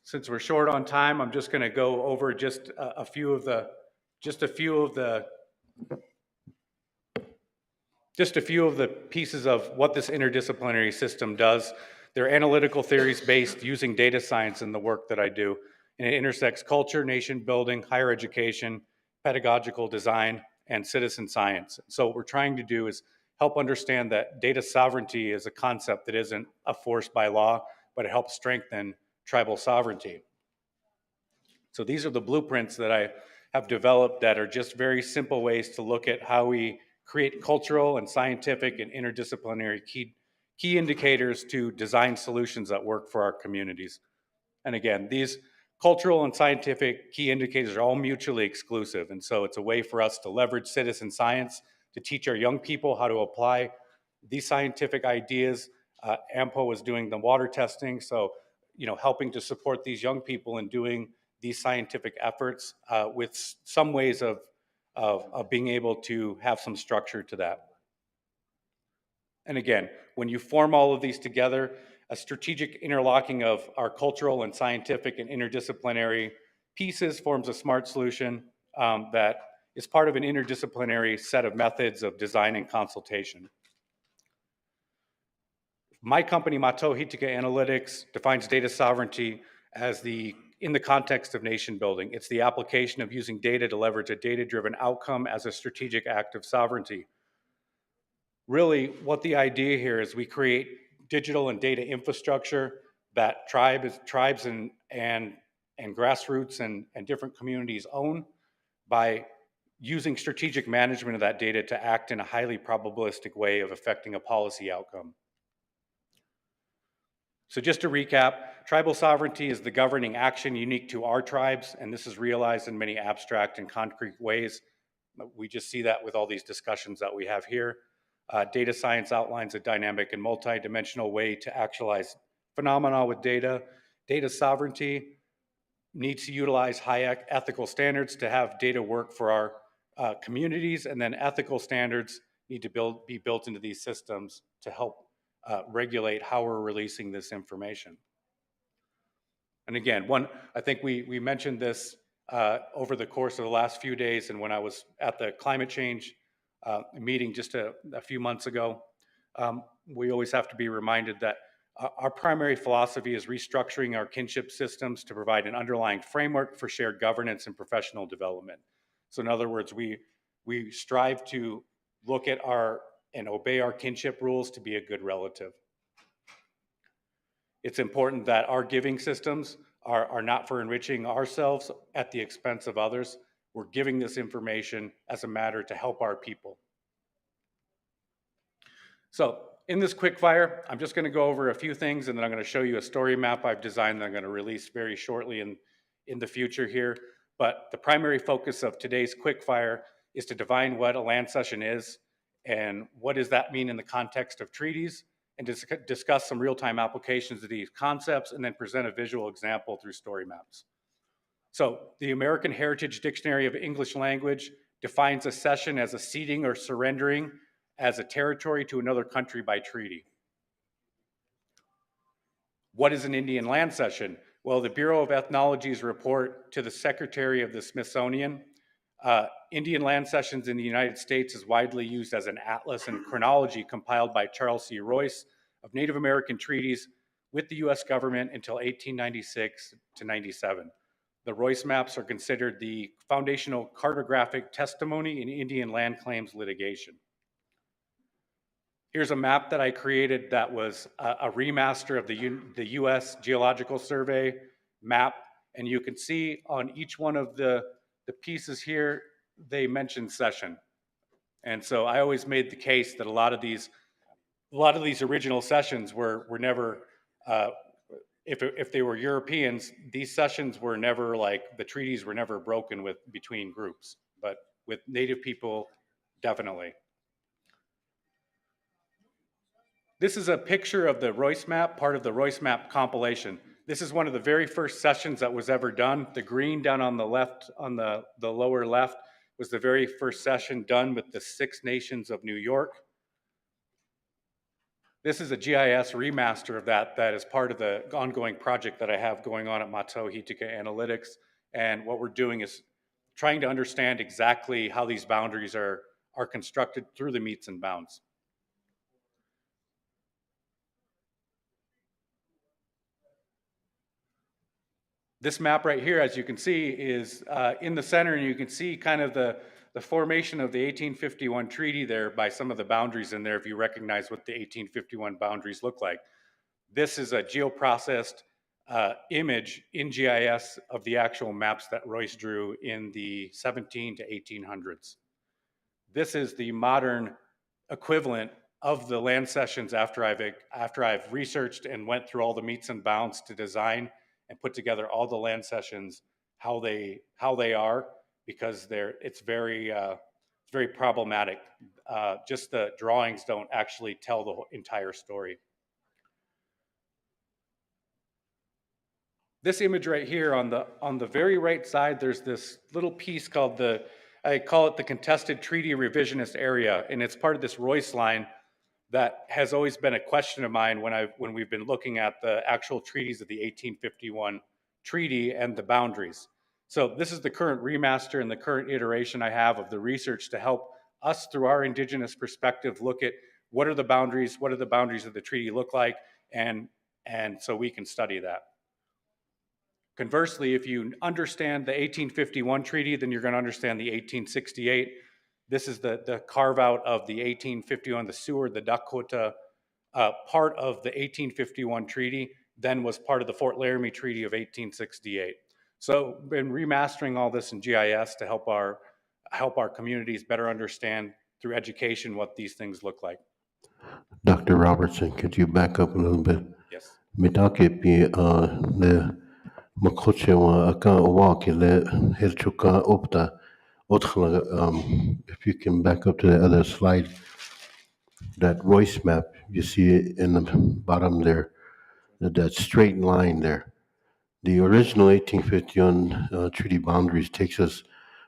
Since we're short on time, I'm just going to go over just a few of the pieces of what this interdisciplinary system does. They're analytical theories based using data science in the work that I do, and it intersects culture, nation building, higher education, pedagogical design, and citizen science. So what we're trying to do is help understand that data sovereignty is a concept that isn't a force by law, but it helps strengthen tribal sovereignty. So these are the blueprints that I have developed that are just very simple ways to look at how we create cultural and scientific and interdisciplinary key indicators to design solutions that work for our communities. And again, these cultural and scientific key indicators are all mutually exclusive. And so it's a way for us to leverage citizen science to teach our young people how to apply these scientific ideas. AMPO is doing the water testing, so helping to support these young people in doing these scientific efforts with some ways of being able to have some structure to that. And again, when you form all of these together, a strategic interlocking of our cultural and scientific and interdisciplinary pieces forms a smart solution that is part of an interdisciplinary set of methods of design and consultation. My company, Mato Hitika Analytics, defines data sovereignty as in the context of nation building. It's the application of using data to leverage a data-driven outcome as a strategic act of sovereignty. Really, what the idea here is we create digital and data infrastructure that tribes and grassroots and different communities own by using strategic management of that data to act in a highly probabilistic way of affecting a policy outcome. So just to recap, tribal sovereignty is the governing action unique to our tribes, and this is realized in many abstract and concrete ways. We just see that with all these discussions that we have here. Data science outlines a dynamic and multidimensional way to actualize phenomena with data. Data sovereignty needs to utilize high ethical standards to have data work for our communities, and then ethical standards need to be built into these systems to help regulate how we're releasing this information. And again, I think we mentioned this over the course of the last few days, and when I was at the climate change meeting just a few months ago, we always have to be reminded that our primary philosophy is restructuring our kinship systems to provide an underlying framework for shared governance and professional development. So in other words, we strive to look at and obey our kinship rules to be a good relative. It's important that our giving systems are not for enriching ourselves at the expense of others. We're giving this information as a matter to help our people. So in this quick fire, I'm just going to go over a few things, and then I'm going to show you a story map I've designed that I'm going to release very shortly in the future here. But the primary focus of today's quick fire is to define what a land cession is and what does that mean in the context of treaties, and to discuss some real-time applications of these concepts, and then present a visual example through story maps. So the American Heritage Dictionary of English Language defines a cession as a ceding or surrendering as a territory to another country by treaty. What is an Indian land cession? Well, the Bureau of Ethnology's report to the Secretary of the Smithsonian, Indian land cessions in the United States is widely used as an atlas and chronology compiled by Charles C. Royce of Native American treaties with the US government until 1896 to 97. The Royce maps are considered the foundational cartographic testimony in Indian land claims litigation. Here's a map that I created that was a remaster of the US Geological Survey map. And you can see on each one of the pieces here, they mention session. And so I always made the case that a lot of these original sessions were never, if they were Europeans, these sessions were never like, the treaties were never broken between groups, but with Native people, definitely. This is a picture of the Royce map, part of the Royce map compilation. This is one of the very first sessions that was ever done. The green down on the left, on the lower left, was the very first session done with the 6 nations of New York. This is a GIS remaster of that is part of the ongoing project that I have going on at Mato Hitika Analytics. And what we're doing is trying to understand exactly how these boundaries are constructed through the meets and bounds. This map right here, as you can see, is in the center, and you can see kind of the formation of the 1851 treaty there by some of the boundaries in there, if you recognize what the 1851 boundaries look like. This is a geoprocessed image in GIS of the actual maps that Royce drew in the 17 to 1800s. This is the modern equivalent of the land cessions after I've researched and went through all the meets and bounds to design and put together all the land cessions, how they are, because it's very problematic. Just the drawings don't actually tell the entire story. This image right here on the very right side, there's this little piece called I call it the contested treaty revisionist area, and it's part of this Royce line that has always been a question of mine when we've been looking at the actual treaties of the 1851 treaty and the boundaries. So this is the current remaster and the current iteration I have of the research to help us through our indigenous perspective look at what are the boundaries of the treaty look like, and so we can study that. Conversely, if you understand the 1851 treaty, then you're going to understand the 1868. This is the carve out of the 1851, the Seward, the Dakota part of the 1851 treaty, then was part of the Fort Laramie Treaty of 1868. So been remastering all this in GIS to help our communities better understand through education what these things look like. Dr. Robertson, could you back up a little bit? Yes. Mitake the makoche wa aka walk le hirchuka opta otkhla if you can back up to the other slide, that Royce map you see in the bottom there, that straight line there. The original 1851 treaty boundaries takes us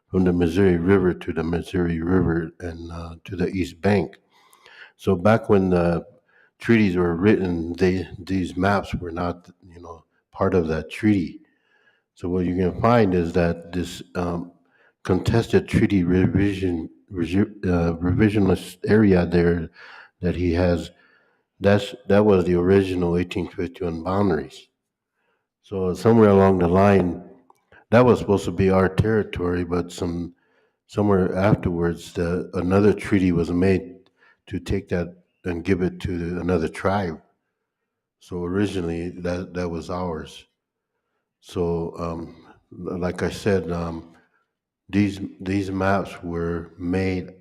from the Missouri River to the Missouri River and to the East Bank. So back when the treaties were written, these maps were not, part of that treaty. So what you're going to find is that this contested treaty revisionist area there that he has, that was the original 1851 boundaries. So somewhere along the line, that was supposed to be our territory, but somewhere afterwards, another treaty was made to take that and give it to another tribe. So originally, that was ours. So, like I said, these maps were made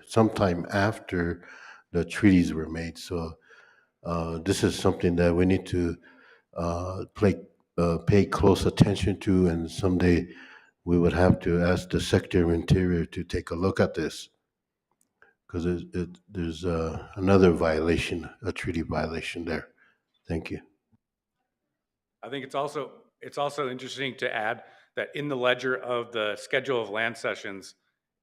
sometime after the treaties were made. So this is something that we need to pay close attention to, and someday we would have to ask the Secretary of Interior to take a look at this, because there's another violation, a treaty violation there. Thank you. I think it's also interesting to add that in the ledger of the schedule of land sessions,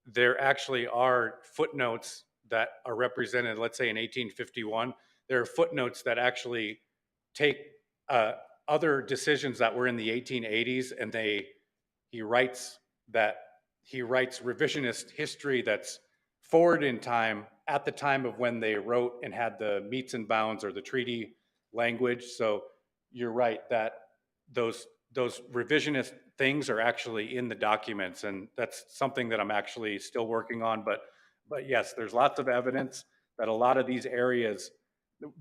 there actually are footnotes that are represented. Let's say in 1851, there are footnotes that actually take other decisions that were in the 1880s, and he writes revisionist history that's forward in time at the time of when they wrote and had the meets and bounds or the treaty language. So you're right that those revisionist things are actually in the documents, and that's something that I'm actually still working on. But yes, there's lots of evidence that a lot of these areas,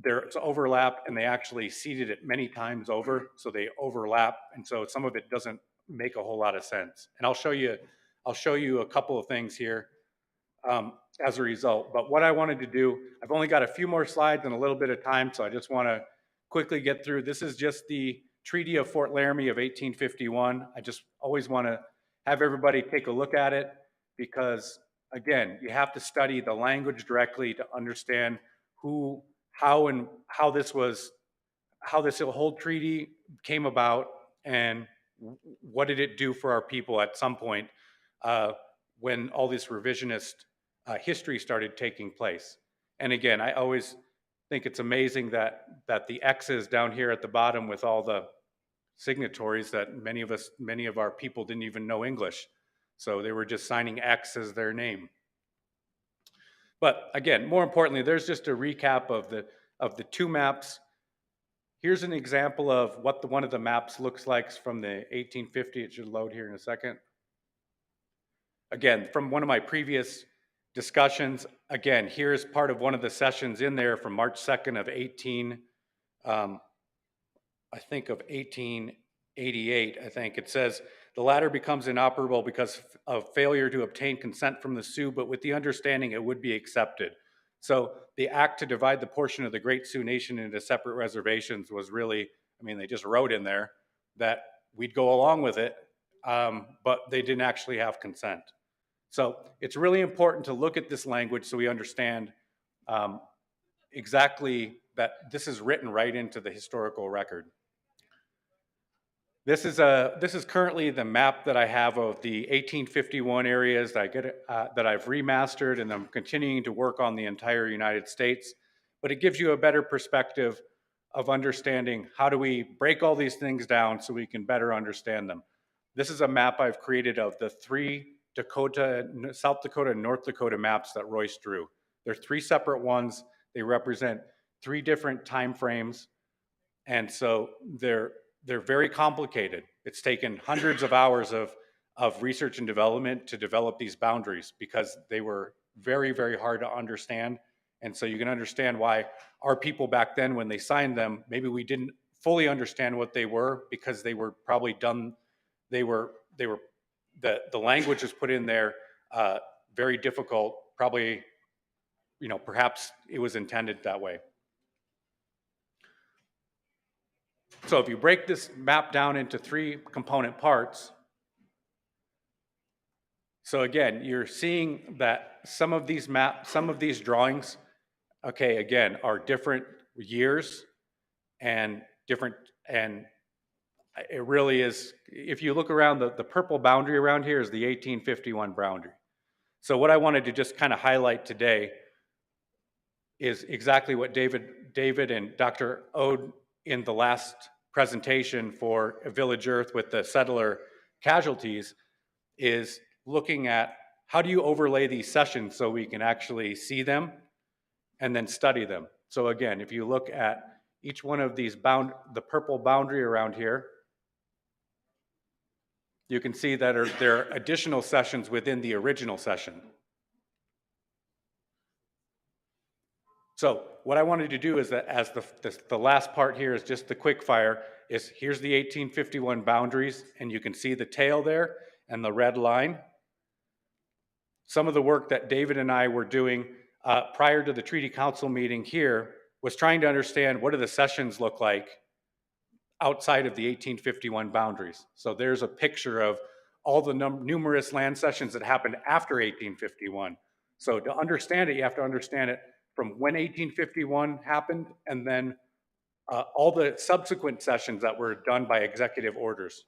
there's overlap, and they actually seeded it many times over, so they overlap, and so some of it doesn't make a whole lot of sense. And I'll show you a couple of things here as a result. But what I wanted to do, I've only got a few more slides and a little bit of time, so I just want to quickly get through. This is just the Treaty of Fort Laramie of 1851. I just always want to have everybody take a look at it because, again, you have to study the language directly to understand how this whole treaty came about and what did it do for our people at some point when all this revisionist history started taking place. And again, I always think it's amazing that the X's down here at the bottom with all the signatories, that many of our people didn't even know English. So they were just signing X as their name. But again, more importantly, there's just a recap of the two maps. Here's an example of what one of the maps looks like from the 1850. It should load here in a second. Again, from one of my previous discussions, again, here's part of one of the sessions in there from March 2nd of 1888, I think. It says, the latter becomes inoperable because of failure to obtain consent from the Sioux, but with the understanding it would be accepted. So the act to divide the portion of the Great Sioux Nation into separate reservations was really, I mean, they just wrote in there that we'd go along with it, but they didn't actually have consent. So it's really important to look at this language so we understand exactly that this is written right into the historical record. This is currently the map that I have of the 1851 areas that I've remastered, and I'm continuing to work on the entire United States. But it gives you a better perspective of understanding how do we break all these things down so we can better understand them. This is a map I've created of the three South Dakota and North Dakota maps that Royce drew. They're three separate ones. They represent three different time frames, and so they're very complicated. It's taken hundreds of hours of research and development to develop these boundaries because they were very, very hard to understand. And so you can understand why our people back then, when they signed them, maybe we didn't fully understand what they were because they were probably done. The language was put in there very difficult. Probably, perhaps it was intended that way. So if you break this map down into three component parts, so again, you're seeing that some of these drawings, okay, again, are different years and different, and it really is, if you look around, the purple boundary around here is the 1851 boundary. So what I wanted to just kind of highlight today is exactly what David and Dr. Ode in the last presentation for Village Earth with the settler casualties is looking at how do you overlay these sessions so we can actually see them and then study them. So again, if you look at each one of these the purple boundary around here, you can see that there are additional sessions within the original session. So what I wanted to do is that as the last part here is just the quick fire, is here's the 1851 boundaries, and you can see the tail there and the red line. Some of the work that David and I were doing prior to the Treaty Council meeting here was trying to understand what do the sessions look like outside of the 1851 boundaries. So there's a picture of all the numerous land cessions that happened after 1851. So to understand it, you have to understand it from when 1851 happened and then all the subsequent sessions that were done by executive orders.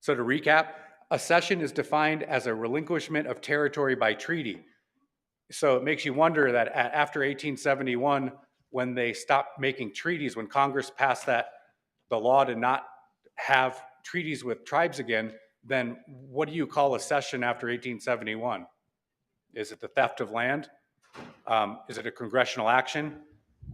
So to recap, a cession is defined as a relinquishment of territory by treaty. So it makes you wonder that after 1871, when they stopped making treaties, when Congress passed the law to not have treaties with tribes again, then what do you call a cession after 1871? Is it the theft of land? Is it a congressional action?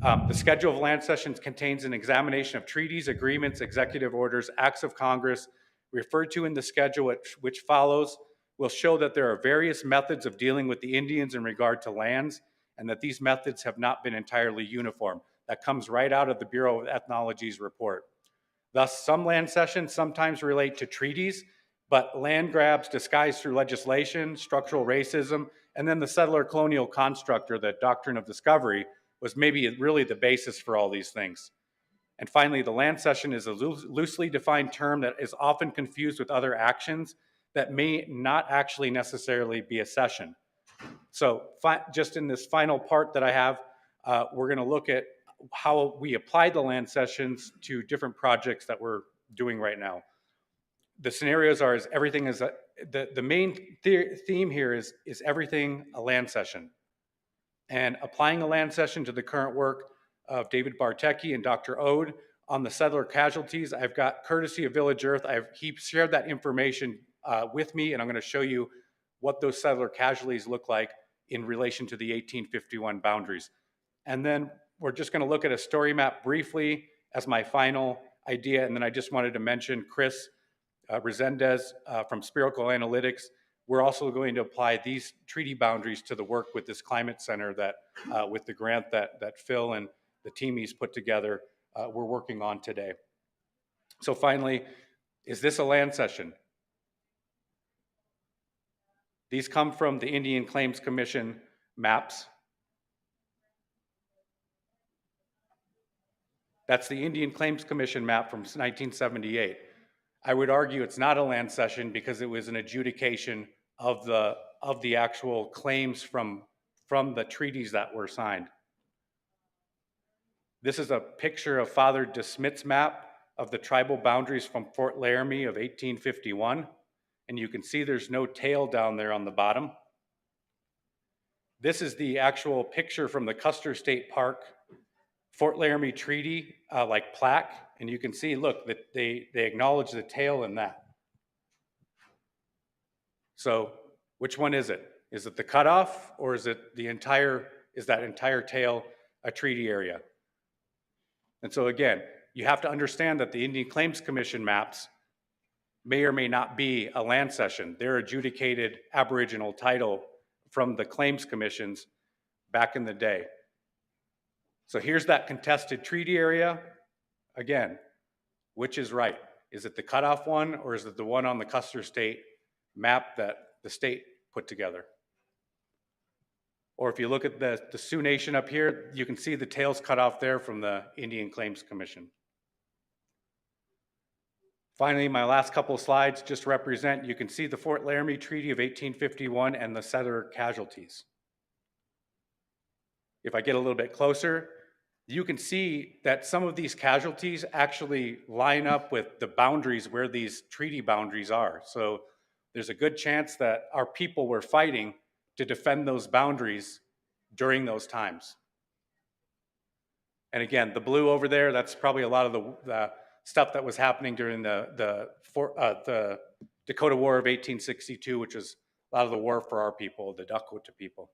The schedule of land cessions contains an examination of treaties, agreements, executive orders, acts of Congress, referred to in the schedule, which follows, will show that there are various methods of dealing with the Indians in regard to lands, and that these methods have not been entirely uniform. That comes right out of the Bureau of Ethnology's report. Thus, some land cessions sometimes relate to treaties, but land grabs disguised through legislation, structural racism, and then the settler colonial construct, or the doctrine of discovery, was maybe really the basis for all these things. And finally, the land cession is a loosely defined term that is often confused with other actions that may not actually necessarily be a cession. So just in this final part that I have, we're going to look at how we apply the land cessions to different projects that we're doing right now. The scenarios are the main theme here is everything a land cession. And applying a land cession to the current work of David Bartecki and Dr. Ode on the settler casualties, I've got, courtesy of Village Earth, he shared that information with me, and I'm going to show you what those settler casualties look like in relation to the 1851 boundaries. And then we're just going to look at a story map briefly as my final idea, and then I just wanted to mention Chris Resendez from Spherical Analytics. We're also going to apply these treaty boundaries to the work with this climate center that, with the grant that Phil and the team he's put together, we're working on today. So finally, is this a land cession? These come from the Indian Claims Commission maps. That's the Indian Claims Commission map from 1978. I would argue it's not a land cession because it was an adjudication of the actual claims from the treaties that were signed. This is a picture of Father De Smit's map of the tribal boundaries from Fort Laramie of 1851. And you can see there's no tail down there on the bottom. This is the actual picture from the Custer State Park Fort Laramie Treaty like plaque. And you can see, look, that they acknowledge the tail in that. So which one is it? Is it the cutoff, or is it is that entire tail a treaty area? And so again, you have to understand that the Indian Claims Commission maps may or may not be a land cession. They're adjudicated Aboriginal title from the claims commissions back in the day. So here's that contested treaty area. Again, which is right? Is it the cutoff one, or is it the one on the Custer State map that the state put together? Or if you look at the Sioux Nation up here, you can see the tails cut off there from the Indian Claims Commission. Finally, my last couple of slides just represent, you can see the Fort Laramie Treaty of 1851 and the settler casualties. If I get a little bit closer, you can see that some of these casualties actually line up with the boundaries where these treaty boundaries are. So there's a good chance that our people were fighting to defend those boundaries during those times. And again, the blue over there, that's probably a lot of the stuff that was happening during the Dakota War of 1862, which was a lot of the war for our people, the Dakota people.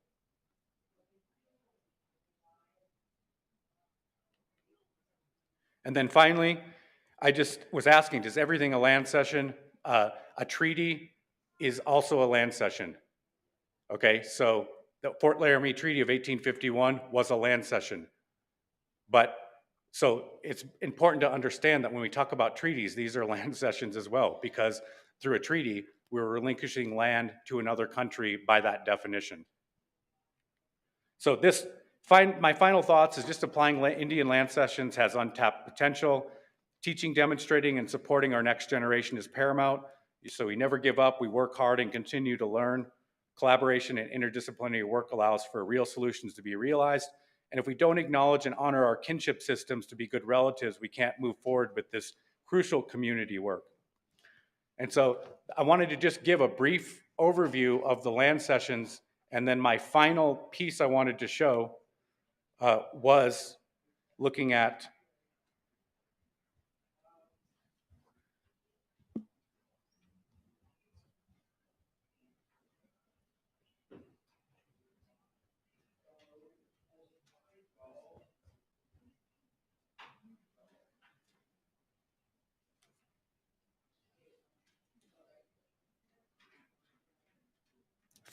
And then finally, I just was asking, does everything a land cession? A treaty is also a land cession. Okay, so the Fort Laramie Treaty of 1851 was a land cession. But so it's important to understand that when we talk about treaties, these are land cessions as well, because through a treaty, we're relinquishing land to another country by that definition. So my final thoughts is just applying Indian land cessions has untapped potential. Teaching, demonstrating, and supporting our next generation is paramount. So we never give up, we work hard and continue to learn. Collaboration and interdisciplinary work allows for real solutions to be realized. And if we don't acknowledge and honor our kinship systems to be good relatives, we can't move forward with this crucial community work. And so I wanted to just give a brief overview of the land cessions, and then my final piece I wanted to show was looking at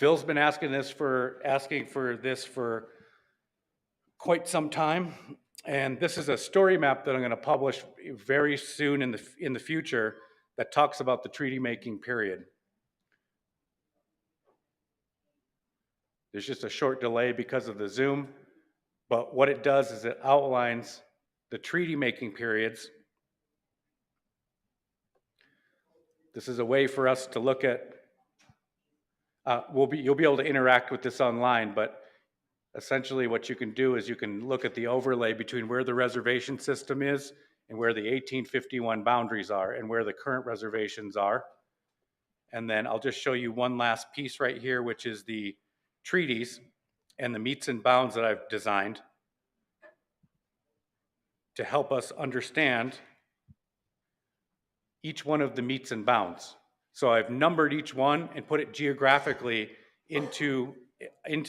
Phil's been asking for this for quite some time, and this is a story map that I'm going to publish very soon in the future that talks about the treaty making period. There's just a short delay because of the Zoom, but what it does is it outlines the treaty making periods. This is a way for us to look at, you'll be able to interact with this online, but essentially what you can do is you can look at the overlay between where the reservation system is and where the 1851 boundaries are and where the current reservations are. And then I'll just show you one last piece right here, which is the treaties and the meets and bounds that I've designed to help us understand each one of the meets and bounds. So I've numbered each one and put it geographically into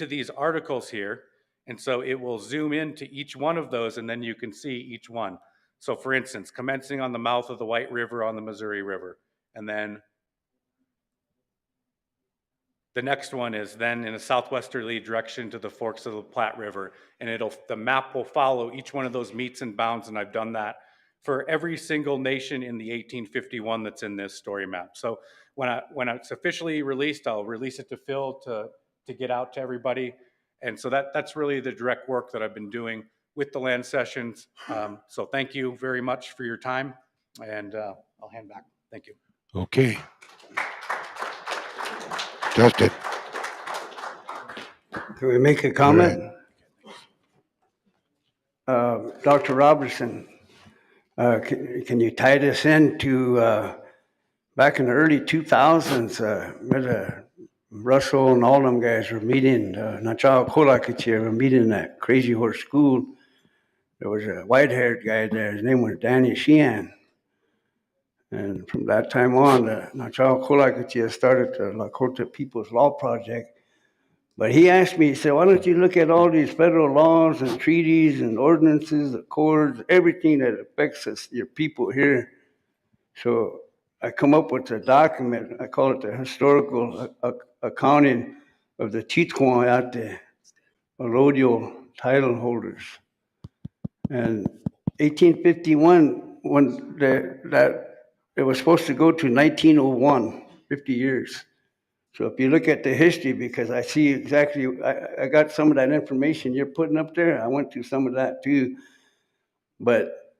these articles here. And so it will zoom into each one of those and then you can see each one. So for instance, commencing on the mouth of the White River on the Missouri River. And then the next one is then in a southwesterly direction to the forks of the Platte River. And the map will follow each one of those meets and bounds. And I've done that for every single nation in the 1851 that's in this story map. So when it's officially released, I'll release it to Phil to get out to everybody. And so that's really the direct work that I've been doing with the land sessions. So thank you very much for your time, and I'll hand back. Thank you. Okay. Justin. Can we make a comment? Dr. Robertson, can you tie this into back in the early 2000s, Russell and all them guys were meeting, Nachal Kolakachir were meeting at Crazy Horse School. There was a white-haired guy there. His name was Danny Sheehan. And from that time on, Nachal Kolakachir started the Lakota People's Law Project. But he asked me, he said, why don't you look at all these federal laws and treaties and ordinances, accords, everything that affects us, your people here. So I come up with a document, I call it the historical accounting of the Chitwan at the allodial title holders. And 1851, when it was supposed to go to 1901, 50 years. So if you look at the history, because I see exactly, I got some of that information you're putting up there. I went through some of that too. But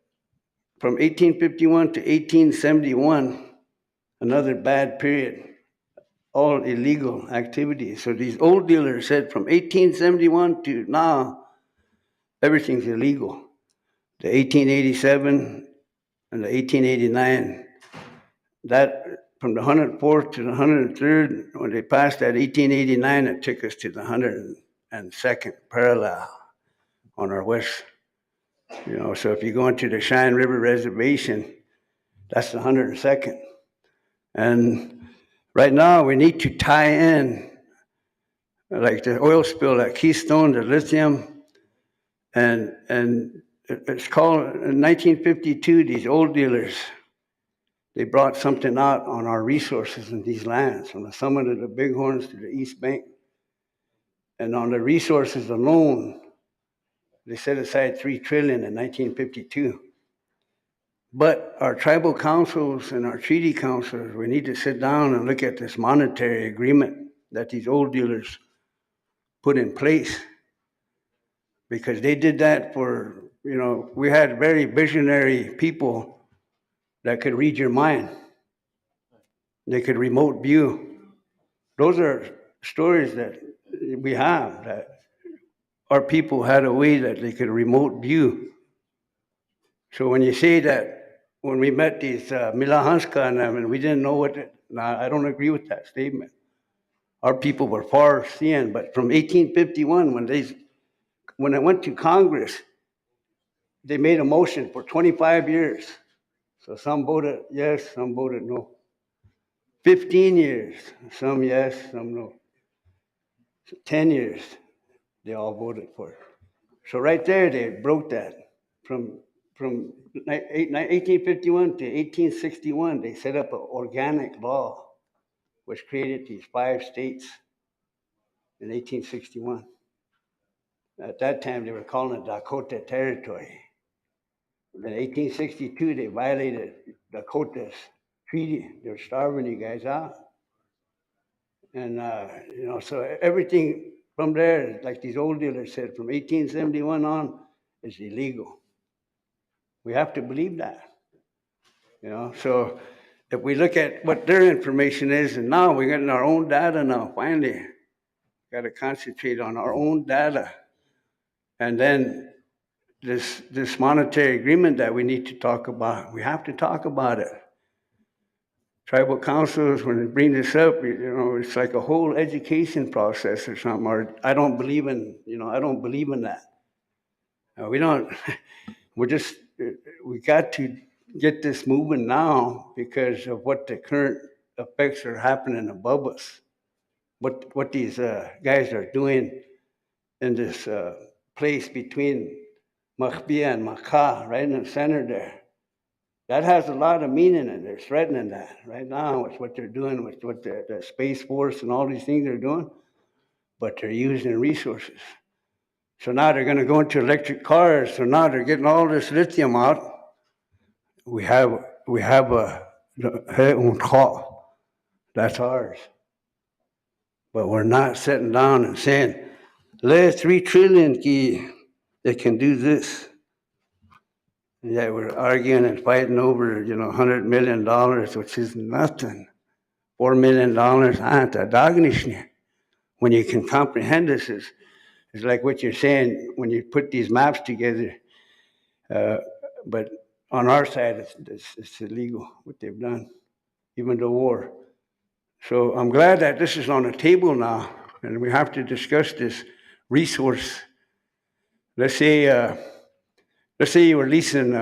from 1851 to 1871, another bad period, all illegal activities. So these old dealers said from 1871 to now, everything's illegal. The 1887 and the 1889, that from the 104th to the 103rd, when they passed that 1889, it took us to the 102nd parallel on our west. You know, so if you go into the Cheyenne River Reservation, that's the 102nd. And right now we need to tie in, like the oil spill at Keystone, the lithium, and it's called, in 1952, these old dealers, they brought something out on our resources in these lands, from the summit of the Bighorns to the East Bank. And on the resources alone, they set aside $3 trillion in 1952. But our tribal councils and our treaty councils, we need to sit down and look at this monetary agreement that these old dealers put in place. Because they did that for, you know, we had very visionary people that could read your mind. They could remote view. Those are stories that we have, that our people had a way that they could remote view. So when you say that, when we met these Milahanska and them, and we didn't know I don't agree with that statement. Our people were far seeing, but from 1851, when I went to Congress, they made a motion for 25 years. So some voted yes, some voted no. 15 years, some yes, some no. 10 years, they all voted for it. So right there, they broke that. From 1851 to 1861, they set up an organic law, which created these 5 states. in 1861. At that time, they were calling it Dakota Territory. In 1862, they violated Dakota's treaty. They were starving you guys out. And, so everything from there, like these old dealers said, from 1871 on, is illegal. We have to believe that. So if we look at what their information is, and now we're getting our own data now, finally. Got to concentrate on our own data. And then this monetary agreement that we need to talk about, we have to talk about it. Tribal councils, when they bring this up, it's like a whole education process or something. Or I don't believe in that. We got to get this moving now because of what the current effects are happening above us. What these guys are doing in this place between Machbia and Maka, right in the center there. That has a lot of meaning, and they're threatening that right now with what they're doing, with what the Space Force and all these things they're doing, but they're using resources. So now they're going to go into electric cars. So now they're getting all this lithium out. We have a that's ours. But we're not sitting down and saying, "Let 3 trillion they can do this." And yet we're arguing and fighting over, $100 million, which is nothing. $4 million, when you can comprehend this, is like what you're saying when you put these maps together. But on our side, it's illegal what they've done, even the war. So I'm glad that this is on the table now, and we have to discuss this resource. Let's say you were leasing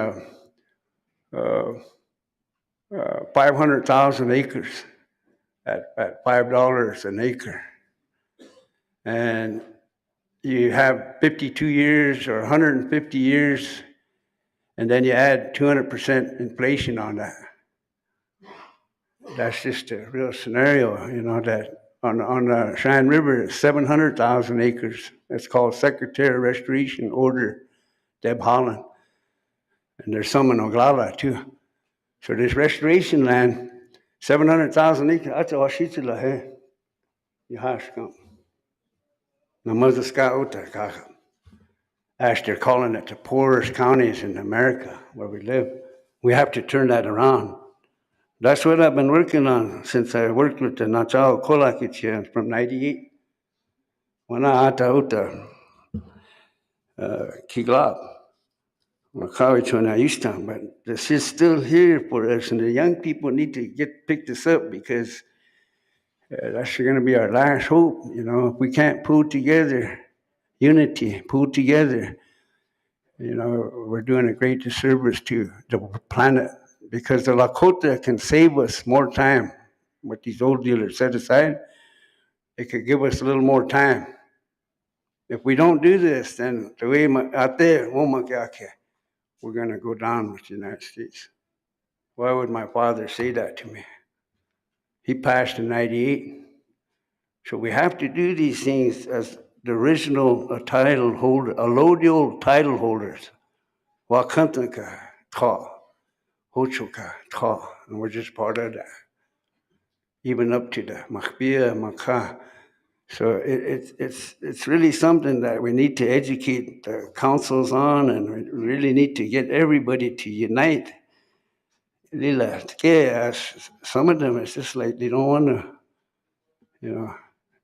500,000 acres at $5 an acre, and you have 52 years or 150 years, and then you add 200% inflation on that. That's just a real scenario, that on the Cheyenne River, 700,000 acres. It's called Secretary of Restoration Order, Deb Holland. And there's some in Oglala too. So this restoration land, 700,000 acres, that's all she's like, you have to come. As they're calling it, the poorest counties in America where we live. We have to turn that around. That's what I've been working on since I worked with the Nachao Kolakich from 98. When I ata uta Kiglap, Makawich when I used to, but this is still here for us, and the young people need to pick this up because that's going to be our last hope. If we can't pull together, unity, pull together, we're doing a great disservice to the planet. Because the Lakota can save us more time. What these old dealers set aside, it could give us a little more time. If we don't do this, then the way out there, we're going to go down with the United States. Why would my father say that to me? He passed in 98. So we have to do these things as the original title holder, allodial title holders. Wakantaka, Ta, Hochoka, Ta, and we're just part of that. Even up to the Machbia, Maka. So it's really something that we need to educate the councils on, and we really need to get everybody to unite. Lila, some of them, it's just like they don't want to,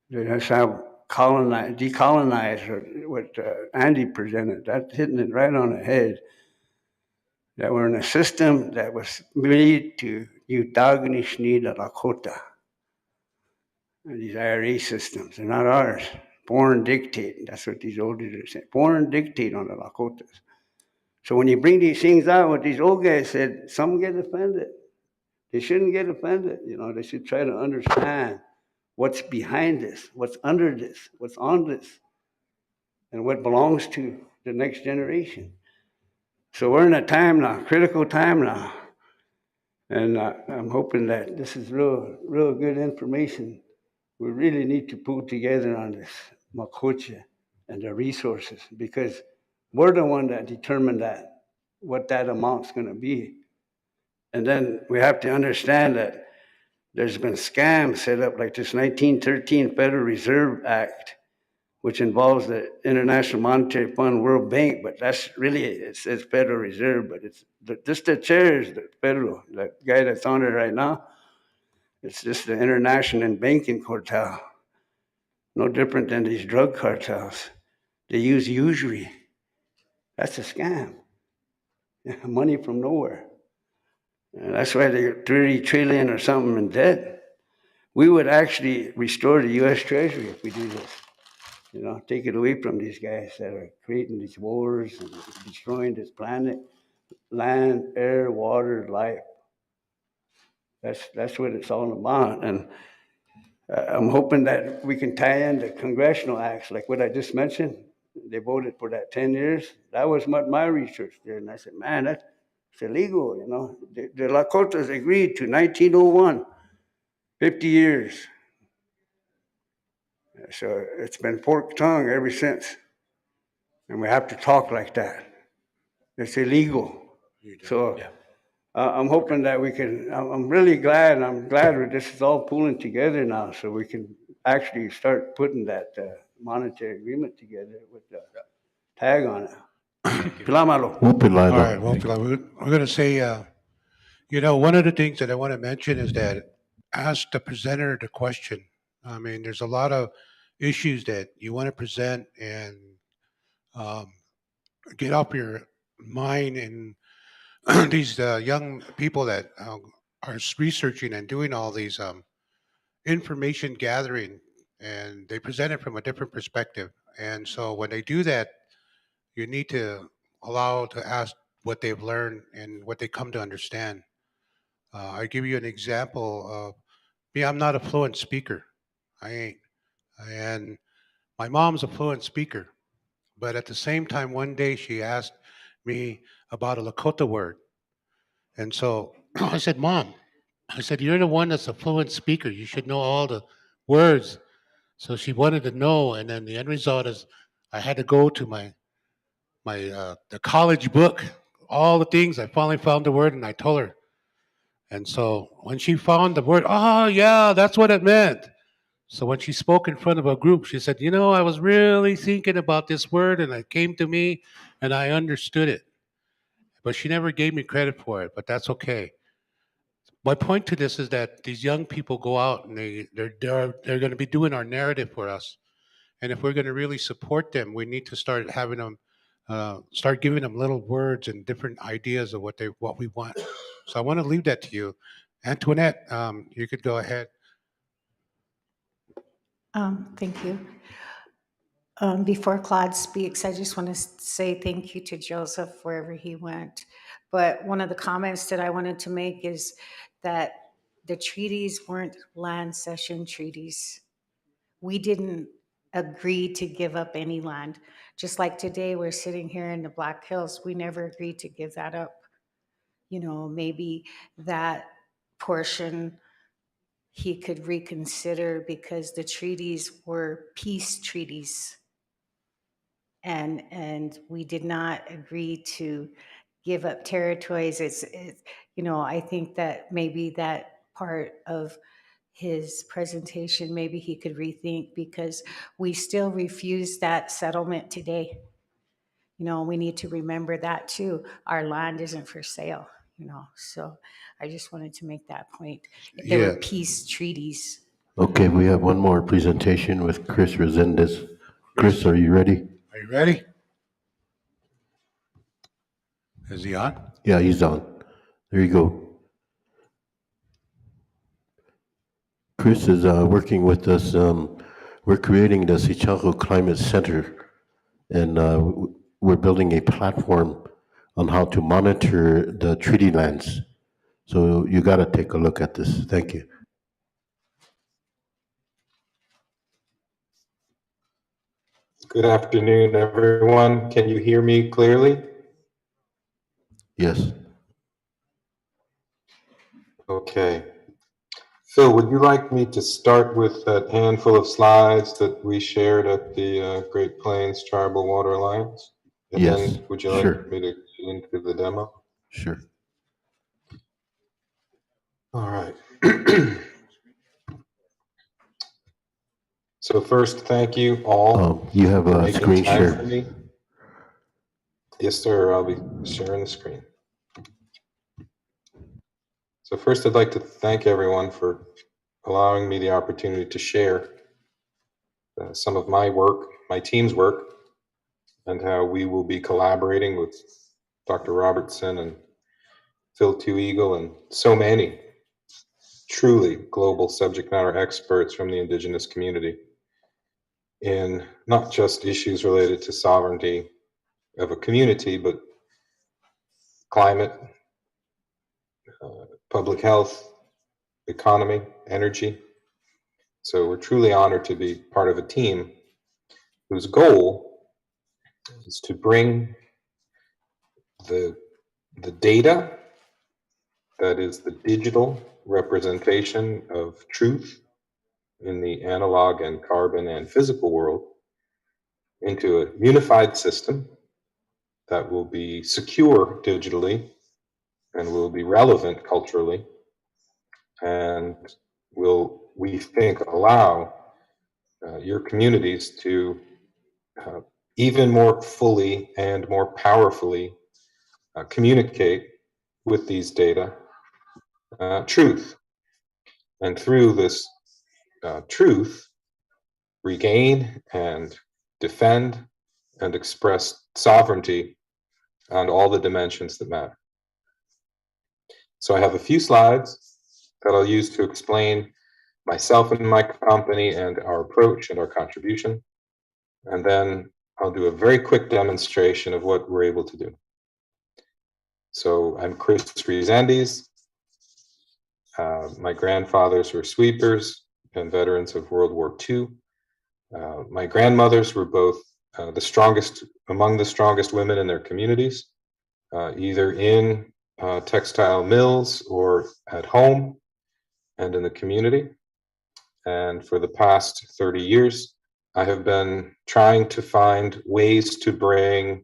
they just have decolonize, or what Andy presented. That's hitting it right on the head. That we're in a system that was made to Utagni the Lakota. And these IRA systems, they're not ours. Born dictate. That's what these old leaders say. Born dictate on the Lakotas. So when you bring these things out, what these old guys said, some get offended. They shouldn't get offended. They should try to understand what's behind this, what's under this, what's on this, and what belongs to the next generation. So we're in a time now, critical time now. And I'm hoping that this is real good information we really need to pull together on this Makuche and the resources, because we're the one that determined that, what that amount's gonna be. And then we have to understand that there's been scams set up like this 1913 Federal Reserve Act, which involves the International Monetary Fund, World Bank, but that's really, it says Federal Reserve, but it's just the chair is the federal, the guy that's on it right now. It's just the international and banking cartel. No different than these drug cartels. They use usury. That's a scam. Money from nowhere. And that's why they're 30 trillion or something in debt. We would actually restore the US Treasury if we do this. You know, take it away from these guys that are creating these wars and destroying this planet, land, air, water, life. That's what it's all about. And I'm hoping that we can tie in the congressional acts, like what I just mentioned. They voted for that 10 years. That was what my research did. And I said, man, that's illegal, you know. The Lakotas agreed to 1901, 50 years. So it's been forked tongue ever since. And we have to talk like that. It's illegal. So I'm hoping that we can, I'm really glad, I'm glad this is all pulling together now so we can actually start putting that monetary agreement together with the tag on it. Pilamalo. All right, well, we're going to say, you know, one of the things that I want to mention is that ask the presenter the question. I mean, there's a lot of issues that you want to present and um, get off your mind, and these young people that are researching and doing all these information gathering, and they present it from a different perspective. And so when they do that, you need to allow to ask what they've learned and what they come to understand. I give you an example of me. I'm not a fluent speaker. I ain't. And my mom's a fluent speaker. But at the same time, one day she asked me about a Lakota word. And so I said, Mom, I said, you're the one that's a fluent speaker. You should know all the words. So she wanted to know. And then the end result is I had to go to my the college book, all the things. I finally found the word and I told her. And so when she found the word, oh, yeah, that's what it meant. So when she spoke in front of a group, she said, you know, I was really thinking about this word and it came to me and I understood it. But she never gave me credit for it, but that's okay. My point to this is that these young people go out and they're going to be doing our narrative for us. And if we're going to really support them, we need to start having them, start giving them little words and different ideas of what we want. So I want to leave that to you. Antoinette, you could go ahead. Thank you. Before Claude speaks, I just want to say thank you to Joseph wherever he went. But one of the comments that I wanted to make is that the treaties weren't land cession treaties. We didn't agree to give up any land. Just like today, we're sitting here in the Black Hills, we never agreed to give that up. You know, maybe that portion he could reconsider because the treaties were peace treaties. And we did not agree to give up territories. You know, I think that maybe that part of his presentation, maybe he could rethink because we still refuse that settlement today. You know, we need to remember that too. Our land isn't for sale, you know. So I just wanted to make that point. There were Yeah. peace treaties. Okay, we have one more presentation with Chris Resendez. Chris, are you ready? Are you ready? Is he on? Yeah, he's on. There you go. Chris is working with us. We're creating the Sichango Climate Center, and we're building a platform on how to monitor the treaty lands. So you got to take a look at this. Thank you. Good afternoon, everyone. Can you hear me clearly? Yes. Okay. Phil, would you like me to start with that handful of slides that we shared at the Great Plains Tribal Water Alliance? And Yes, then would you sure. like me to get into the demo? Sure. All right. So first, thank you all You have for a making screen time share. for me. Yes, sir. I'll be sharing the screen. So first, I'd like to thank everyone for allowing me the opportunity to share some of my work, my team's work, and how we will be collaborating with Dr. Robertson and Phil Two Eagle and so many truly global subject matter experts from the Indigenous community in not just issues related to sovereignty of a community, but climate, public health, economy, energy. So we're truly honored to be part of a team whose goal is to bring the data, that is the digital representation of truth in the analog and carbon and physical world, into a unified system that will be secure digitally and will be relevant culturally and will, we think, allow your communities to even more fully and more powerfully communicate with these data truth. And through this truth, regain and defend and express sovereignty on all the dimensions that matter. So I have a few slides that I'll use to explain myself and my company and our approach and our contribution. And then I'll do a very quick demonstration of what we're able to do. So I'm Chris Resendiz. My grandfathers were sweepers and veterans of World War II. My grandmothers were both among the strongest women in their communities, either in textile mills or at home and in the community. And for the past 30 years, I have been trying to find ways to bring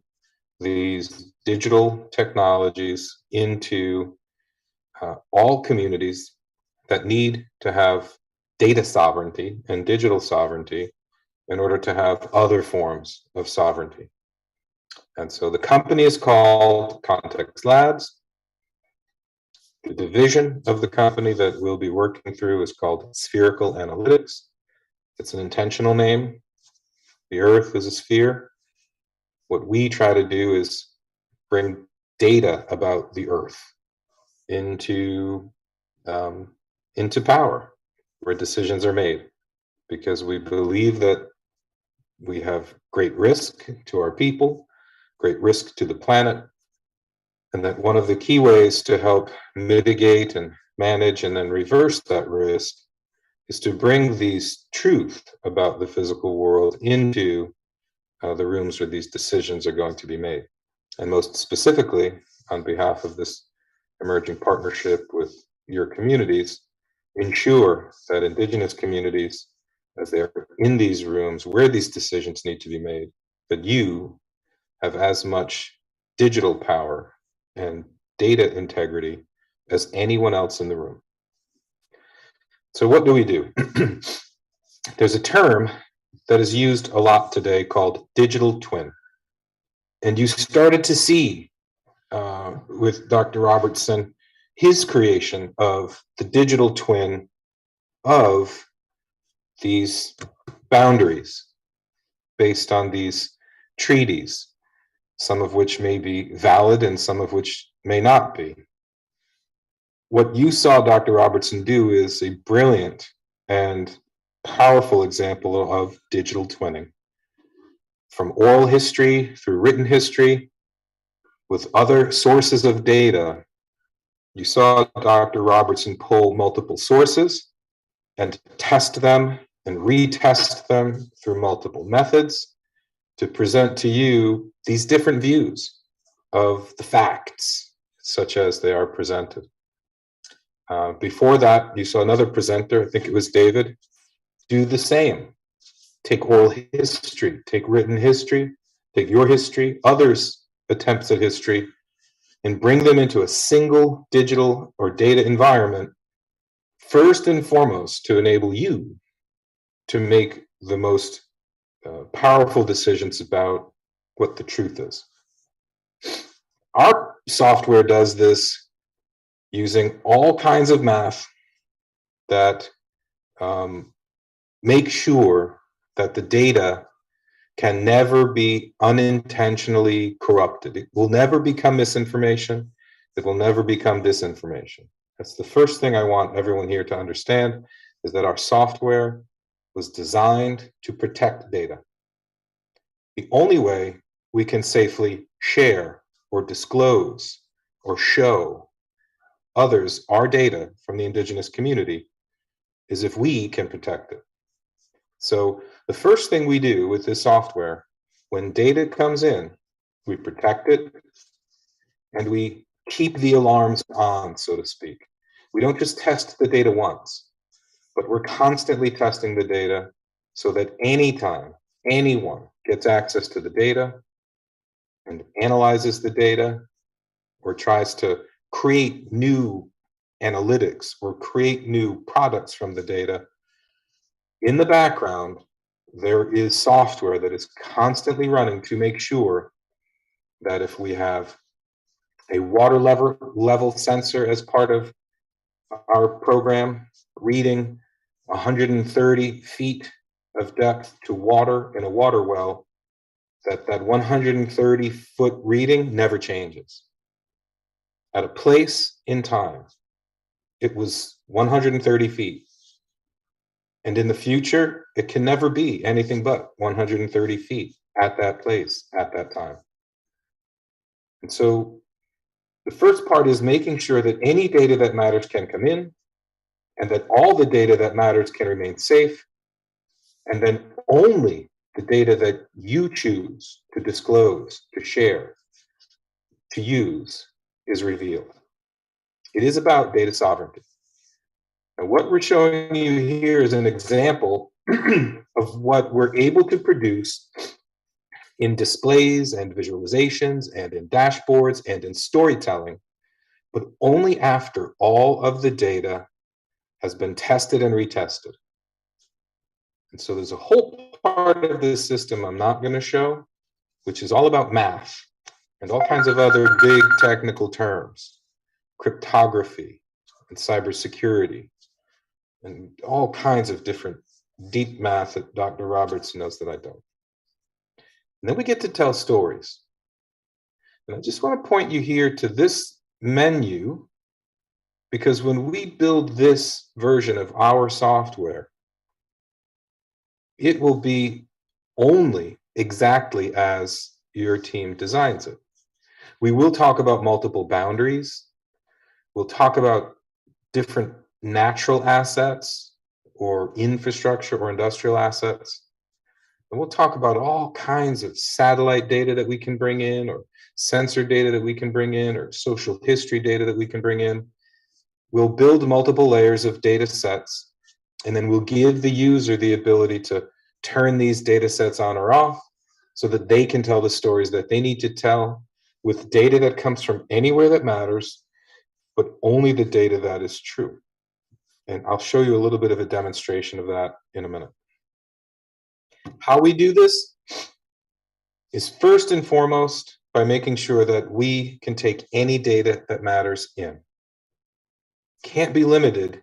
these digital technologies into all communities that need to have data sovereignty and digital sovereignty in order to have other forms of sovereignty. And so the company is called Context Labs. The division of the company that we'll be working through is called Spherical Analytics. It's an intentional name. The Earth is a sphere. What we try to do is bring data about the Earth into power, where decisions are made, because we believe that we have great risk to our people, great risk to the planet, and that one of the key ways to help mitigate and manage and then reverse that risk is to bring these truth about the physical world into the rooms where these decisions are going to be made. And most specifically, on behalf of this emerging partnership with your communities, ensure that Indigenous communities, as they are in these rooms where these decisions need to be made, that you have as much digital power and data integrity as anyone else in the room. So what do we do? There's a term that is used a lot today called digital twin. And you started to see with Dr. Robertson his creation of the digital twin of these boundaries based on these treaties, some of which may be valid and some of which may not be. What you saw Dr. Robertson do is a brilliant and powerful example of digital twinning. From oral history through written history, with other sources of data, you saw Dr. Robertson pull multiple sources and test them and retest them through multiple methods to present to you these different views of the facts, such as they are presented. Before that, you saw another presenter, I think it was David, do the same. Take oral history, take written history, take your history, others' attempts at history, and bring them into a single digital or data environment, first and foremost to enable you to make the most powerful decisions about what the truth is. Our software does this using all kinds of math that make sure that the data can never be unintentionally corrupted. It will never become misinformation. It will never become disinformation. That's the first thing I want everyone here to understand, is that our software was designed to protect data. The only way we can safely share or disclose or show others our data from the indigenous community is if we can protect it. So the first thing we do with this software, when data comes in, we protect it and we keep the alarms on, so to speak. We don't just test the data once, but we're constantly testing the data so that anytime anyone gets access to the data and analyzes the data or tries to create new analytics or create new products from the data, in the background, there is software that is constantly running to make sure that if we have a water level sensor as part of our program, reading 130 feet of depth to water in a water well, that 130-foot reading never changes. At a place in time, it was 130 feet. And in the future, it can never be anything but 130 feet at that place at that time. And so the first part is making sure that any data that matters can come in, and that all the data that matters can remain safe, and then only the data that you choose to disclose, to share, to use is revealed. It is about data sovereignty. And what we're showing you here is an example of what we're able to produce in displays and visualizations and in dashboards and in storytelling, but only after all of the data has been tested and retested. And so there's a whole part of this system I'm not going to show, which is all about math and all kinds of other big technical terms, cryptography and cybersecurity, and all kinds of different deep math that Dr. Roberts knows that I don't. And then we get to tell stories. And I just want to point you here to this menu, because when we build this version of our software, it will be only exactly as your team designs it. We will talk about multiple boundaries. We'll talk about different natural assets or infrastructure or industrial assets. And we'll talk about all kinds of satellite data that we can bring in, or sensor data that we can bring in, or social history data that we can bring in. We'll build multiple layers of data sets, and then we'll give the user the ability to turn these data sets on or off so that they can tell the stories that they need to tell with data that comes from anywhere that matters, but only the data that is true. And I'll show you a little bit of a demonstration of that in a minute. How we do this is first and foremost by making sure that we can take any data that matters in. Can't be limited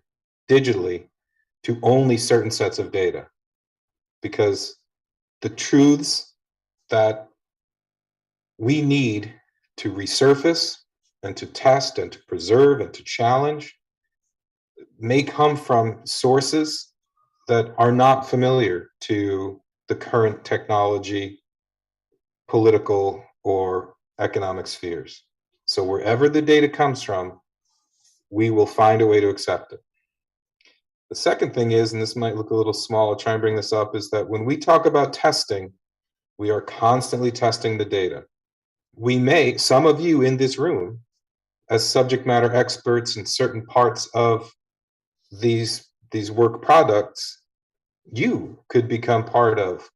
digitally to only certain sets of data, because the truths that we need to resurface and to test and to preserve and to challenge may come from sources that are not familiar to the current technology, political, or economic spheres. So wherever the data comes from, we will find a way to accept it. The second thing is, and this might look a little small, I'll try and bring this up, is that when we talk about testing, we are constantly testing the data. We may, some of you in this room, as subject matter experts in certain parts of these work products, you could become part of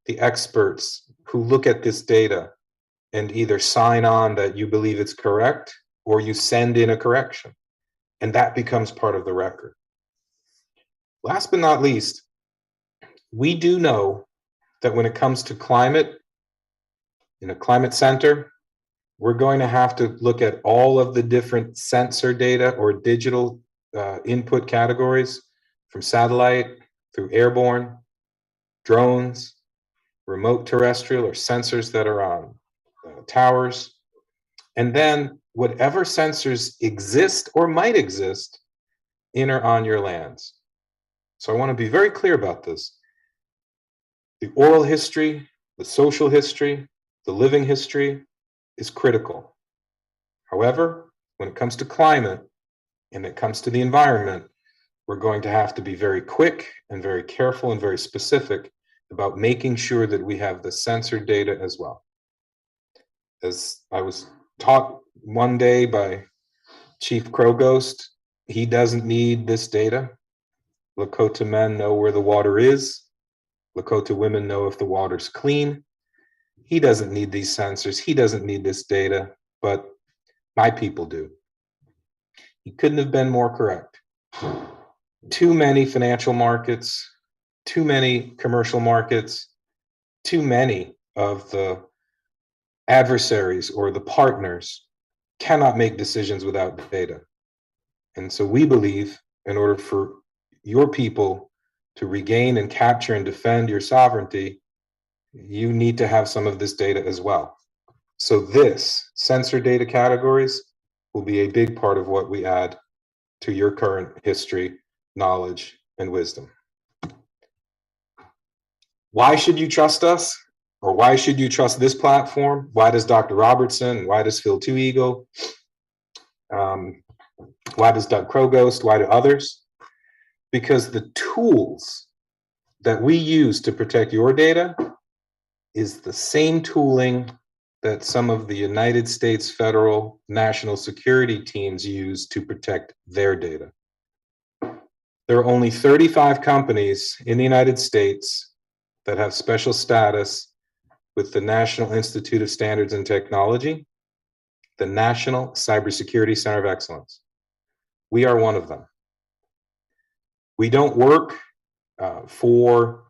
the experts who look at this data and either sign on that you believe it's correct or you send in a correction, and that becomes part of the record. Last but not least, we do know that when it comes to climate, in a climate center, we're going to have to look at all of the different sensor data or digital input categories, from satellite through airborne, drones, remote terrestrial, or sensors that are on towers. And then whatever sensors exist or might exist in or on your lands. So I want to be very clear about this. The oral history, the social history, the living history is critical. However, when it comes to climate and it comes to the environment, we're going to have to be very quick and very careful and very specific about making sure that we have the sensor data as well. As I was taught one day by Chief Crow Ghost, he doesn't need this data. Lakota men know where the water is. Lakota women know if the water's clean. He doesn't need these sensors. He doesn't need this data, but my people do. He couldn't have been more correct. Too many financial markets, too many commercial markets, too many of the adversaries or the partners cannot make decisions without data. And so we believe in order for your people to regain and capture and defend your sovereignty, you need to have some of this data as well. So this sensor data categories will be a big part of what we add to your current history, knowledge, and wisdom. Why should you trust us? Or why should you trust this platform? Why does Dr. Robertson? Why does Phil Two Eagle? Why does Doug Crowghost? Why do others? Because the tools that we use to protect your data is the same tooling that some of the United States federal national security teams use to protect their data. There are only 35 companies in the United States that have special status with the National Institute of Standards and Technology, the National Cybersecurity Center of Excellence. We are one of them. We don't work for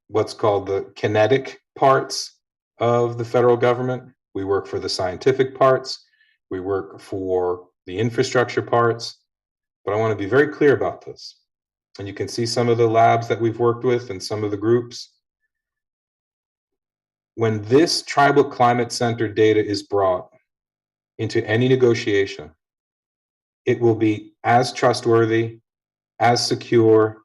what's called the kinetic parts of the federal government. We work for the scientific parts. We work for the infrastructure parts. But I want to be very clear about this. And you can see some of the labs that we've worked with and some of the groups. When this tribal climate center data is brought into any negotiation, it will be as trustworthy, as secure,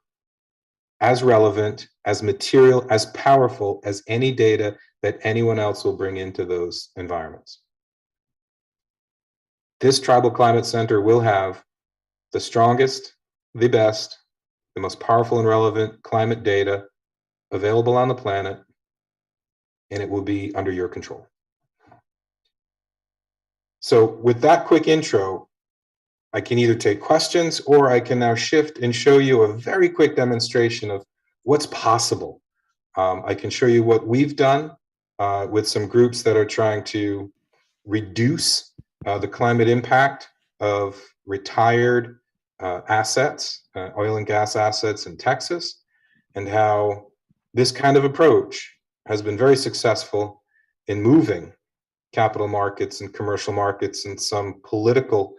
as relevant, as material, as powerful as any data that anyone else will bring into those environments. This tribal climate center will have the strongest, the best, the most powerful and relevant climate data available on the planet, and it will be under your control. So with that quick intro, I can either take questions or I can now shift and show you a very quick demonstration of what's possible. I can show you what we've done with some groups that are trying to reduce the climate impact of retired assets, oil and gas assets in Texas, and how this kind of approach has been very successful in moving capital markets and commercial markets and some political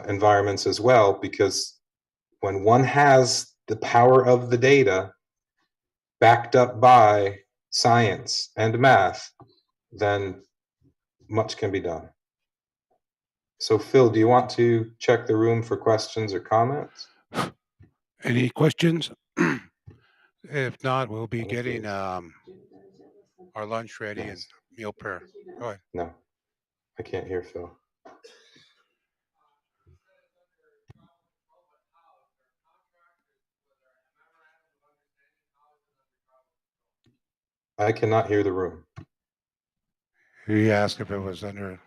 environments as well, because when one has the power of the data backed up by science and math, then much can be done. So Phil, do you want to check the room for questions or comments? Any questions? If not, we'll be getting our lunch ready and meal prayer. Go ahead. No, I can't hear Phil. I cannot hear the room. He asked if it was under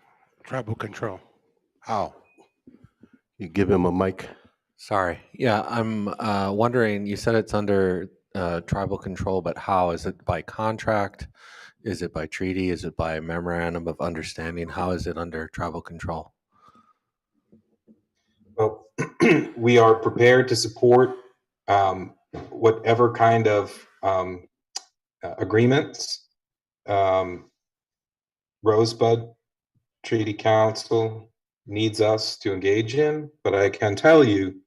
tribal control. How? You give him a mic. Sorry. Yeah, I'm wondering, you said it's under tribal control, but how? Is it by contract? Is it by treaty? Is it by memorandum of understanding? How is it under tribal control? Well, we are prepared to support whatever kind of agreements Rosebud Treaty Council needs us to engage in, but I can tell you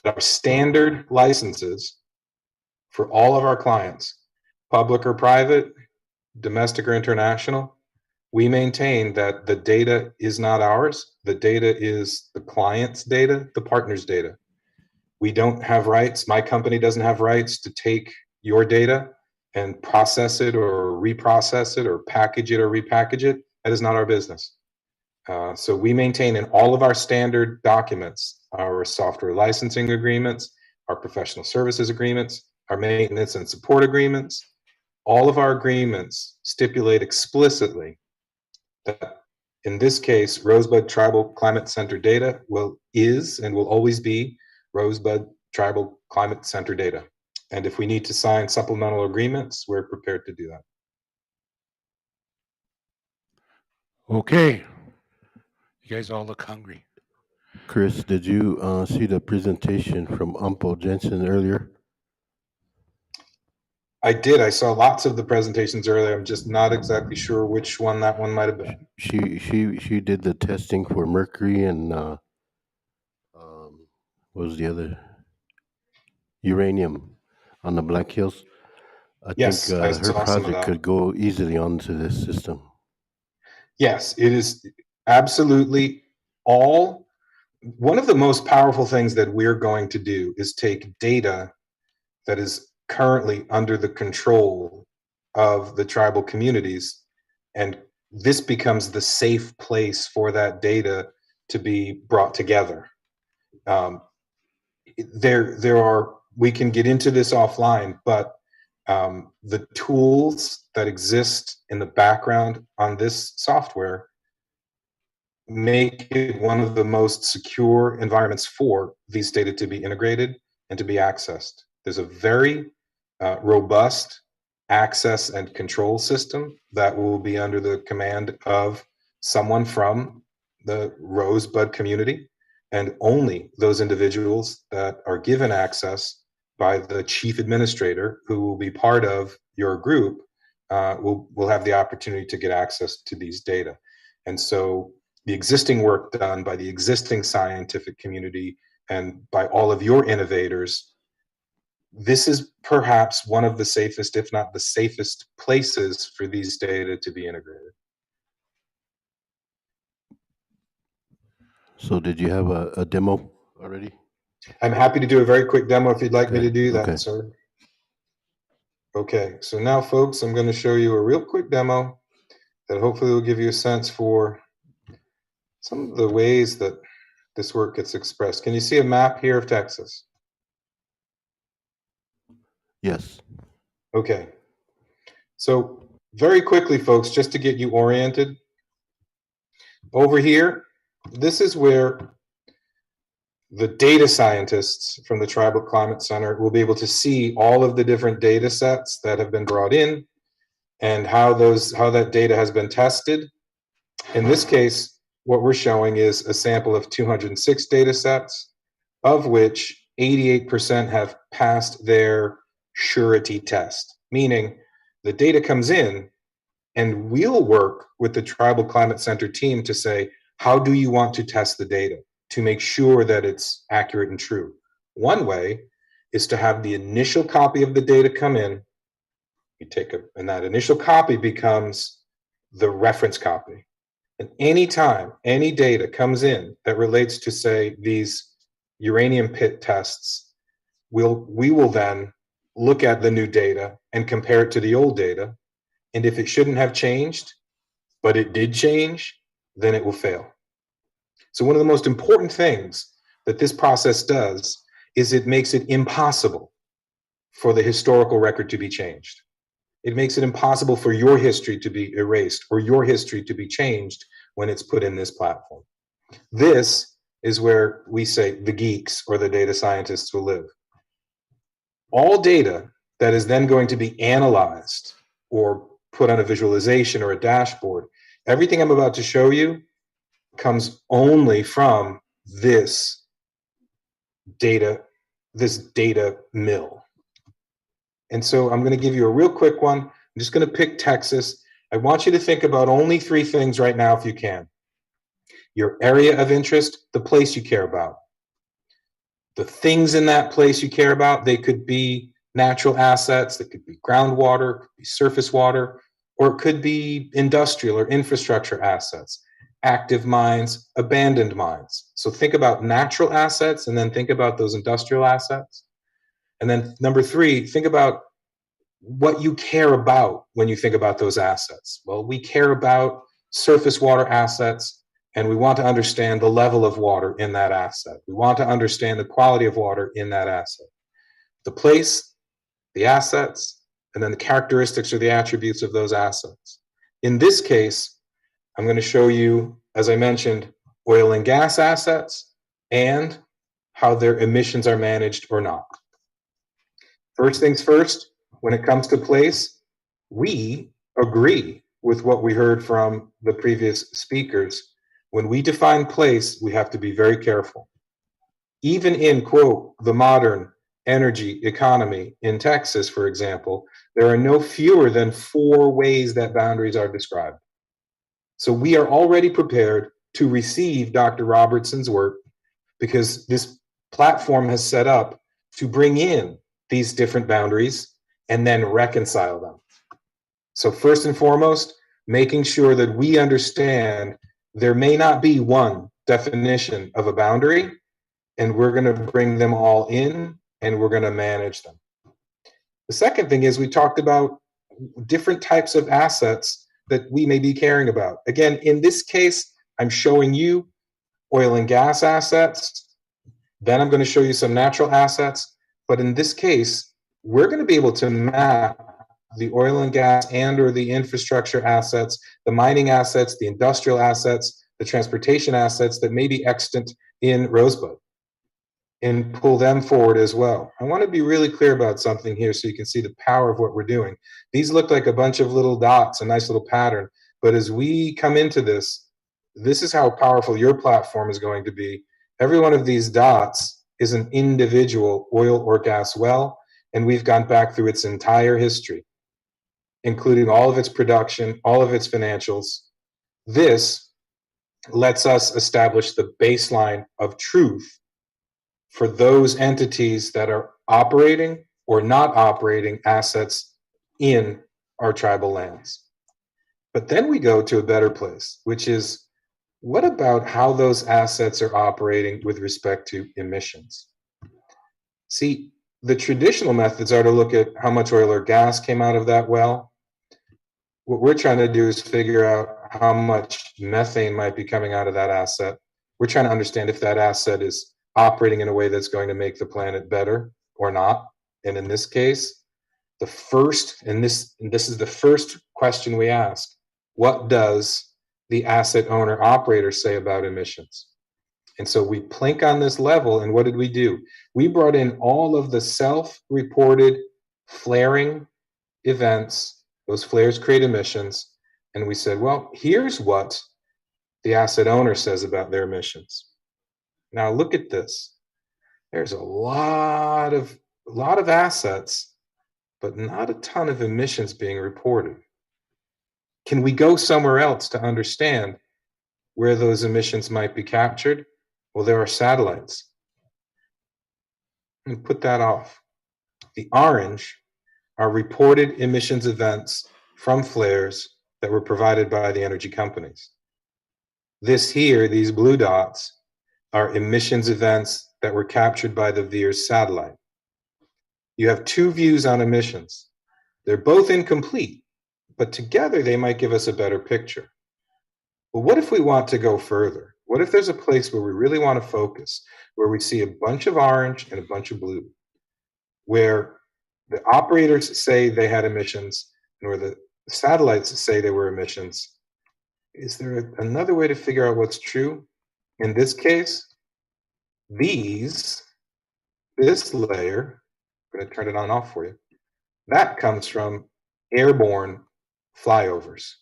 that our standard licenses for all of our clients, public or private, domestic or international, we maintain that the data is not ours. The data is the client's data, the partner's data. We don't have rights. My company doesn't have rights to take your data and process it or reprocess it or package it or repackage it. That is not our business. So we maintain in all of our standard documents, our software licensing agreements, our professional services agreements, our maintenance and support agreements. All of our agreements stipulate explicitly that in this case, Rosebud Tribal Climate Center data is and will always be Rosebud Tribal Climate Center data. And if we need to sign supplemental agreements, we're prepared to do that. Okay. You guys all look hungry. Chris, did you see the presentation from Umpo Jensen earlier? I did. I saw lots of the presentations earlier. I'm just not exactly sure which one that one might have been. She did the testing for mercury and what was the other? Uranium on the Black Hills. I think Yes, I her saw some of project that. could go easily onto this system. Yes, it is absolutely all. One of the most powerful things that we're going to do is take data that is currently under the control of the tribal communities, and this becomes the safe place for that data to be brought together. We can get into this offline, but the tools that exist in the background on this software make it one of the most secure environments for these data to be integrated and to be accessed. There's a very robust access and control system that will be under the command of someone from the Rosebud community, and only those individuals that are given access by the chief administrator, who will be part of your group, will have the opportunity to get access to these data. And so the existing work done by the existing scientific community and by all of your innovators, this is perhaps one of the safest, if not the safest, places for these data to be integrated. So did you have a demo already? I'm happy to do a very quick demo if you'd like me to do that, okay. sir. Okay, so now folks, I'm going to show you a real quick demo that hopefully will give you a sense for some of the ways that this work gets expressed. Can you see a map here of Texas? Yes. Okay. So very quickly, folks, just to get you oriented, over here, this is where the data scientists from the Tribal Climate Center will be able to see all of the different data sets that have been brought in and how that data has been tested. In this case, what we're showing is a sample of 206 data sets, of which 88% have passed their surety test, meaning the data comes in and we'll work with the Tribal Climate Center team to say, how do you want to test the data to make sure that it's accurate and true? One way is to have the initial copy of the data come in. And that initial copy becomes the reference copy. And anytime any data comes in that relates to, say, these uranium pit tests, we will then look at the new data and compare it to the old data. And if it shouldn't have changed, but it did change, then it will fail. So one of the most important things that this process does is it makes it impossible for the historical record to be changed. It makes it impossible for your history to be erased or your history to be changed when it's put in this platform. This is where we say the geeks or the data scientists will live. All data that is then going to be analyzed or put on a visualization or a dashboard, everything I'm about to show you comes only from this data mill. And so I'm going to give you a real quick one. I'm just going to pick Texas. I want you to think about only 3 things right now if you can. Your area of interest, the place you care about. The things in that place you care about, they could be natural assets, they could be groundwater, could be surface water, or it could be industrial or infrastructure assets, active mines, abandoned mines. So think about natural assets and then think about those industrial assets. And then number 3, think about what you care about when you think about those assets. Well, we care about surface water assets, and we want to understand the level of water in that asset. We want to understand the quality of water in that asset. The place, the assets, and then the characteristics or the attributes of those assets. In this case, I'm going to show you, as I mentioned, oil and gas assets and how their emissions are managed or not. First things first, when it comes to place, we agree with what we heard from the previous speakers. When we define place, we have to be very careful. Even in, quote, the modern energy economy in Texas, for example, there are no fewer than 4 ways that boundaries are described. So we are already prepared to receive Dr. Robertson's work because this platform has set up to bring in these different boundaries and then reconcile them. So first and foremost, making sure that we understand there may not be one definition of a boundary, and we're going to bring them all in and we're going to manage them. The second thing is we talked about different types of assets that we may be caring about. Again, in this case, I'm showing you oil and gas assets. Then I'm going to show you some natural assets. But in this case, we're going to be able to map the oil and gas and or the infrastructure assets, the mining assets, the industrial assets, the transportation assets that may be extant in Rosebud, and pull them forward as well. I want to be really clear about something here so you can see the power of what we're doing. These look like a bunch of little dots, a nice little pattern. But as we come into this, this is how powerful your platform is going to be. Every one of these dots is an individual oil or gas well, and we've gone back through its entire history, including all of its production, all of its financials. This lets us establish the baseline of truth for those entities that are operating or not operating assets in our tribal lands. But then we go to a better place, which is what about how those assets are operating with respect to emissions? See, the traditional methods are to look at how much oil or gas came out of that well. What we're trying to do is figure out how much methane might be coming out of that asset. We're trying to understand if that asset is operating in a way that's going to make the planet better or not. And in this case, the first, and this is the first question we ask, what does the asset owner operator say about emissions? And so we plink on this level, and what did we do? We brought in all of the self-reported flaring events. Those flares create emissions. And we said, well, here's what the asset owner says about their emissions. Now look at this. There's a lot of assets, but not a ton of emissions being reported. Can we go somewhere else to understand where those emissions might be captured? Well, there are satellites. And put that off. The orange are reported emissions events from flares that were provided by the energy companies. This here, these blue dots, are emissions events that were captured by the VIIRS satellite. You have 2 views on emissions. They're both incomplete, but together they might give us a better picture. Well, what if we want to go further? What if there's a place where we really want to focus, where we see a bunch of orange and a bunch of blue, where the operators say they had emissions and where the satellites say they were emissions? Is there another way to figure out what's true? In this case, this layer, I'm going to turn it on and off for you, that comes from airborne flyovers,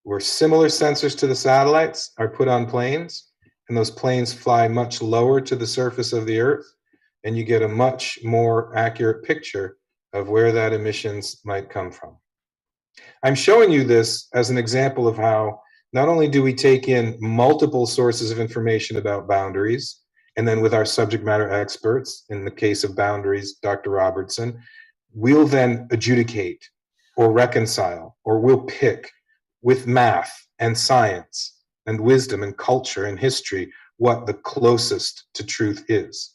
where similar sensors to the satellites are put on planes, and those planes fly much lower to the surface of the Earth, and you get a much more accurate picture of where that emissions might come from. I'm showing you this as an example of how not only do we take in multiple sources of information about boundaries, and then with our subject matter experts, in the case of boundaries, Dr. Robertson, we'll then adjudicate or reconcile, or we'll pick with math and science and wisdom and culture and history what the closest to truth is.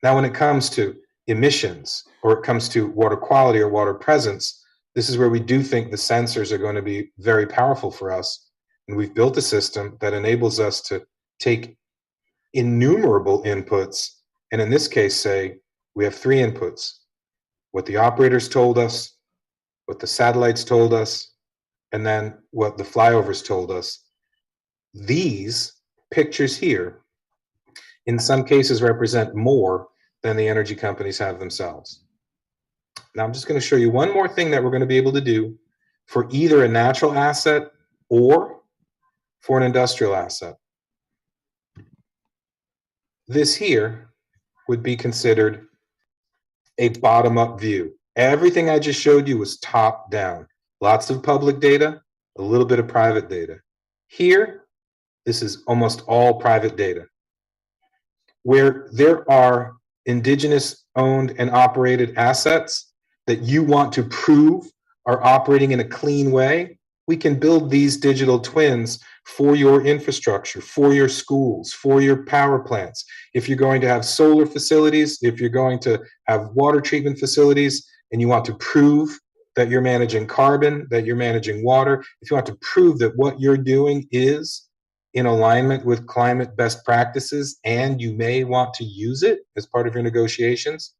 Now, when it comes to emissions, or it comes to water quality or water presence, this is where we do think the sensors are going to be very powerful for us. And we've built a system that enables us to take innumerable inputs, and in this case, say, we have 3 inputs: what the operators told us, what the satellites told us, and then what the flyovers told us. These pictures here, in some cases, represent more than the energy companies have themselves. Now, I'm just going to show you one more thing that we're going to be able to do for either a natural asset or for an industrial asset. This here would be considered a bottom-up view. Everything I just showed you was top-down. Lots of public data, a little bit of private data. Here, this is almost all private data. Where there are indigenous owned and operated assets that you want to prove are operating in a clean way, we can build these digital twins for your infrastructure, for your schools, for your power plants. If you're going to have solar facilities, if you're going to have water treatment facilities, and you want to prove that you're managing carbon, that you're managing water, if you want to prove that what you're doing is in alignment with climate best practices, and you may want to use it as part of your negotiations,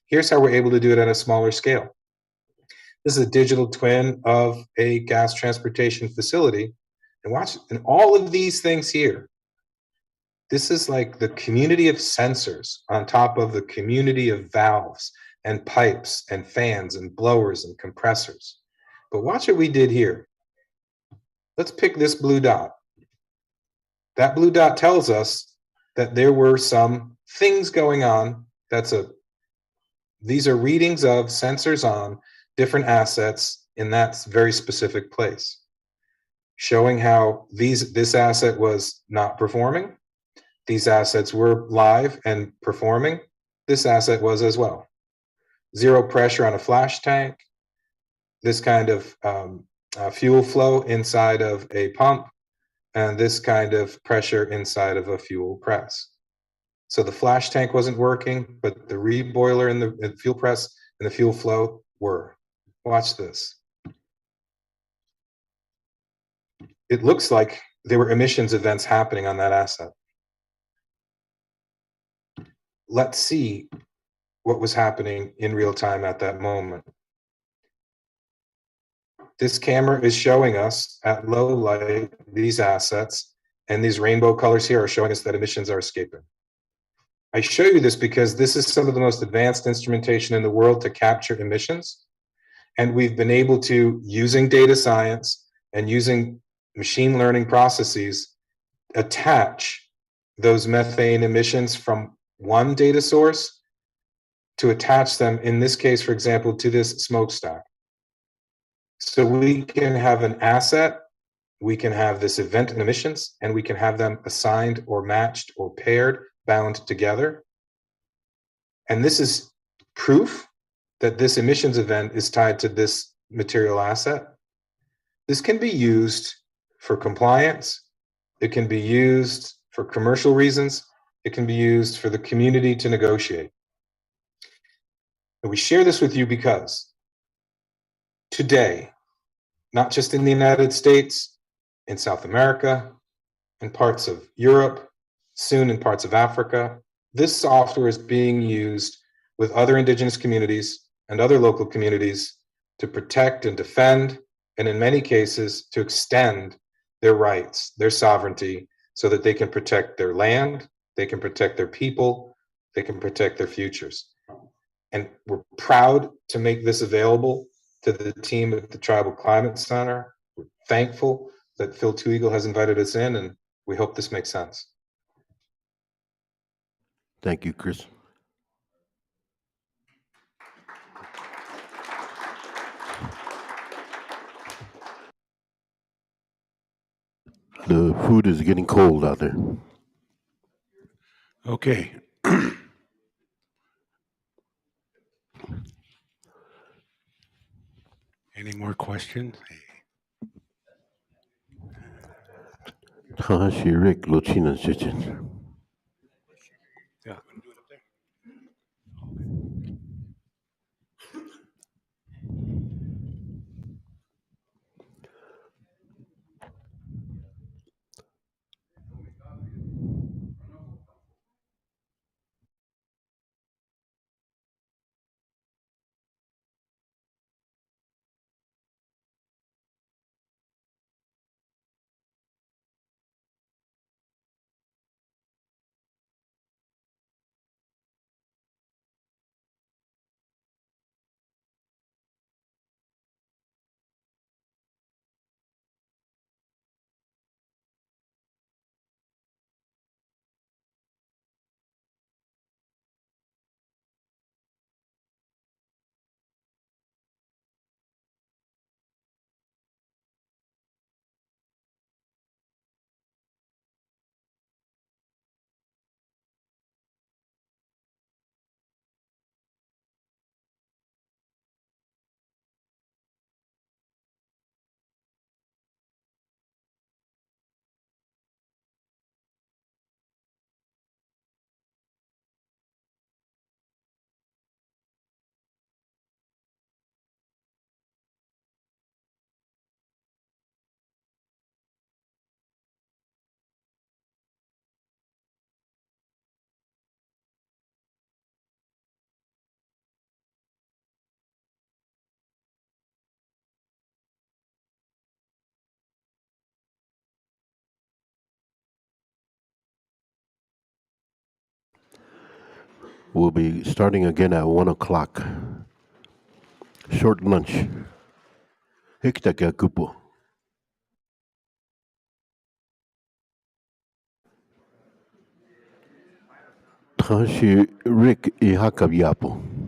here's how we're able to do it at a smaller scale. This is a digital twin of a gas transportation facility. And watch, and all of these things here, this is like the community of sensors on top of the community of valves and pipes and fans and blowers and compressors. But watch what we did here. Let's pick this blue dot. That blue dot tells us that there were some things going on. These are readings of sensors on different assets in that very specific place, showing how this asset was not performing. These assets were live and performing. This asset was as well. Zero pressure on a flash tank. This kind of fuel flow inside of a pump, and this kind of pressure inside of a fuel press. So the flash tank wasn't working, but the reboiler and the fuel press and the fuel flow were. Watch this. It looks like there were emissions events happening on that asset. Let's see what was happening in real time at that moment. This camera is showing us at low light these assets, and these rainbow colors here are showing us that emissions are escaping. I show you this because this is some of the most advanced instrumentation in the world to capture emissions. And we've been able to, using data science and using machine learning processes, attach those methane emissions from one data source to attach them, in this case, for example, to this smokestack. So we can have an asset, we can have this event and emissions, and we can have them assigned or matched or paired, bound together. And this is proof that this emissions event is tied to this material asset. This can be used for compliance. It can be used for commercial reasons. It can be used for the community to negotiate. And we share this with you because today, not just in the United States, in South America, in parts of Europe, soon in parts of Africa, this software is being used with other indigenous communities and other local communities to protect and defend, and in many cases, to extend their rights, their sovereignty, so that they can protect their land, they can protect their people, they can protect their futures. And we're proud to make this available to the team at the Tribal Climate Center. We're thankful that Phil Two Eagle has invited us in, and we hope this makes sense. Thank you, Chris. The food is getting cold out there. Okay. Any more questions? Tahashi Rick Lochina Chichen. Yeah. We'll be starting again at 1 o'clock. Short lunch. Hikitaka kupo. Tahashi Rick Ihakabiapo.